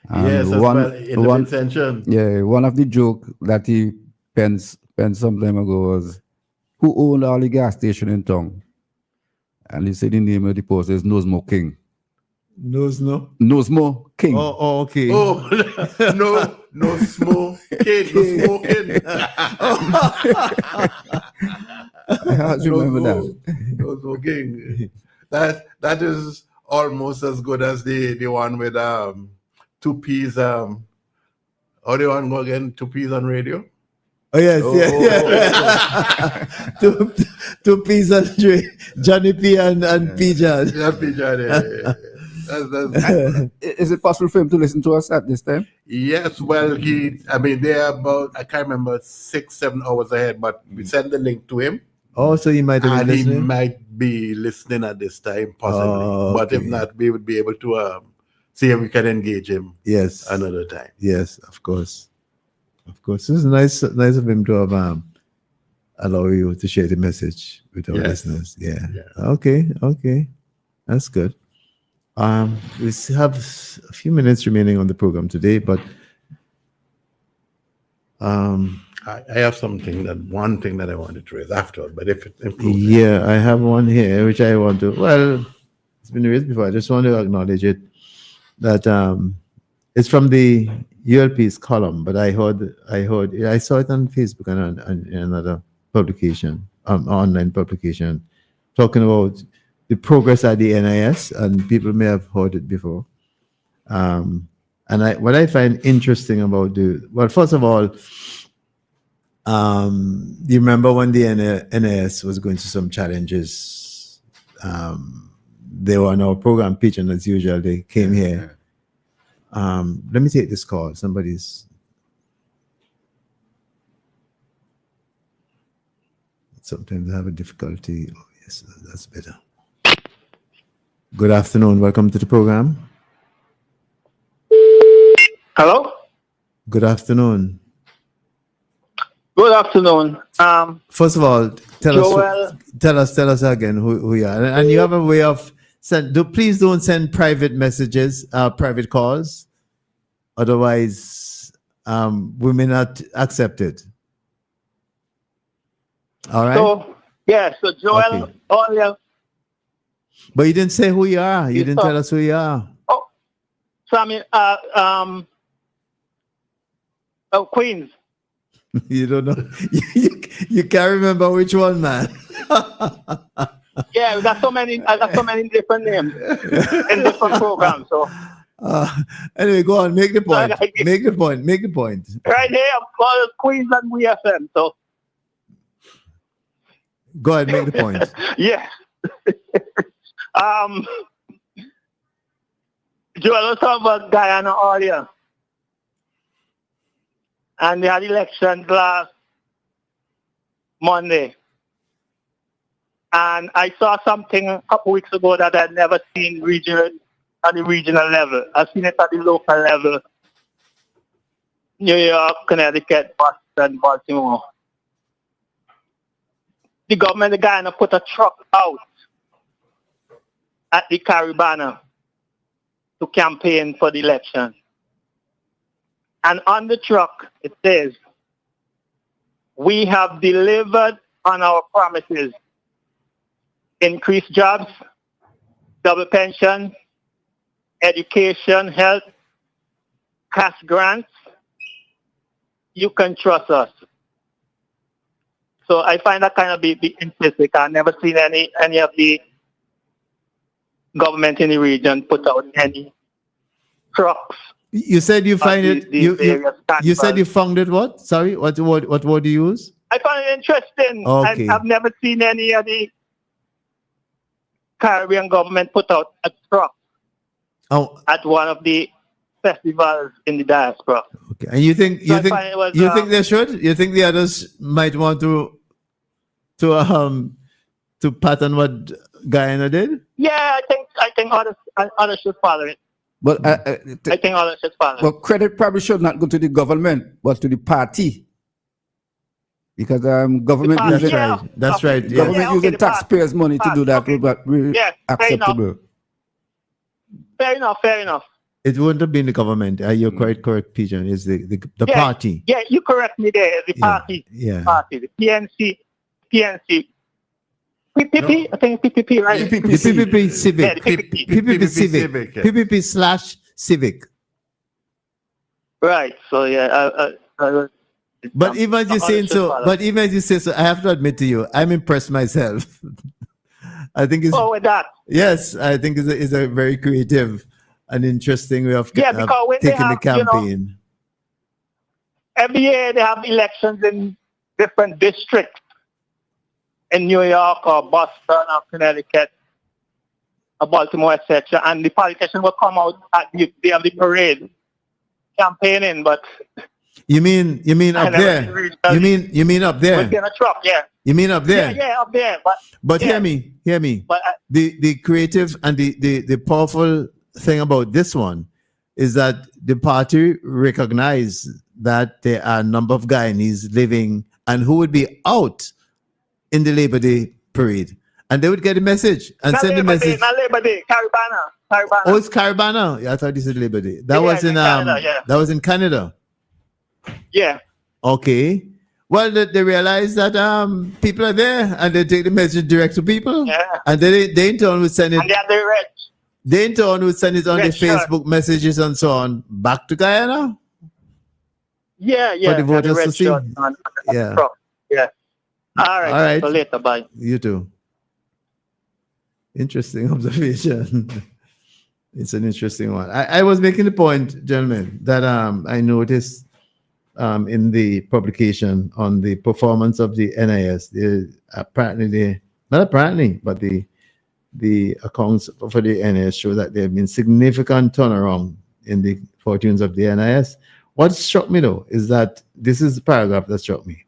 And yes, as well, in the Vincentian. Yeah, one of the joke that he penned some time ago was, who owned all the gas station in town? And he said the name of the post is No Smoking. No King. Oh, okay. Oh, no smoking, no smoking. I remember that. No smoking. That is almost as good as the one with 2 P's. How do you want to go again? 2 P's on radio? Oh, yes, yeah. two P's and Johnny P and P. John. Yeah, P. John, yeah. Is it possible for him to listen to us at this time? Yes, well, they're about, I can't remember, 6-7 hours ahead, but we send the link to him. Oh, so he might have been listening? He might be listening at this time, possibly. Oh, But if okay. not, we would be able to see if we can engage him another time. Yes, of course. Of course. It's nice of him to have allow you to share the message with our listeners. Yeah. Okay. That's good. We still have a few minutes remaining on the program today, but I have one thing that I wanted to raise afterward, but if it improves. yeah, I have one here which I want to. Well, it's been raised before. I just want to acknowledge it. That it's from the ULP's column, but I saw it on Facebook and on another publication, online publication, talking about the progress at the NIS, and people may have heard it before. And what I find interesting about first of all, do you remember when the NIS was going through some challenges? They were on our program pitch, and as usual, they came here. Let me take this call. Somebody's sometimes I have a difficulty. Oh, yes, that's better. Good afternoon. Welcome to the program. Hello? Good afternoon. Good afternoon. First of all, Joel. tell us again who you are, and you have a way of please don't send private messages, private calls, otherwise we may not accept it. All right. So Joel earlier. But you didn't say who you are. You didn't tell us who you are. Oh, so I mean, Queens. You don't know. You can't remember which one, man. Yeah, we got so many different names in different programs. So anyway, go on. Make the point. Make the point. Right here, I'm called Queens and WFM. So go ahead, make the point. Yeah. Joel was talking about Guyana earlier. And they had elections last Monday. And I saw something a couple weeks ago that I'd never seen at the regional level. I've seen it at the local level. New York, Connecticut, Boston, Baltimore. The government of Guyana put a truck out at the Caribana to campaign for the election. And on the truck, it says, "We have delivered on our promises. Increased jobs, double pension, education, health, cash grants. You can trust us." So I find that kind of be implicit. I've never seen any of the government in the region put out any trucks. You said you find it. these various You said you carnivals. found it. What? Sorry. What word do you use? I find it interesting. Okay. I've never seen any of the Caribbean government put out a truck Oh, at one of the festivals in the diaspora. okay. And you think So I find it was, you think they should? You think the others might want to pattern what Guyana did? Yeah, I think others should follow it. But I think others should follow well, it. credit probably should not go to the government, but to the party. Because government party, using yeah. That's right. Yeah. government Yeah, okay, using the party. taxpayers' money to do that Okay. but really Yeah, fair enough. acceptable. Fair enough. It wouldn't have been the government. You're quite correct, Pigeon. It's the Yeah. party. Yeah, you correct me there. The Yeah, party. yeah. Party. The PNC. PPP? I think PPP, right? The PPP Civic. Yeah, the PPP. PPP Civic. Civic, yeah. PPP/Civic. Right. So yeah, But even as you're saying should so, follow. but even as you say so, I have to admit to you, I'm impressed myself. I think it's with that. yes, I think it's a very creative and interesting way of Yeah, because when they taking the have, you know, campaign. every year they have elections in different districts in New York or Boston or Connecticut or Baltimore, etc. And the politicians will come out at the day of the parade campaigning, but You mean I up never there? really You mean up there? in a truck, yeah. You mean up there? Yeah, up there. But But yeah. hear me. But The creative and the powerful thing about this one is that the party recognize that there are a number of Guyanese living and who would be out in the Labor Day parade, and they would get a message and not send the Labor Day, message. not Labor Day, Caribana. Oh, it's Caribana. Yeah, I thought you said Labor Day. That Yeah, was in Canada, yeah. that was in Canada. Yeah. Okay. Well, they realize that people are there and they take the message direct to people. Yeah. And they in turn would send it. And they are direct. They in turn would send it on Red the shirt. Facebook messages and so on back to Guyana. Yeah, For the voters red to see. shirt on the Yeah. truck. Yeah. All right. All right. So later, bye. You too. Interesting observation. It's an interesting one. I was making the point, gentlemen, that I noticed in the publication on the performance of the NIS. Not apparently, but the accounts for the NIS show that there have been significant turnaround in the fortunes of the NIS. What struck me though is that this is the paragraph that struck me,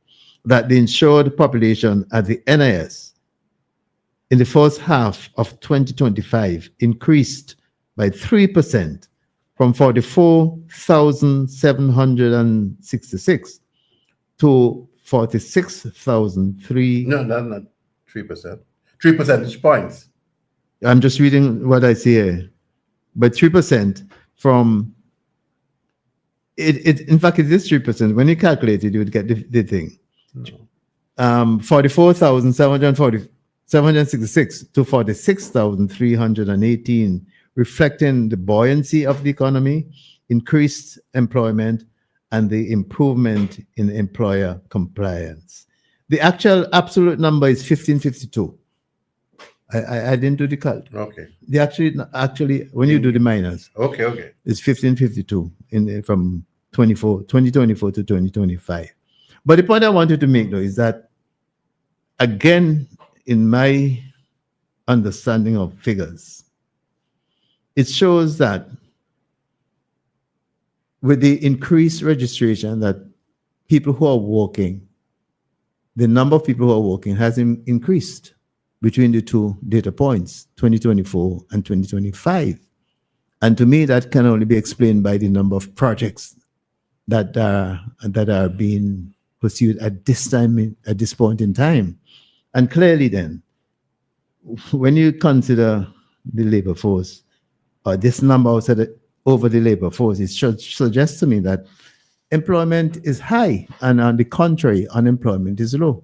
that the insured population at the NIS in the first half of 2025 increased by 3% from 44,766 to 46,003. No, not 3%. 3 percentage points. I'm just reading what I see here. But 3% from it in fact it is 3%. When you calculate it, you would get the thing. 44,766 to 46,318, reflecting the buoyancy of the economy, increased employment, and the improvement in employer compliance. The actual absolute number is 1552. I didn't do the calc. Okay. The actually when you do the minus, Okay. it's 1552 from 2024 to 2025. But the point I wanted to make though is that, again, in my understanding of figures, it shows that with the increased registration, that people who are working, the number of people who are working has increased between the two data points, 2024 and 2025. And to me, that can only be explained by the number of projects that are being pursued at this point in time. And clearly then, when you consider the labor force, or this number over the labor force, it should suggest to me that employment is high, and on the contrary, unemployment is low.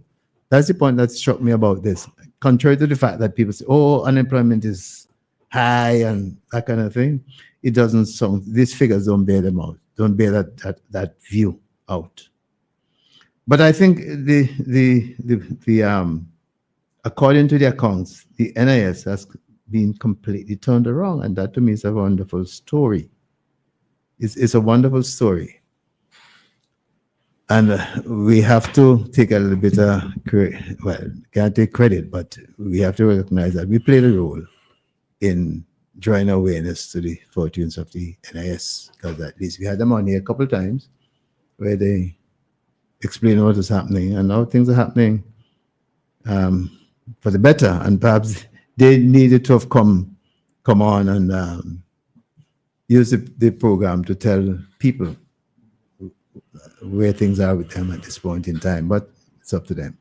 That's the point that struck me about this. Contrary to the fact that people say, oh, unemployment is high and that kind of thing, it doesn't sound, these figures don't bear them out, don't bear that view out. But I think the according to the accounts, the NIS has been completely turned around, and that to me is a wonderful story. It's a wonderful story, and we have to take a little bit of can't take credit, but we have to recognize that we played a role in drawing awareness to the fortunes of the NIS, because at least we had them on here a couple of times where they explain what is happening, and now things are happening for the better, and perhaps they needed to have come on and use the program to tell people where things are with them at this point in time, but it's up to them.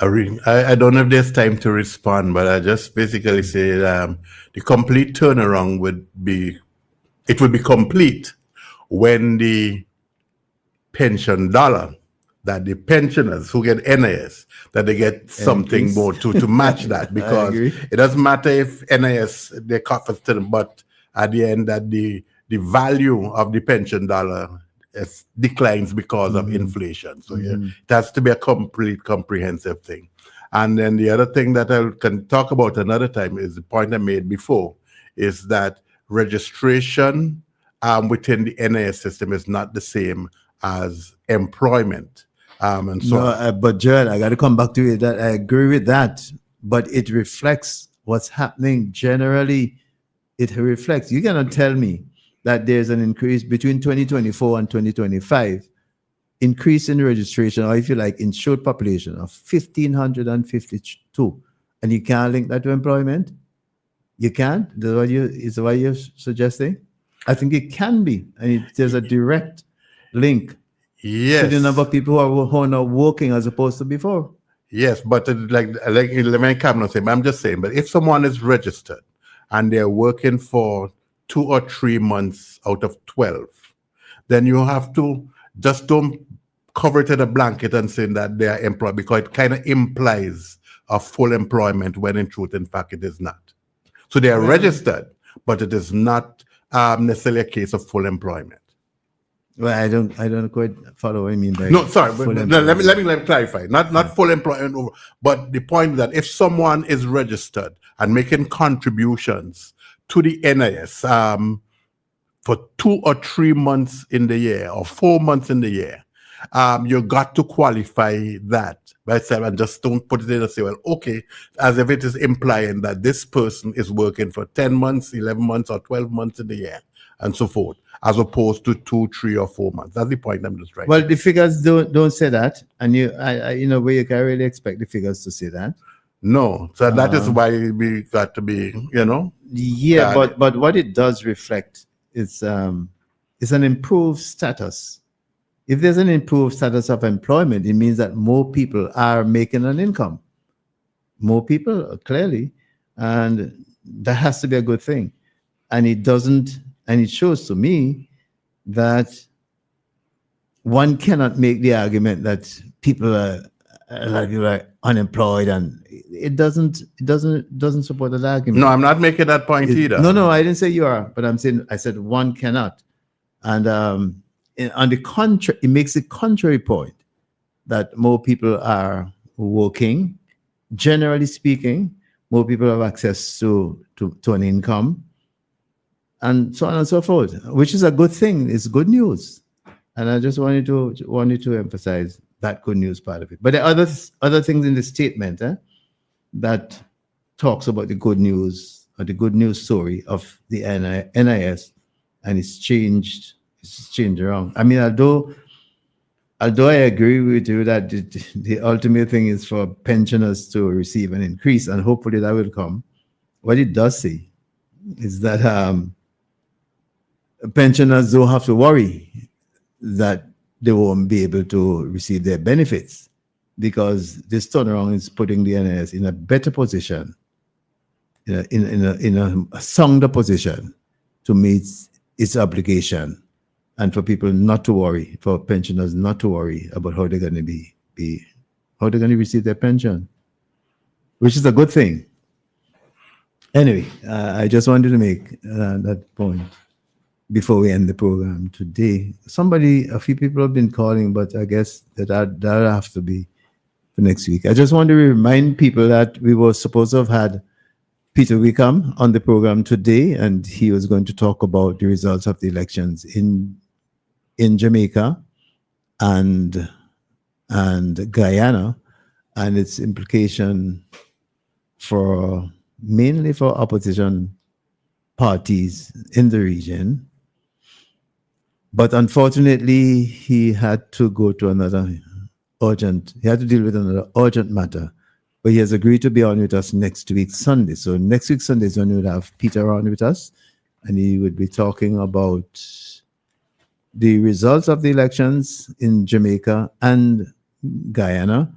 I don't know if there's time to respond, but I just basically say the complete turnaround would be complete when the pension dollar that the pensioners who get NIS, that they get something more to match that, because it doesn't matter if NIS they cut for still, but at the end that the value of the pension dollar declines because of inflation. So yeah, it has to be a complete comprehensive thing. And then the other thing that I can talk about another time is the point I made before, is that registration within the NIS system is not the same as employment. And so No, but Joel, I got to come back to you that I agree with that, but it reflects what's happening generally. It reflects. You cannot tell me that there's an increase between 2024 and 2025, increase in registration, or if you like, insured population of 1,552, and you can't link that to employment? You can't? Is what you're suggesting? I think it can be, and there's a direct link to the number of people who are now working as opposed to before. Yes, but like I'm just saying, but if someone is registered and they're working for 2 or 3 months out of 12, then you have to just don't cover it in a blanket and saying that they are employed, because it kind of implies a full employment when in truth, in fact, it is not. So they are registered, but it is not necessarily a case of full employment. Well, I don't quite follow what you mean by No, sorry, full but let employment. me clarify. Not full employment, but the point that if someone is registered and making contributions to the NIS for 2 or 3 months in the year or 4 months in the year, you got to qualify that by itself, and just don't put it in and say, well, okay, as if it is implying that this person is working for 10 months, 11 months, or 12 months in the year, and so forth, as opposed to 2, 3, or 4 months. That's the point I'm just trying. Well, the figures don't say that, and you know, where you can really expect the figures to say that. No, so that is why we got to be, Yeah, but what it does reflect is an improved status. If there's an improved status of employment, it means that more people are making an income. More people, clearly, and that has to be a good thing. And it doesn't, and it shows to me that one cannot make the argument that people are unemployed, and it doesn't support that argument. No, I'm not making that point either. No, I didn't say you are, but I said one cannot. And on the contrary, it makes the contrary point that more people are working. Generally speaking, more people have access to an income, and so on and so forth, which is a good thing. It's good news, and I just wanted to emphasize that good news part of it. But there are other things in the statement that talks about the good news, or the good news story of the NIS, and it's changed around. I mean, although I agree with you that the ultimate thing is for pensioners to receive an increase, and hopefully that will come, what it does say is that pensioners don't have to worry that they won't be able to receive their benefits, because this turnaround is putting the NIS in a better position, in a sounder position to meet its obligation, and for people not to worry, for pensioners not to worry about how they're going to how they're going to receive their pension, which is a good thing. Anyway, I just wanted to make that point. before we end the program today. A few people have been calling, but I guess that'll have to be for next week. I just want to remind people that we were supposed to have had Peter Wickham on the program today, and he was going to talk about the results of the elections in Jamaica and Guyana, and its implication mainly for opposition parties in the region. But unfortunately, he had to deal with another urgent matter. But he has agreed to be on with us next week, Sunday. So next week, Sunday is when we would have Peter on with us, and he would be talking about the results of the elections in Jamaica and Guyana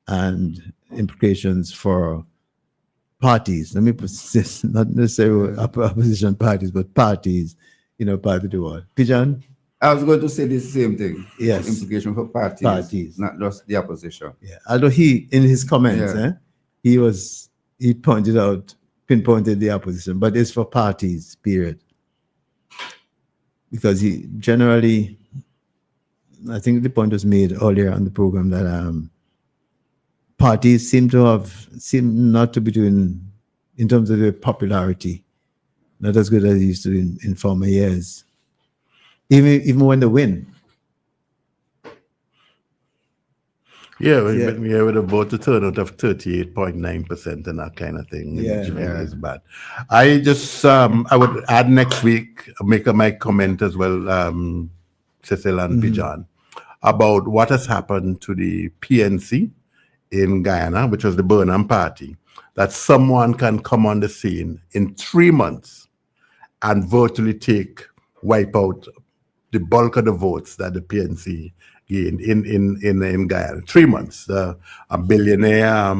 and implications for parties. Let me put this, not necessarily opposition parties, but parties, part of the world. Pijan? I was going to say the same thing. Yes. Implication for parties, not just the opposition. Yeah. Although in his comments, he pinpointed the opposition, but it's for parties, period. Because he generally, I think the point was made earlier on the program that parties seem not to be doing, in terms of their popularity, not as good as they used to in former years. Even when they win. Yeah, with a vote to turnout of 38.9% and that kind of thing. Yeah. Is bad. I just, I would add next week, make my comment as well, Cecil and Pijan, about what has happened to the PNC in Guyana, which was the Burnham Party, that someone can come on the scene in 3 months and virtually wipe out the bulk of the votes that the PNC gained in Guyana. 3 months, a billionaire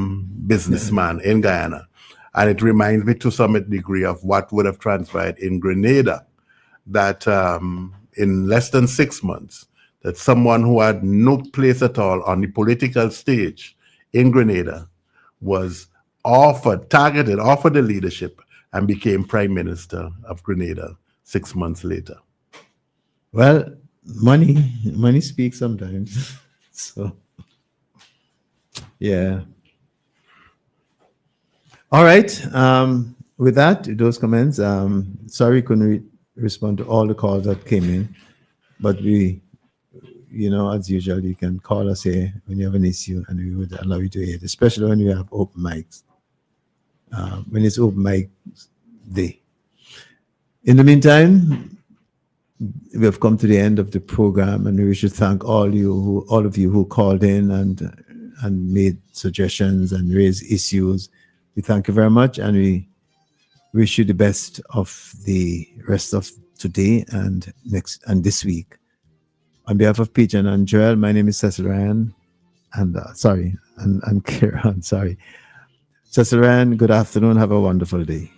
businessman in Guyana. And it reminds me to some degree of what would have transpired in Grenada, that in less than 6 months, that someone who had no place at all on the political stage in Grenada was offered the leadership and became Prime Minister of Grenada 6 months later. Well, money speaks sometimes. So, yeah. All right. With that, those comments, sorry couldn't respond to all the calls that came in, but we, as usual, you can call us here when you have an issue, and we would allow you to hear it, especially when we have open mics. When it's open mic day. In the meantime, we have come to the end of the program, and we should thank all of you who called in and made suggestions and raised issues. We thank you very much, and we wish you the best of the rest of today and this week. On behalf of Pijan and Joel, my name is Cecil Ryan, and Kieran. Sorry, Cecil Ryan. Good afternoon. Have a wonderful day.